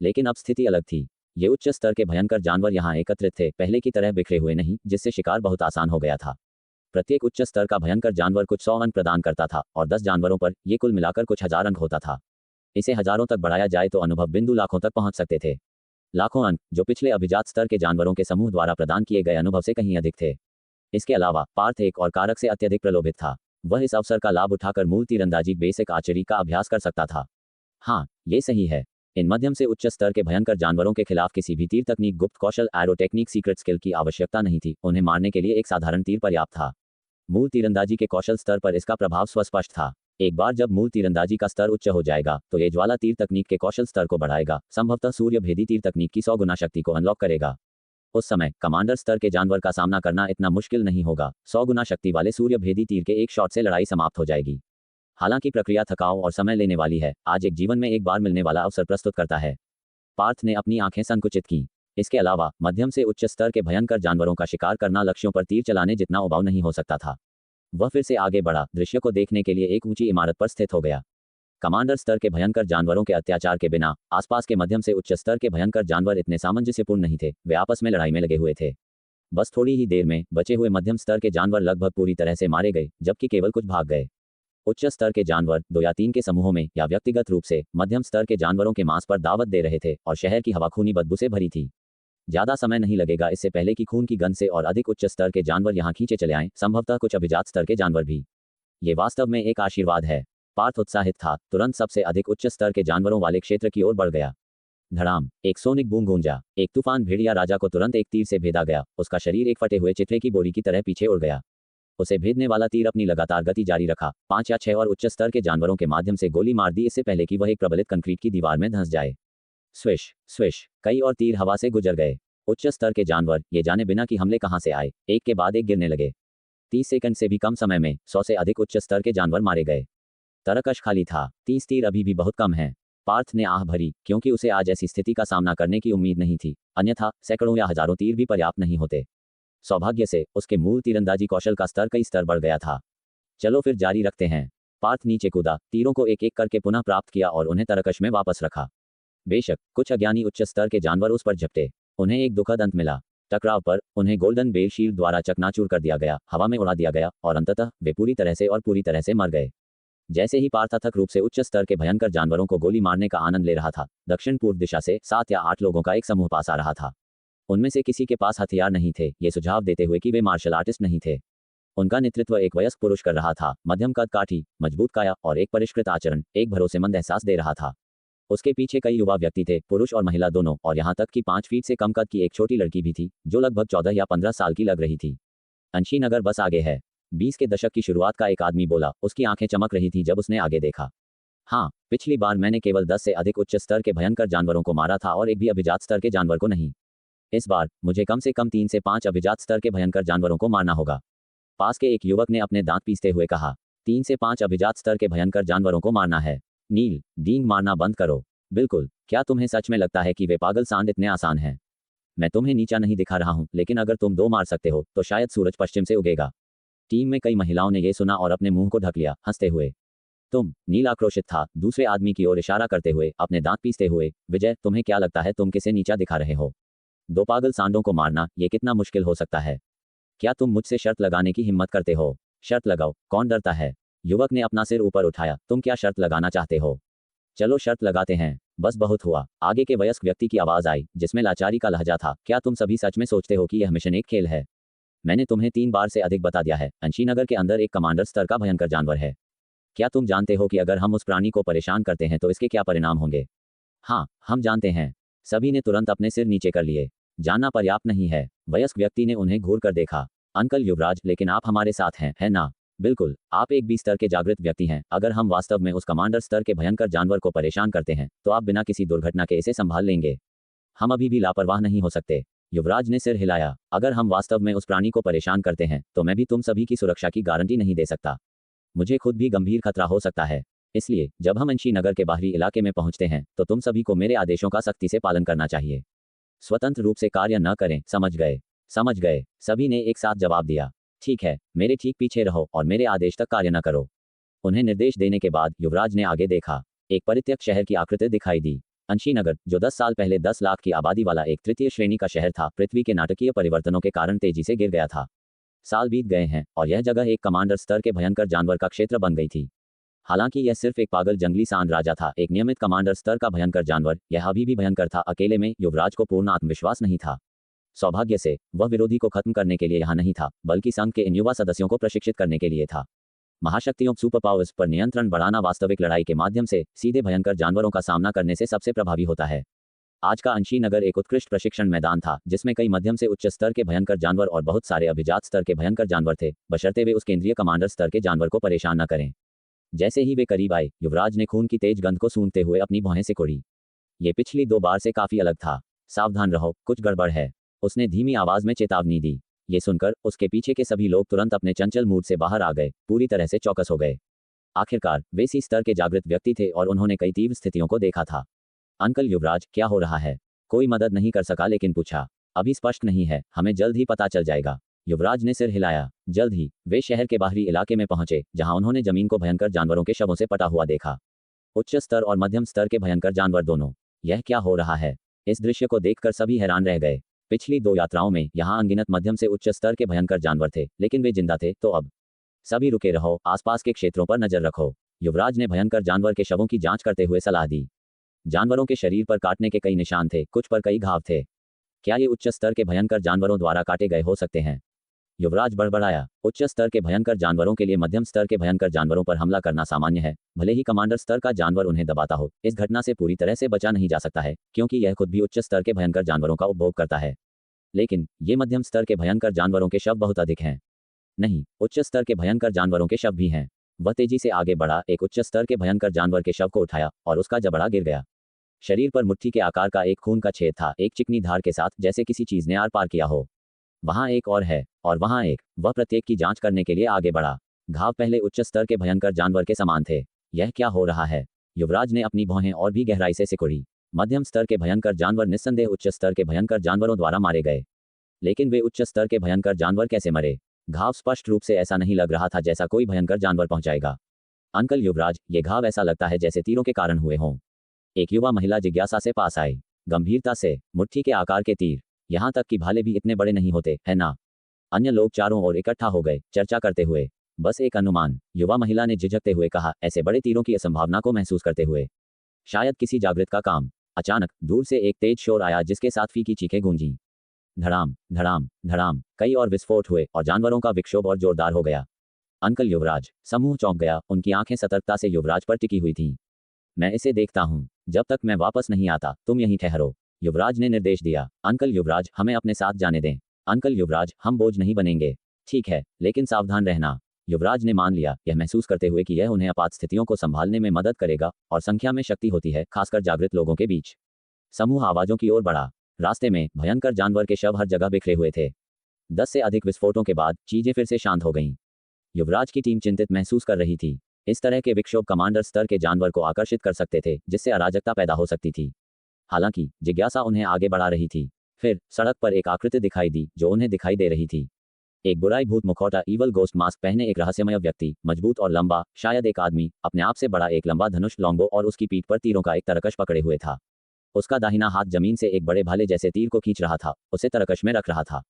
लेकिन अब स्थिति अलग थी। ये उच्च स्तर के भयंकर जानवर यहाँ एकत्रित थे, पहले की तरह बिखरे हुए नहीं, जिससे शिकार बहुत आसान हो गया था। प्रत्येक उच्च स्तर का भयंकर जानवर कुछ 100 अंक प्रदान करता था और 10 जानवरों पर ये कुल मिलाकर कुछ हजार अंक होता था। इसे हजारों तक बढ़ाया जाए तो अनुभव बिंदु लाखों तक पहुंच सकते थे। लाखों अंक, जो पिछले अभिजात स्तर के जानवरों के समूह द्वारा प्रदान किए गए अनुभव से कहीं अधिक थे। इसके अलावा पार्थ एक और कारक से अत्यधिक प्रलोभित था। वह इस अवसर का लाभ उठाकर मूल तीरंदाजी बेसिक आर्चरी का अभ्यास कर सकता था। हाँ, ये सही है। इन मध्यम से उच्च स्तर के भयंकर जानवरों के खिलाफ किसी भी तीर तकनीक, गुप्त कौशल, एरो टेक्निक, सीक्रेट स्किल की आवश्यकता नहीं थी। उन्हें मारने के लिए एक साधारण तीर पर्याप्त था। मूल तीरंदाजी के कौशल स्तर पर इसका प्रभाव स्पष्ट था। एक बार जब मूल तीरंदाजी का स्तर उच्च हो जाएगा तो ये ज्वाला तीर तकनीक के कौशल स्तर को बढ़ाएगा, संभवतः सूर्य भेदी तीर तकनीक की 100 गुना शक्ति को अनलॉक करेगा। उस समय कमांडर स्तर के जानवर का सामना करना इतना मुश्किल नहीं होगा। 100 गुना शक्ति वाले सूर्य भेदी तीर के एक शॉट से लड़ाई समाप्त हो जाएगी। हालांकि प्रक्रिया थकाऊ और समय लेने वाली है, आज एक जीवन में एक बार मिलने वाला अवसर प्रस्तुत करता है। पार्थ ने अपनी आंखें संकुचित की। इसके अलावा मध्यम से उच्च स्तर के भयंकर जानवरों का शिकार करना लक्ष्यों पर तीर चलाने जितना उबाऊ नहीं हो सकता था। वह फिर से आगे बढ़ा, दृश्य को देखने के लिए एक ऊंची इमारत पर स्थित हो गया। कमांडर स्तर के भयंकर जानवरों के अत्याचार के बिना आसपास के मध्यम से उच्च स्तर के भयंकर जानवर इतने सामंजस्यपूर्ण नहीं थे। वे आपस में लड़ाई में लगे हुए थे। बस थोड़ी ही देर में बचे हुए मध्यम स्तर के जानवर लगभग पूरी तरह से मारे गए, जबकि केवल कुछ भाग गए। उच्च स्तर के जानवर 2 या 3 के समूहों में या व्यक्तिगत रूप से मध्यम स्तर के जानवरों के मांस पर दावत दे रहे थे और शहर की हवा खूनी बदबू से भरी थी। ज्यादा समय नहीं लगेगा इससे पहले कि खून की गंध से और अधिक उच्च स्तर के जानवर यहाँ खींचे चले आएं, संभवतः कुछ अभिजात स्तर के जानवर भी। ये वास्तव में एक आशीर्वाद है। पार्थ उत्साहित था, तुरंत सबसे अधिक उच्च स्तर के जानवरों वाले क्षेत्र की ओर बढ़ गया। धड़ाम, एक सोनिक बूम गूंजा। एक तूफान भेड़िया राजा को तुरंत एक तीर से भेदा गया। उसका शरीर एक फटे हुए चित्रे की बोरी की तरह पीछे उड़ गया। उसे भेदने वाला तीर अपनी लगातार गति जारी रखा। 5 या 6 और उच्च स्तर के जानवरों के माध्यम से गोली मार दी, इससे पहले कि वह एक प्रबलित कंक्रीट की दीवार में धंस जाए। स्विश स्विश, कई और तीर हवा से गुजर गए। उच्च स्तर के जानवर ये जाने बिना कि हमले कहां से आए एक के बाद एक गिरने लगे। 30 सेकंड से भी कम समय में 100 से अधिक उच्च स्तर के जानवर मारे गए। तरकश खाली था। 30 तीर अभी भी बहुत कम है। पार्थ ने आह भरी, क्योंकि उसे आज ऐसी स्थिति का सामना करने की उम्मीद नहीं थी, अन्यथा सैकड़ों या हजारों तीर भी पर्याप्त नहीं होते। सौभाग्य से उसके मूल तीरंदाजी कौशल का स्तर कई स्तर बढ़ गया था। चलो फिर जारी रखते हैं। पार्थ नीचे कूदा, तीरों को एक एक करके पुनः प्राप्त किया और उन्हें तरकश में वापस रखा। बेशक कुछ अज्ञानी उच्च स्तर के जानवर उस पर झपटे। उन्हें एक दुखद अंत मिला। टकराव पर उन्हें गोल्डन बेल शील्ड द्वारा चकनाचूर कर दिया गया, हवा में उड़ा दिया गया और अंततः वे पूरी तरह से मर गए। जैसे ही पार्थ अथक रूप से उच्च स्तर के भयंकर जानवरों को गोली मारने का आनंद ले रहा था, दक्षिण पूर्व दिशा से 7 या 8 लोगों का एक समूह पास आ रहा था। उनमें से किसी के पास हथियार नहीं थे, ये सुझाव देते हुए कि वे मार्शल आर्टिस्ट नहीं थे। उनका नेतृत्व एक वयस्क पुरुष कर रहा था, मध्यम कद, काठी, मजबूत काया और एक परिष्कृत आचरण, एक भरोसेमंद एहसास दे रहा था। उसके पीछे कई युवा व्यक्ति थे, पुरुष और महिला दोनों, और यहाँ तक कि 5 फीट से कम कद की एक छोटी लड़की भी थी, जो लगभग 14 या 15 साल की लग रही थी। अंशीनगर बस आगे है। 20 के दशक की शुरुआत का एक आदमी बोला, उसकी आंखें चमक रही थी जब उसने आगे देखा। हाँ, पिछली बार मैंने केवल 10 से अधिक उच्च स्तर के भयंकर जानवरों को मारा था और एक भी अभिजात स्तर के जानवर को नहीं। इस बार मुझे कम से कम 3 से 5 अभिजात स्तर के भयंकर जानवरों को मारना होगा। पास के एक युवक ने अपने दांत पीसते हुए कहा। 3 से 5 अभिजात स्तर के भयंकर जानवरों को मारना है। नील, डींग मारना बंद करो। बिल्कुल, क्या तुम्हें सच में लगता है कि वे पागल सांड इतने आसान हैं? मैं तुम्हें नीचा नहीं दिखा रहा हूं, लेकिन अगर तुम 2 मार सकते हो तो शायद सूरज पश्चिम से उगेगा। टीम में कई महिलाओं ने यह सुना और अपने मुंह को ढक लिया, हंसते हुए। नील आक्रोशित था, दूसरे आदमी की ओर इशारा करते हुए, अपने दांत पीसते हुए। विजय, तुम्हें क्या लगता है तुम किसे नीचा दिखा रहे हो? 2 पागल सांडों को मारना, ये कितना मुश्किल हो सकता है? क्या तुम मुझसे शर्त लगाने की हिम्मत करते हो? शर्त लगाओ, कौन डरता है? युवक ने अपना सिर ऊपर उठाया। तुम क्या शर्त लगाना चाहते हो? चलो शर्त लगाते हैं। बस बहुत हुआ। आगे के वयस्क व्यक्ति की आवाज आई, जिसमें लाचारी का लहजा था। क्या तुम सभी सच में सोचते हो कि यह मिशन एक खेल है? मैंने तुम्हें 3 बार से अधिक बता दिया है, अंशीनगर के अंदर एक कमांडर स्तर का भयंकर जानवर है। क्या तुम जानते हो कि अगर हम उस प्राणी को परेशान करते हैं तो इसके क्या परिणाम होंगे? हाँ, हम जानते हैं। सभी ने तुरंत अपने सिर नीचे कर लिए। जानना पर्याप्त नहीं है। वयस्क व्यक्ति ने उन्हें घूर कर देखा। अंकल युवराज, लेकिन आप हमारे साथ हैं, है ना? बिल्कुल, आप एक 20 स्तर के जागृत व्यक्ति हैं। अगर हम वास्तव में उस कमांडर स्तर के भयंकर जानवर को परेशान करते हैं तो आप बिना किसी दुर्घटना के इसे संभाल लेंगे। हम अभी भी लापरवाह नहीं हो सकते। युवराज ने सिर हिलाया। अगर हम वास्तव में उस प्राणी को परेशान करते हैं तो मैं भी तुम सभी की सुरक्षा की गारंटी नहीं दे सकता। मुझे खुद भी गंभीर खतरा हो सकता है। इसलिए जब हम अंशीनगर के बाहरी इलाके में पहुंचते हैं तो तुम सभी को मेरे आदेशों का सख्ती से पालन करना चाहिए। स्वतंत्र रूप से कार्य न करें, समझ गए? समझ गए, सभी ने एक साथ जवाब दिया। ठीक है, मेरे ठीक पीछे रहो और मेरे आदेश तक कार्य न करो। उन्हें निर्देश देने के बाद युवराज ने आगे देखा। एक परित्यक्त शहर की आकृति दिखाई दी। अंशीनगर, जो 10 साल पहले 10 लाख की आबादी वाला एक तृतीय श्रेणी का शहर था, पृथ्वी के नाटकीय परिवर्तनों के कारण तेजी से गिर गया था। साल बीत गए हैं और यह जगह एक कमांडर स्तर के भयंकर जानवर का क्षेत्र बन गई थी। हालांकि यह सिर्फ एक पागल जंगली सांड राजा था, एक नियमित कमांडर स्तर का भयंकर जानवर, यह अभी भी भयंकर था। अकेले में युवराज को पूर्ण आत्मविश्वास नहीं था। सौभाग्य से वह विरोधी को खत्म करने के लिए यहाँ नहीं था, बल्कि संघ के इन युवा सदस्यों को प्रशिक्षित करने के लिए था। महाशक्तियों सुपर पावर्स पर नियंत्रण बढ़ाना वास्तविक लड़ाई के माध्यम से सीधे भयंकर जानवरों का सामना करने से सबसे प्रभावी होता है। आज का अंशीनगर एक उत्कृष्ट प्रशिक्षण मैदान था, जिसमें कई मध्यम से उच्च स्तर के भयंकर जानवर और बहुत सारे अभिजात स्तर के भयंकर जानवर थे, बशर्ते वे उस केंद्रीय कमांडर स्तर के जानवर को परेशान न करें। जैसे ही वे करीब आए, युवराज ने खून की तेज गंध को सूंघते हुए अपनी भौहें सिकोड़ी। ये पिछली 2 बार से काफी अलग था। सावधान रहो, कुछ गड़बड़ है, उसने धीमी आवाज में चेतावनी दी। ये सुनकर उसके पीछे के सभी लोग तुरंत अपने चंचल मूड से बाहर आ गए, पूरी तरह से चौकस हो गए। आखिरकार वे इसी स्तर के जागृत व्यक्ति थे और उन्होंने कई तीव्र स्थितियों को देखा था। अंकल युवराज, क्या हो रहा है? कोई मदद नहीं कर सका लेकिन पूछा। अभी स्पष्ट नहीं है, हमें जल्द ही पता चल जाएगा। युवराज ने सिर हिलाया। जल्द ही वे शहर के बाहरी इलाके में पहुंचे, जहां उन्होंने जमीन को भयंकर जानवरों के शवों से पटा हुआ देखा। उच्च स्तर और मध्यम स्तर के भयंकर जानवर दोनों। यह क्या हो रहा है? इस दृश्य को देखकर सभी हैरान रह गए। पिछली 2 यात्राओं में यहाँ अनगिनत मध्यम से उच्च स्तर के भयंकर जानवर थे, लेकिन वे जिंदा थे। तो अब सभी रुके रहो, आसपास के क्षेत्रों पर नजर रखो। युवराज ने भयंकर जानवर के शवों की जांच करते हुए सलाह दी। जानवरों के शरीर पर काटने के कई निशान थे, कुछ पर कई घाव थे। क्या ये उच्च स्तर के भयंकर जानवरों द्वारा काटे गए हो सकते हैं? युवराज बड़बड़ाया। उच्च स्तर के भयंकर जानवरों के लिए मध्यम स्तर के भयंकर जानवरों पर हमला करना सामान्य है, भले ही कमांडर स्तर का जानवर उन्हें दबाता हो। इस घटना से पूरी तरह से बचा नहीं जा सकता है, क्योंकि यह खुद भी उच्च स्तर के भयंकर जानवरों का उपभोग करता है। लेकिन ये मध्यम स्तर के भयंकर जानवरों के शव बहुत अधिक हैं। नहीं, उच्च स्तर के भयंकर जानवरों के शव भी हैं। वह तेजी से आगे बढ़ा, एक उच्च स्तर के भयंकर जानवर के शव को उठाया और उसका जबड़ा गिर गया। शरीर पर मुट्ठी के आकार का एक खून का छेद था, एक चिकनी धार के साथ, जैसे किसी चीज ने आर पार किया हो। वहां एक और है, और वहां एक। वह प्रत्येक की जांच करने के लिए आगे बढ़ा। घाव पहले उच्च स्तर के भयंकर जानवर के समान थे। यह क्या हो रहा है? युवराज ने अपनी भौहें और भी गहराई से सिकुड़ी। मध्यम स्तर के भयंकर जानवर निस्संदेह उच्च स्तर के भयंकर जानवरों द्वारा मारे गए, लेकिन वे उच्च स्तर के भयंकर जानवर कैसे मरे? घाव स्पष्ट रूप से ऐसा नहीं लग रहा था जैसा कोई भयंकर जानवर पहुंचाएगा। अंकल युवराज, ये घाव ऐसा लगता है जैसे तीरों के कारण हुए हों। एक युवा महिला जिज्ञासा से पास आई। गंभीरता से, मुट्ठी के आकार के तीर। यहां तक कि भाले भी इतने बड़े नहीं होते, है ना? अन्य लोग चारों ओर इकट्ठा हो गए, चर्चा करते हुए। बस एक अनुमान, युवा महिला ने झिझकते हुए कहा, ऐसे बड़े तीरों की असंभावना को महसूस करते हुए। शायद किसी जागृत का काम। अचानक दूर से एक तेज शोर आया जिसके साथ फीकी चीखें गूंजी। धड़ाम धड़ाम धड़ाम, कई और विस्फोट हुए और जानवरों का विक्षोभ और जोरदार हो गया। अंकल युवराज, समूह चौंक गया। उनकी आंखें सतर्कता से युवराज पर टिकी हुई थीं। मैं इसे देखता हूं। जब तक मैं वापस नहीं आता, तुम यहीं ठहरो, युवराज ने निर्देश दिया। अंकल युवराज, हमें अपने साथ जाने दें। अंकल युवराज, हम बोझ नहीं बनेंगे। ठीक है, लेकिन सावधान रहना। युवराज ने मान लिया, यह महसूस करते हुए कि यह उन्हें आपात स्थितियों को संभालने में मदद करेगा, और संख्या में शक्ति होती है, खासकर जागृत लोगों के बीच। समूह आवाजों की ओर बढ़ा। रास्ते में भयंकर जानवर के शव हर जगह बिखरे हुए थे। 10 से अधिक विस्फोटों के बाद चीजें फिर से शांत हो गईं। युवराज की टीम चिंतित महसूस कर रही थी। इस तरह के विक्षोभ कमांडर स्तर के जानवर को आकर्षित कर सकते थे, जिससे अराजकता पैदा हो सकती थी। हालांकि जिज्ञासा उन्हें आगे बढ़ा रही थी। फिर सड़क पर एक आकृति दिखाई दी जो उन्हें दिखाई दे रही थी। एक बुराई भूत मुखौटा, ईवल गोस्ट मास्क पहने एक रहस्यमय व्यक्ति, मजबूत और लंबा, शायद एक आदमी, अपने आप से बड़ा, एक लंबा धनुष लॉन्गो और उसकी पीठ पर तीरों का एक तरकश पकड़े हुए था। उसका दाहिना हाथ जमीन से एक बड़े भाले जैसे तीर को खींच रहा था, उसे तरकश में रख रहा था।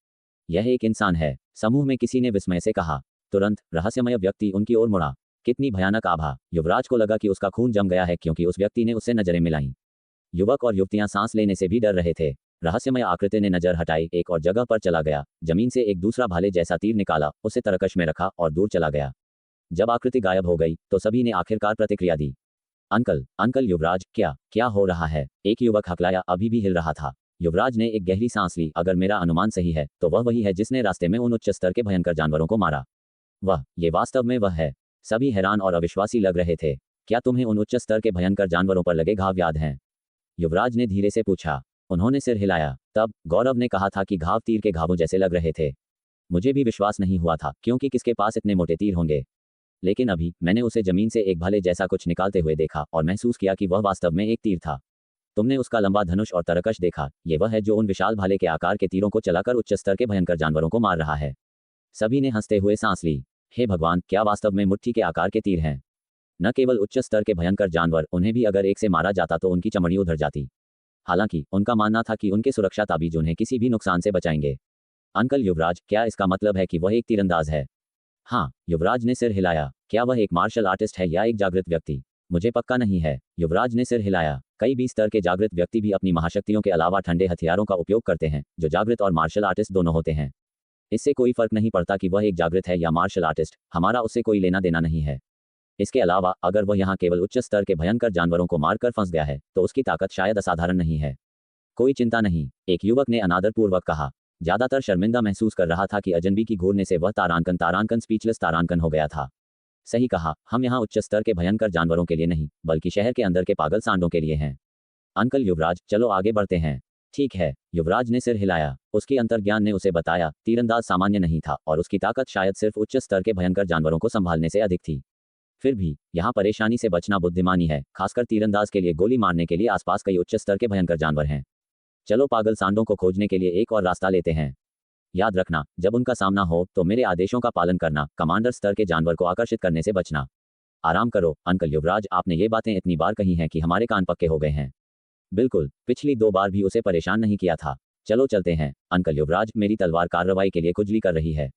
यह एक इंसान है, समूह में किसी ने विस्मय से कहा। तुरंत रहस्यमय व्यक्ति उनकी ओर मुड़ा। कितनी भयानक आभा! युवराज को लगा कि उसका खून जम गया है क्योंकि उस व्यक्ति ने उससे नजरें मिलाईं। युवक और युवतियां सांस लेने से भी डर रहे थे। रहस्यमय आकृति ने नजर हटाई, एक और जगह पर चला गया, जमीन से एक दूसरा भाले जैसा तीर निकाला, उसे तरकश में रखा और दूर चला गया। जब आकृति गायब हो गई तो सभी ने आखिरकार प्रतिक्रिया दी। अंकल, अंकल युवराज, क्या क्या हो रहा है? एक युवक हकलाया, अभी भी हिल रहा था। युवराज ने एक गहरी सांस ली। अगर मेरा अनुमान सही है तो वह वही है जिसने रास्ते में उन उच्च स्तर के भयंकर जानवरों को मारा। ये वास्तव में वह है। सभी हैरान और अविश्वासी लग रहे थे। क्या तुम्हें उन उच्च स्तर के भयंकर जानवरों पर लगे घाव याद हैं? युवराज ने धीरे से पूछा। उन्होंने सिर हिलाया। तब गौरव ने कहा था कि घाव तीर के घावों जैसे लग रहे थे। मुझे भी विश्वास नहीं हुआ था, क्योंकि किसके पास इतने मोटे तीर होंगे। लेकिन अभी मैंने उसे जमीन से एक भाले जैसा कुछ निकालते हुए देखा और महसूस किया कि वह वास्तव में एक तीर था। तुमने उसका लंबा धनुष और तरकश देखा? ये वह है जो उन विशाल भाले के आकार के तीरों को चलाकर उच्च स्तर के भयंकर जानवरों को मार रहा है। सभी ने हंसते हुए सांस ली। हे भगवान, क्या वास्तव में मुट्ठी के आकार के तीर हैं? न केवल उच्च स्तर के भयंकर जानवर, उन्हें भी अगर एक से मारा जाता तो उनकी चमड़ी उधर जाती। हालांकि उनका मानना था कि उनके सुरक्षा ताबीज उन्हें किसी भी नुकसान से बचाएंगे। अंकल युवराज, क्या इसका मतलब है कि वह एक तीरंदाज है? हाँ, युवराज ने सिर हिलाया। क्या वह एक मार्शल आर्टिस्ट है या एक जागृत व्यक्ति? मुझे पक्का नहीं है, युवराज ने सिर हिलाया। कई 20 स्तर के जागृत व्यक्ति भी अपनी महाशक्तियों के अलावा ठंडे हथियारों का उपयोग करते हैं, जो जागृत और मार्शल आर्टिस्ट दोनों होते हैं। इससे कोई फर्क नहीं पड़ता कि वह एक जागृत है या मार्शल आर्टिस्ट, हमारा उससे कोई लेना देना नहीं है। इसके अलावा अगर वह यहाँ केवल उच्च स्तर के भयंकर जानवरों को मारकर फंस गया है तो उसकी ताकत शायद असाधारण नहीं है। कोई चिंता नहीं, एक युवक ने अनादरपूर्वक कहा। ज्यादातर शर्मिंदा महसूस कर रहा था कि अजनबी की घूरने से वह तारांकन स्पीचलेस तारांकन हो गया था। सही कहा, हम यहाँ उच्च स्तर के भयंकर जानवरों के लिए नहीं, बल्कि शहर के अंदर के पागल सांडों के लिए हैं। अंकल युवराज, चलो आगे बढ़ते हैं। ठीक है, युवराज ने सिर हिलाया। उसकी अंतर्ज्ञान ने उसे बताया, तीरंदाज सामान्य नहीं था और उसकी ताकत शायद सिर्फ उच्च स्तर के भयंकर जानवरों को संभालने से अधिक थी। फिर भी यहाँ परेशानी से बचना बुद्धिमानी है, खासकर तीरंदाज के लिए। गोली मारने के लिए आसपास कई उच्च स्तर के भयंकर जानवर हैं। चलो पागल सांडों को खोजने के लिए एक और रास्ता लेते हैं। याद रखना, जब उनका सामना हो तो मेरे आदेशों का पालन करना, कमांडर स्तर के जानवर को आकर्षित करने से बचना। आराम करो अंकल युवराज, आपने ये बातें इतनी बार कही हैं कि हमारे कान पक्के हो गए हैं। बिल्कुल, पिछली 2 बार भी उसे परेशान नहीं किया था। चलो चलते हैं अंकल युवराज, मेरी तलवार कार्रवाई के लिए खुजली कर रही है।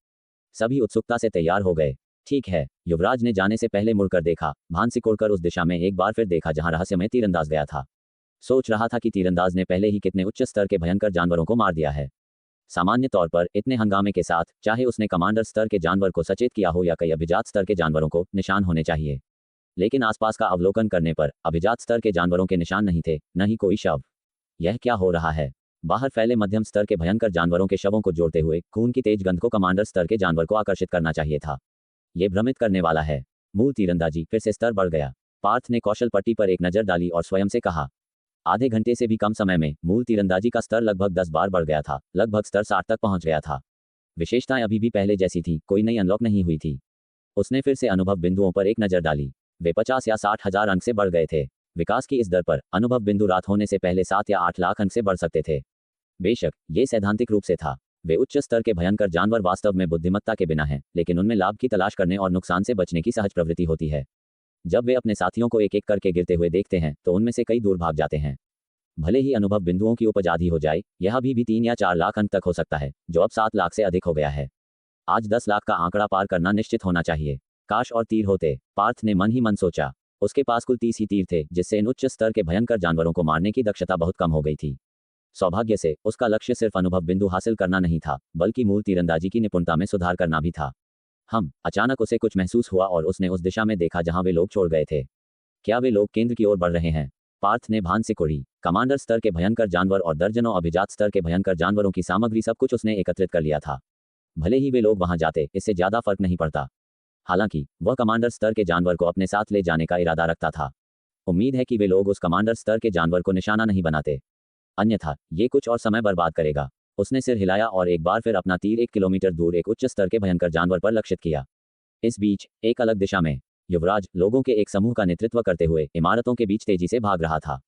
सभी उत्सुकता से तैयार हो गए। ठीक है, युवराज ने जाने से पहले मुड़कर देखा, भान सिकोड़कर उस दिशा में एक बार फिर देखा जहां रहस्यमय तीरंदाज गया था। सोच रहा था कि तीरंदाज ने पहले ही कितने उच्च स्तर के भयंकर जानवरों को मार दिया है। सामान्य तौर पर इतने हंगामे के साथ, चाहे उसने कमांडर स्तर के जानवर को सचेत किया हो या कई अभिजात स्तर के जानवरों को, निशान होने चाहिए। लेकिन आसपास का अवलोकन करने पर अभिजात स्तर के जानवरों के निशान नहीं थे, न ही कोई शव। यह क्या हो रहा है? बाहर फैले मध्यम स्तर के भयंकर जानवरों के शवों को जोड़ते हुए खून की तेज गंध को कमांडर स्तर के जानवर को आकर्षित करना चाहिए था। यह भ्रमित करने वाला है। मूल तीरंदाजी फिर से स्तर बढ़ गया। पार्थ ने कौशल पट्टी पर एक नजर डाली और स्वयं से कहा, आधे घंटे से भी कम समय में मूल तीरंदाजी का स्तर लगभग 10 बार बढ़ गया था, लगभग स्तर 60 तक पहुंच गया था। विशेषताएं अभी भी पहले जैसी थी, कोई नई अनलॉक नहीं हुई थी। उसने फिर से अनुभव बिंदुओं पर एक नज़र डाली। वे 50 या 60 हजार अंक से बढ़ गए थे। विकास की इस दर पर अनुभव बिंदु रात होने से पहले 7 या 8 लाख अंक से बढ़ सकते थे। बेशक ये सैद्धांतिक रूप से था। वे उच्च स्तर के भयंकर जानवर वास्तव में बुद्धिमत्ता के बिना हैं, लेकिन उनमें लाभ की तलाश करने और नुकसान से बचने की सहज प्रवृत्ति होती है। जब वे अपने साथियों को एक एक करके गिरते हुए देखते हैं तो उनमें से कई दूर भाग जाते हैं। भले ही अनुभव बिंदुओं की उपज आधी हो जाए, यह अभी भी 3 या 4 लाख अंक तक हो सकता है, जो अब 7 लाख से अधिक हो गया है। आज 10 लाख का आंकड़ा पार करना निश्चित होना चाहिए। काश और तीर होते, पार्थ ने मन ही मन सोचा। उसके पास कुल 30 ही तीर थे, जिससे इन उच्च स्तर के भयंकर जानवरों को मारने की दक्षता बहुत कम हो गई थी। सौभाग्य से उसका लक्ष्य सिर्फ अनुभव बिंदु हासिल करना नहीं था, बल्कि मूल तीरंदाजी की निपुणता में सुधार करना भी था। अचानक उसे कुछ महसूस हुआ और उसने उस दिशा में देखा जहां वे लोग छोड़ गए थे। क्या वे लोग केंद्र की ओर बढ़ रहे हैं? पार्थ ने भान सिकोड़ी। कमांडर स्तर के भयंकर जानवर और दर्जनों अभिजात स्तर के भयंकर जानवरों की सामग्री, सब कुछ उसने एकत्रित कर लिया था। भले ही वे लोग वहां जाते, इससे ज्यादा फर्क नहीं पड़ता। हालांकि वह कमांडर स्तर के जानवर को अपने साथ ले जाने का इरादा रखता था। उम्मीद है कि वे लोग उस कमांडर स्तर के जानवर को निशाना नहीं बनाते, अन्यथा ये कुछ और समय बर्बाद करेगा। उसने सिर हिलाया और एक बार फिर अपना तीर 1 किलोमीटर दूर एक उच्च स्तर के भयंकर जानवर पर लक्षित किया। इस बीच एक अलग दिशा में युवराज लोगों के एक समूह का नेतृत्व करते हुए इमारतों के बीच तेजी से भाग रहा था।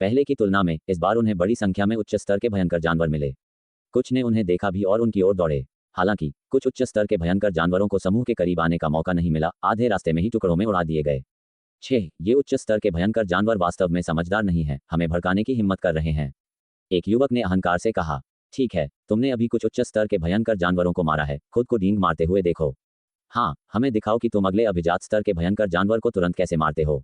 पहले की तुलना में इस बार उन्हें बड़ी संख्या में उच्च स्तर के भयंकर जानवर मिले। कुछ ने उन्हें देखा भी और उनकी ओर दौड़े। हालांकि कुछ उच्च स्तर के भयंकर जानवरों को समूह के करीब आने का मौका नहीं मिला, आधे रास्ते में ही टुकड़ों में उड़ा दिए गए। 6 ये उच्च स्तर के भयंकर जानवर वास्तव में समझदार नहीं हैं, हमें भड़काने की हिम्मत कर रहे हैं। एक युवक ने अहंकार से कहा। ठीक है, तुमने अभी कुछ उच्च स्तर के भयंकर जानवरों को मारा है, खुद को डींग मारते हुए देखो। हाँ, हमें दिखाओ कि तुम अगले अभिजात स्तर के भयंकर जानवर को तुरंत कैसे मारते हो।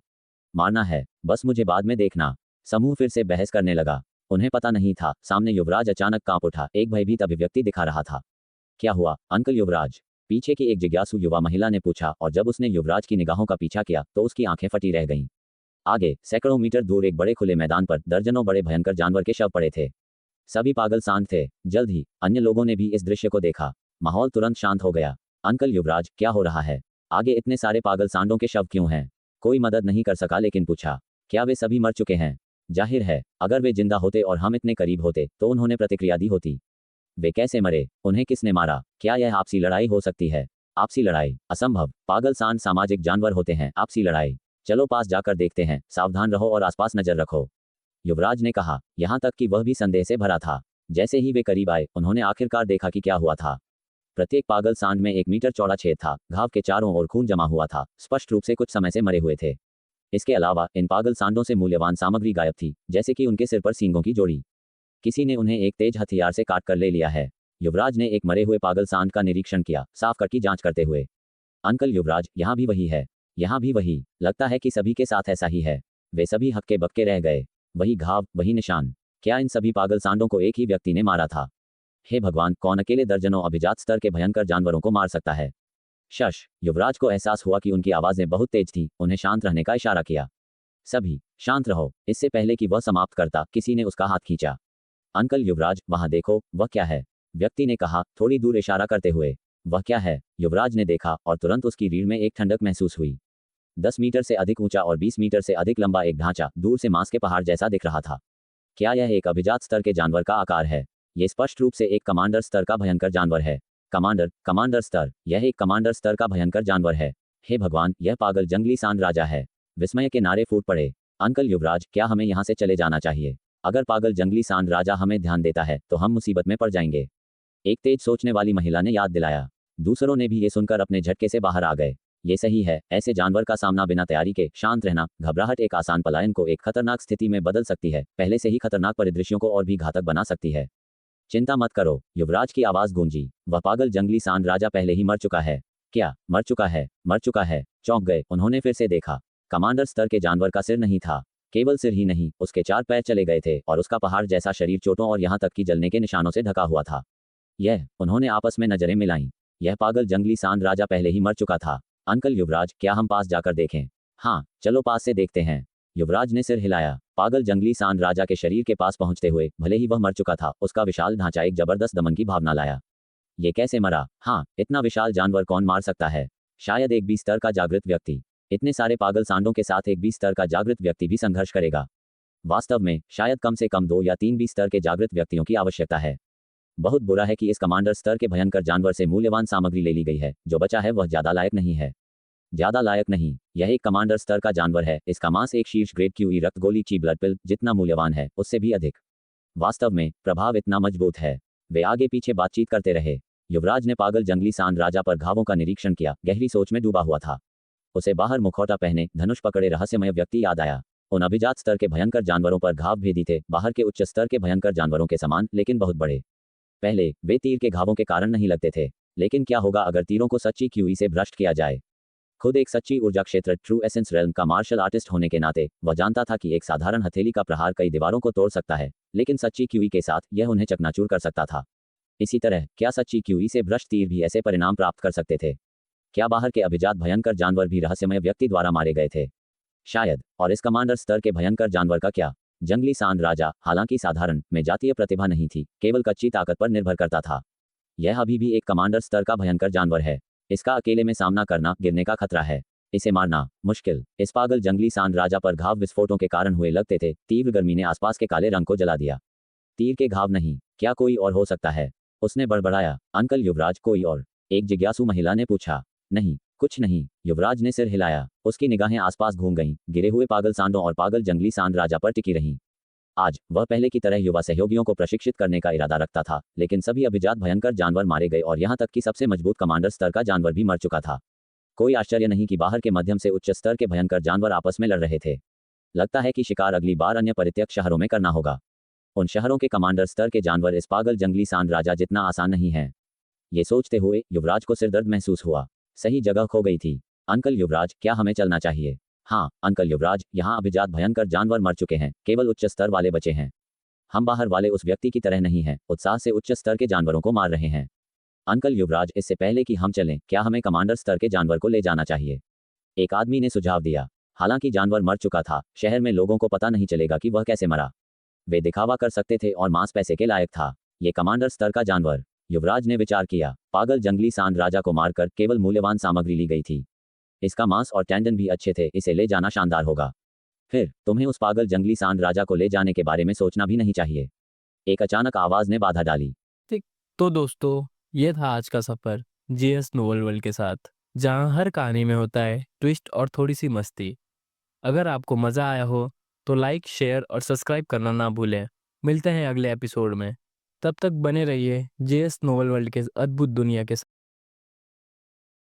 मारना है, बस मुझे बाद में देखना। समूह फिर से बहस करने लगा। उन्हें पता नहीं था, सामने युवराज अचानक कांप उठा, एक भयभीत अभिव्यक्ति दिखा रहा था। क्या हुआ अंकल युवराज? पीछे की एक जिज्ञासु युवा महिला ने पूछा, और जब उसने युवराज की निगाहों का पीछा किया तो उसकी आंखें फटी रह गईं। आगे सैकड़ों मीटर दूर एक बड़े खुले मैदान पर दर्जनों बड़े भयंकर जानवर के शव पड़े थे। सभी पागल शांत थे। जल्द ही अन्य लोगों ने भी इस दृश्य को देखा। माहौल तुरंत शांत हो गया। अंकल युवराज, क्या हो रहा है? आगे इतने सारे पागल सांडों के शव क्यों हैं? कोई मदद नहीं कर सका, लेकिन पूछा, क्या वे सभी मर चुके हैं? जाहिर है, अगर वे जिंदा होते और हम इतने करीब होते तो उन्होंने प्रतिक्रिया दी होती। वे कैसे मरे? उन्हें किसने मारा? क्या यह आपसी लड़ाई हो सकती है? आपसी लड़ाई? असंभव। पागल सांड सामाजिक जानवर होते हैं। आपसी लड़ाई? चलो पास जाकर देखते हैं। सावधान रहो और आसपास नजर रखो, युवराज ने कहा, यहां तक कि वह भी संदेह से भरा था। जैसे ही वे करीब आए, उन्होंने आखिरकार देखा कि क्या हुआ था। प्रत्येक पागल सांड में 1 मीटर चौड़ा छेद था। घाव के चारों ओर खून जमा हुआ था, स्पष्ट रूप से कुछ समय से मरे हुए थे। इसके अलावा इन पागल सांडों से मूल्यवान सामग्री गायब थी, जैसे कि उनके सिर पर सींगों की जोड़ी। किसी ने उन्हें एक तेज हथियार से काट कर ले लिया है। युवराज ने एक मरे हुए पागल सांड का निरीक्षण किया, साफ कट की जांच करते हुए। अंकल युवराज, यहाँ भी वही है। यहाँ भी वही। लगता है कि सभी के साथ ऐसा ही है। वे सभी हक्के बक्के रह गए। वही घाव, वही निशान। क्या इन सभी पागल सांडों को एक ही व्यक्ति ने मारा था? हे भगवान, कौन अकेले दर्जनों अभिजात स्तर के भयंकर जानवरों को मार सकता है? शश। युवराज को एहसास हुआ कि उनकी आवाजें बहुत तेज थी। उन्हें शांत रहने का इशारा किया। सभी शांत रहो। इससे पहले कि वह समाप्त करता, किसी ने उसका हाथ खींचा। अंकल युवराज, वहां देखो, वह क्या है? व्यक्ति ने कहा, थोड़ी दूर इशारा करते हुए। वह क्या है? युवराज ने देखा और तुरंत उसकी रीढ़ में एक ठंडक महसूस हुई। 10 मीटर से अधिक ऊंचा और 20 मीटर से अधिक लंबा एक ढांचा दूर से मांस के पहाड़ जैसा दिख रहा था। क्या यह एक अभिजात स्तर के जानवर का आकार है? यह स्पष्ट रूप से एक कमांडर स्तर का भयंकर जानवर है। कमांडर स्तर। यह एक कमांडर स्तर का भयंकर जानवर है। हे भगवान, यह पागल जंगली सांड राजा है। विस्मय के नारे फूट पड़े। अंकल युवराज, क्या हमें यहाँ से चले जाना चाहिए? अगर पागल जंगली सांड राजा हमें ध्यान देता है तो हम मुसीबत में पड़ जाएंगे, एक तेज सोचने वाली महिला ने याद दिलाया। दूसरों ने भी ये सुनकर अपने झटके से बाहर आ गए। ये सही है, ऐसे जानवर का सामना बिना तैयारी के शांत रहना, घबराहट एक आसान पलायन को एक खतरनाक स्थिति में बदल सकती है, पहले से ही खतरनाक परिदृश्यों को और भी घातक बना सकती है। चिंता मत करो, युवराज की आवाज गूंजी। वह पागल जंगली सांड राजा पहले ही मर चुका है। क्या मर चुका है? मर चुका है। चौंक गए। उन्होंने फिर से देखा। कमांडर स्तर के जानवर का सिर नहीं था। केवल सिर ही नहीं, उसके 4 पैर चले गए थे और उसका पहाड़ जैसा शरीर चोटों और यहाँ तक कि जलने के निशानों से ढका हुआ था। उन्होंने आपस में नजरें मिलाईं। यह पागल जंगली सांड राजा पहले ही मर चुका था। अंकल युवराज, क्या हम पास जाकर देखें? हाँ, चलो पास से देखते हैं। युवराज ने सिर हिलाया। पागल जंगली सांड राजा के शरीर के पास पहुंचते हुए, भले ही वह मर चुका था, उसका विशाल ढांचा एक जबरदस्त दमन की भावना लाया। ये कैसे मरा? हाँ, इतना विशाल जानवर कौन मार सकता है? शायद एक 20 स्तर का जागृत व्यक्ति। इतने सारे पागल सांडों के साथ एक 20 स्तर का जागृत व्यक्ति भी संघर्ष करेगा। वास्तव में शायद कम से कम 2 या 3 भी स्तर के जागृत व्यक्तियों की आवश्यकता है। बहुत बुरा है कि इस कमांडर स्तर के भयंकर जानवर से मूल्यवान सामग्री ले ली गई है। जो बचा है वह ज्यादा लायक नहीं है। ज्यादा लायक नहीं, यह एक कमांडर स्तर का जानवर है। इसका मांस एक शीर्ष ग्रेड क्यूई रक्त गोली ची ब्लड पिल जितना मूल्यवान है, उससे भी अधिक। वास्तव में प्रभाव इतना मजबूत है। वे आगे पीछे बातचीत करते रहे। युवराज ने पागल जंगली सांड राजा पर घावों का निरीक्षण किया, गहरी सोच में डूबा हुआ था। उसे बाहर मुखौटा पहने धनुष पकड़े रहस्यमय व्यक्ति याद आया। उन अभिजात स्तर के भयंकर जानवरों पर घाव भेदी थे, बाहर के उच्च स्तर के भयंकर जानवरों के समान, लेकिन बहुत बड़े। पहले वे तीर के घावों के कारण नहीं लगते थे, लेकिन क्या होगा अगर तीरों को सच्ची क्यूई से भ्रष्ट किया जाए। खुद एक सच्ची ऊर्जा क्षेत्र ट्रू एसेंस रेल्म का मार्शल आर्टिस्ट होने के नाते वह जानता था कि एक साधारण हथेली का प्रहार कई दीवारों को तोड़ सकता है, लेकिन सच्ची क्यूई के साथ यह उन्हें चकनाचूर कर सकता था। इसी तरह क्या सच्ची क्यूई से भ्रष्ट तीर भी ऐसे परिणाम प्राप्त कर सकते थे? क्या बाहर के अभिजात भयंकर जानवर भी रहस्यमय व्यक्ति द्वारा मारे गए थे? शायद। और इस कमांडर स्तर के भयंकर जानवर का क्या? जंगली सांड राजा हालांकि साधारण में जातीय प्रतिभा नहीं थी, केवल कच्ची ताकत पर निर्भर करता था। यह अभी भी एक कमांडर स्तर का भयंकर जानवर है। इसका अकेले में सामना करना गिरने का खतरा है। इसे मारना मुश्किल। इस पागल जंगली सांड राजा पर घाव विस्फोटों के कारण हुए लगते थे। तीव्र गर्मी ने आसपास के काले रंग को जला दिया। तीर के घाव नहीं, क्या कोई और हो सकता है? उसने बड़बड़ाया। अंकल युवराज, कोई और? एक जिज्ञासु महिला ने पूछा। नहीं, कुछ नहीं, युवराज ने सिर हिलाया। उसकी निगाहें आसपास घूम गईं, गिरे हुए पागल सांडों और पागल जंगली सांड राजा पर टिकी रहीं। आज वह पहले की तरह युवा सहयोगियों को प्रशिक्षित करने का इरादा रखता था, लेकिन सभी अभिजात भयंकर जानवर मारे गए और यहां तक कि सबसे मजबूत कमांडर स्तर का जानवर भी मर चुका था। कोई आश्चर्य नहीं कि बाहर के मध्यम से उच्च स्तर के भयंकर जानवर आपस में लड़ रहे थे। लगता है कि शिकार अगली बार अन्य परित्यक्त शहरों में करना होगा। उन शहरों के कमांडर स्तर के जानवर इस पागल जंगली सांड राजा जितना आसान नहीं है। ये सोचते हुए युवराज को सिरदर्द महसूस हुआ। सही जगह खो गई थी। अंकल युवराज, क्या हमें चलना चाहिए? हाँ अंकल युवराज, यहाँ अभिजात भयंकर जानवर मर चुके हैं, केवल उच्च स्तर वाले बचे हैं। हम बाहर वाले उस व्यक्ति की तरह नहीं हैं, उत्साह से उच्च स्तर के जानवरों को मार रहे हैं। अंकल युवराज, इससे पहले कि हम चलें, क्या हमें कमांडर स्तर के जानवर को ले जाना चाहिए? एक आदमी ने सुझाव दिया। हालांकि जानवर मर चुका था, शहर में लोगों को पता नहीं चलेगा कि वह कैसे मरा। वे दिखावा कर सकते थे और मांस पैसे के लायक था। ये कमांडर स्तर का जानवर। युवराज ने विचार किया। पागल जंगली सांड राजा को मारकर केवल मूल्यवान सामग्री ली गई थी। इसका मांस और टेंडन भी अच्छे थे, इसे ले जाना शानदार होगा। फिर तुम्हें उस पागल जंगली सांड राजा को ले जाने के बारे में सोचना भी नहीं चाहिए, एक अचानक आवाज ने बाधा डाली। ठीक। तो दोस्तों, ये था आज का सफ़र जीएस नोवेल वर्ल्ड के साथ, जहाँ हर कहानी में होता है ट्विस्ट और थोड़ी सी मस्ती। अगर आपको मज़ा आया हो तो लाइक, शेयर और सब्सक्राइब करना ना भूलें। मिलते हैं अगले एपिसोड में। तब तक बने रहिए जीएस नोवेल वर्ल्ड के अद्भुत दुनिया के साथ।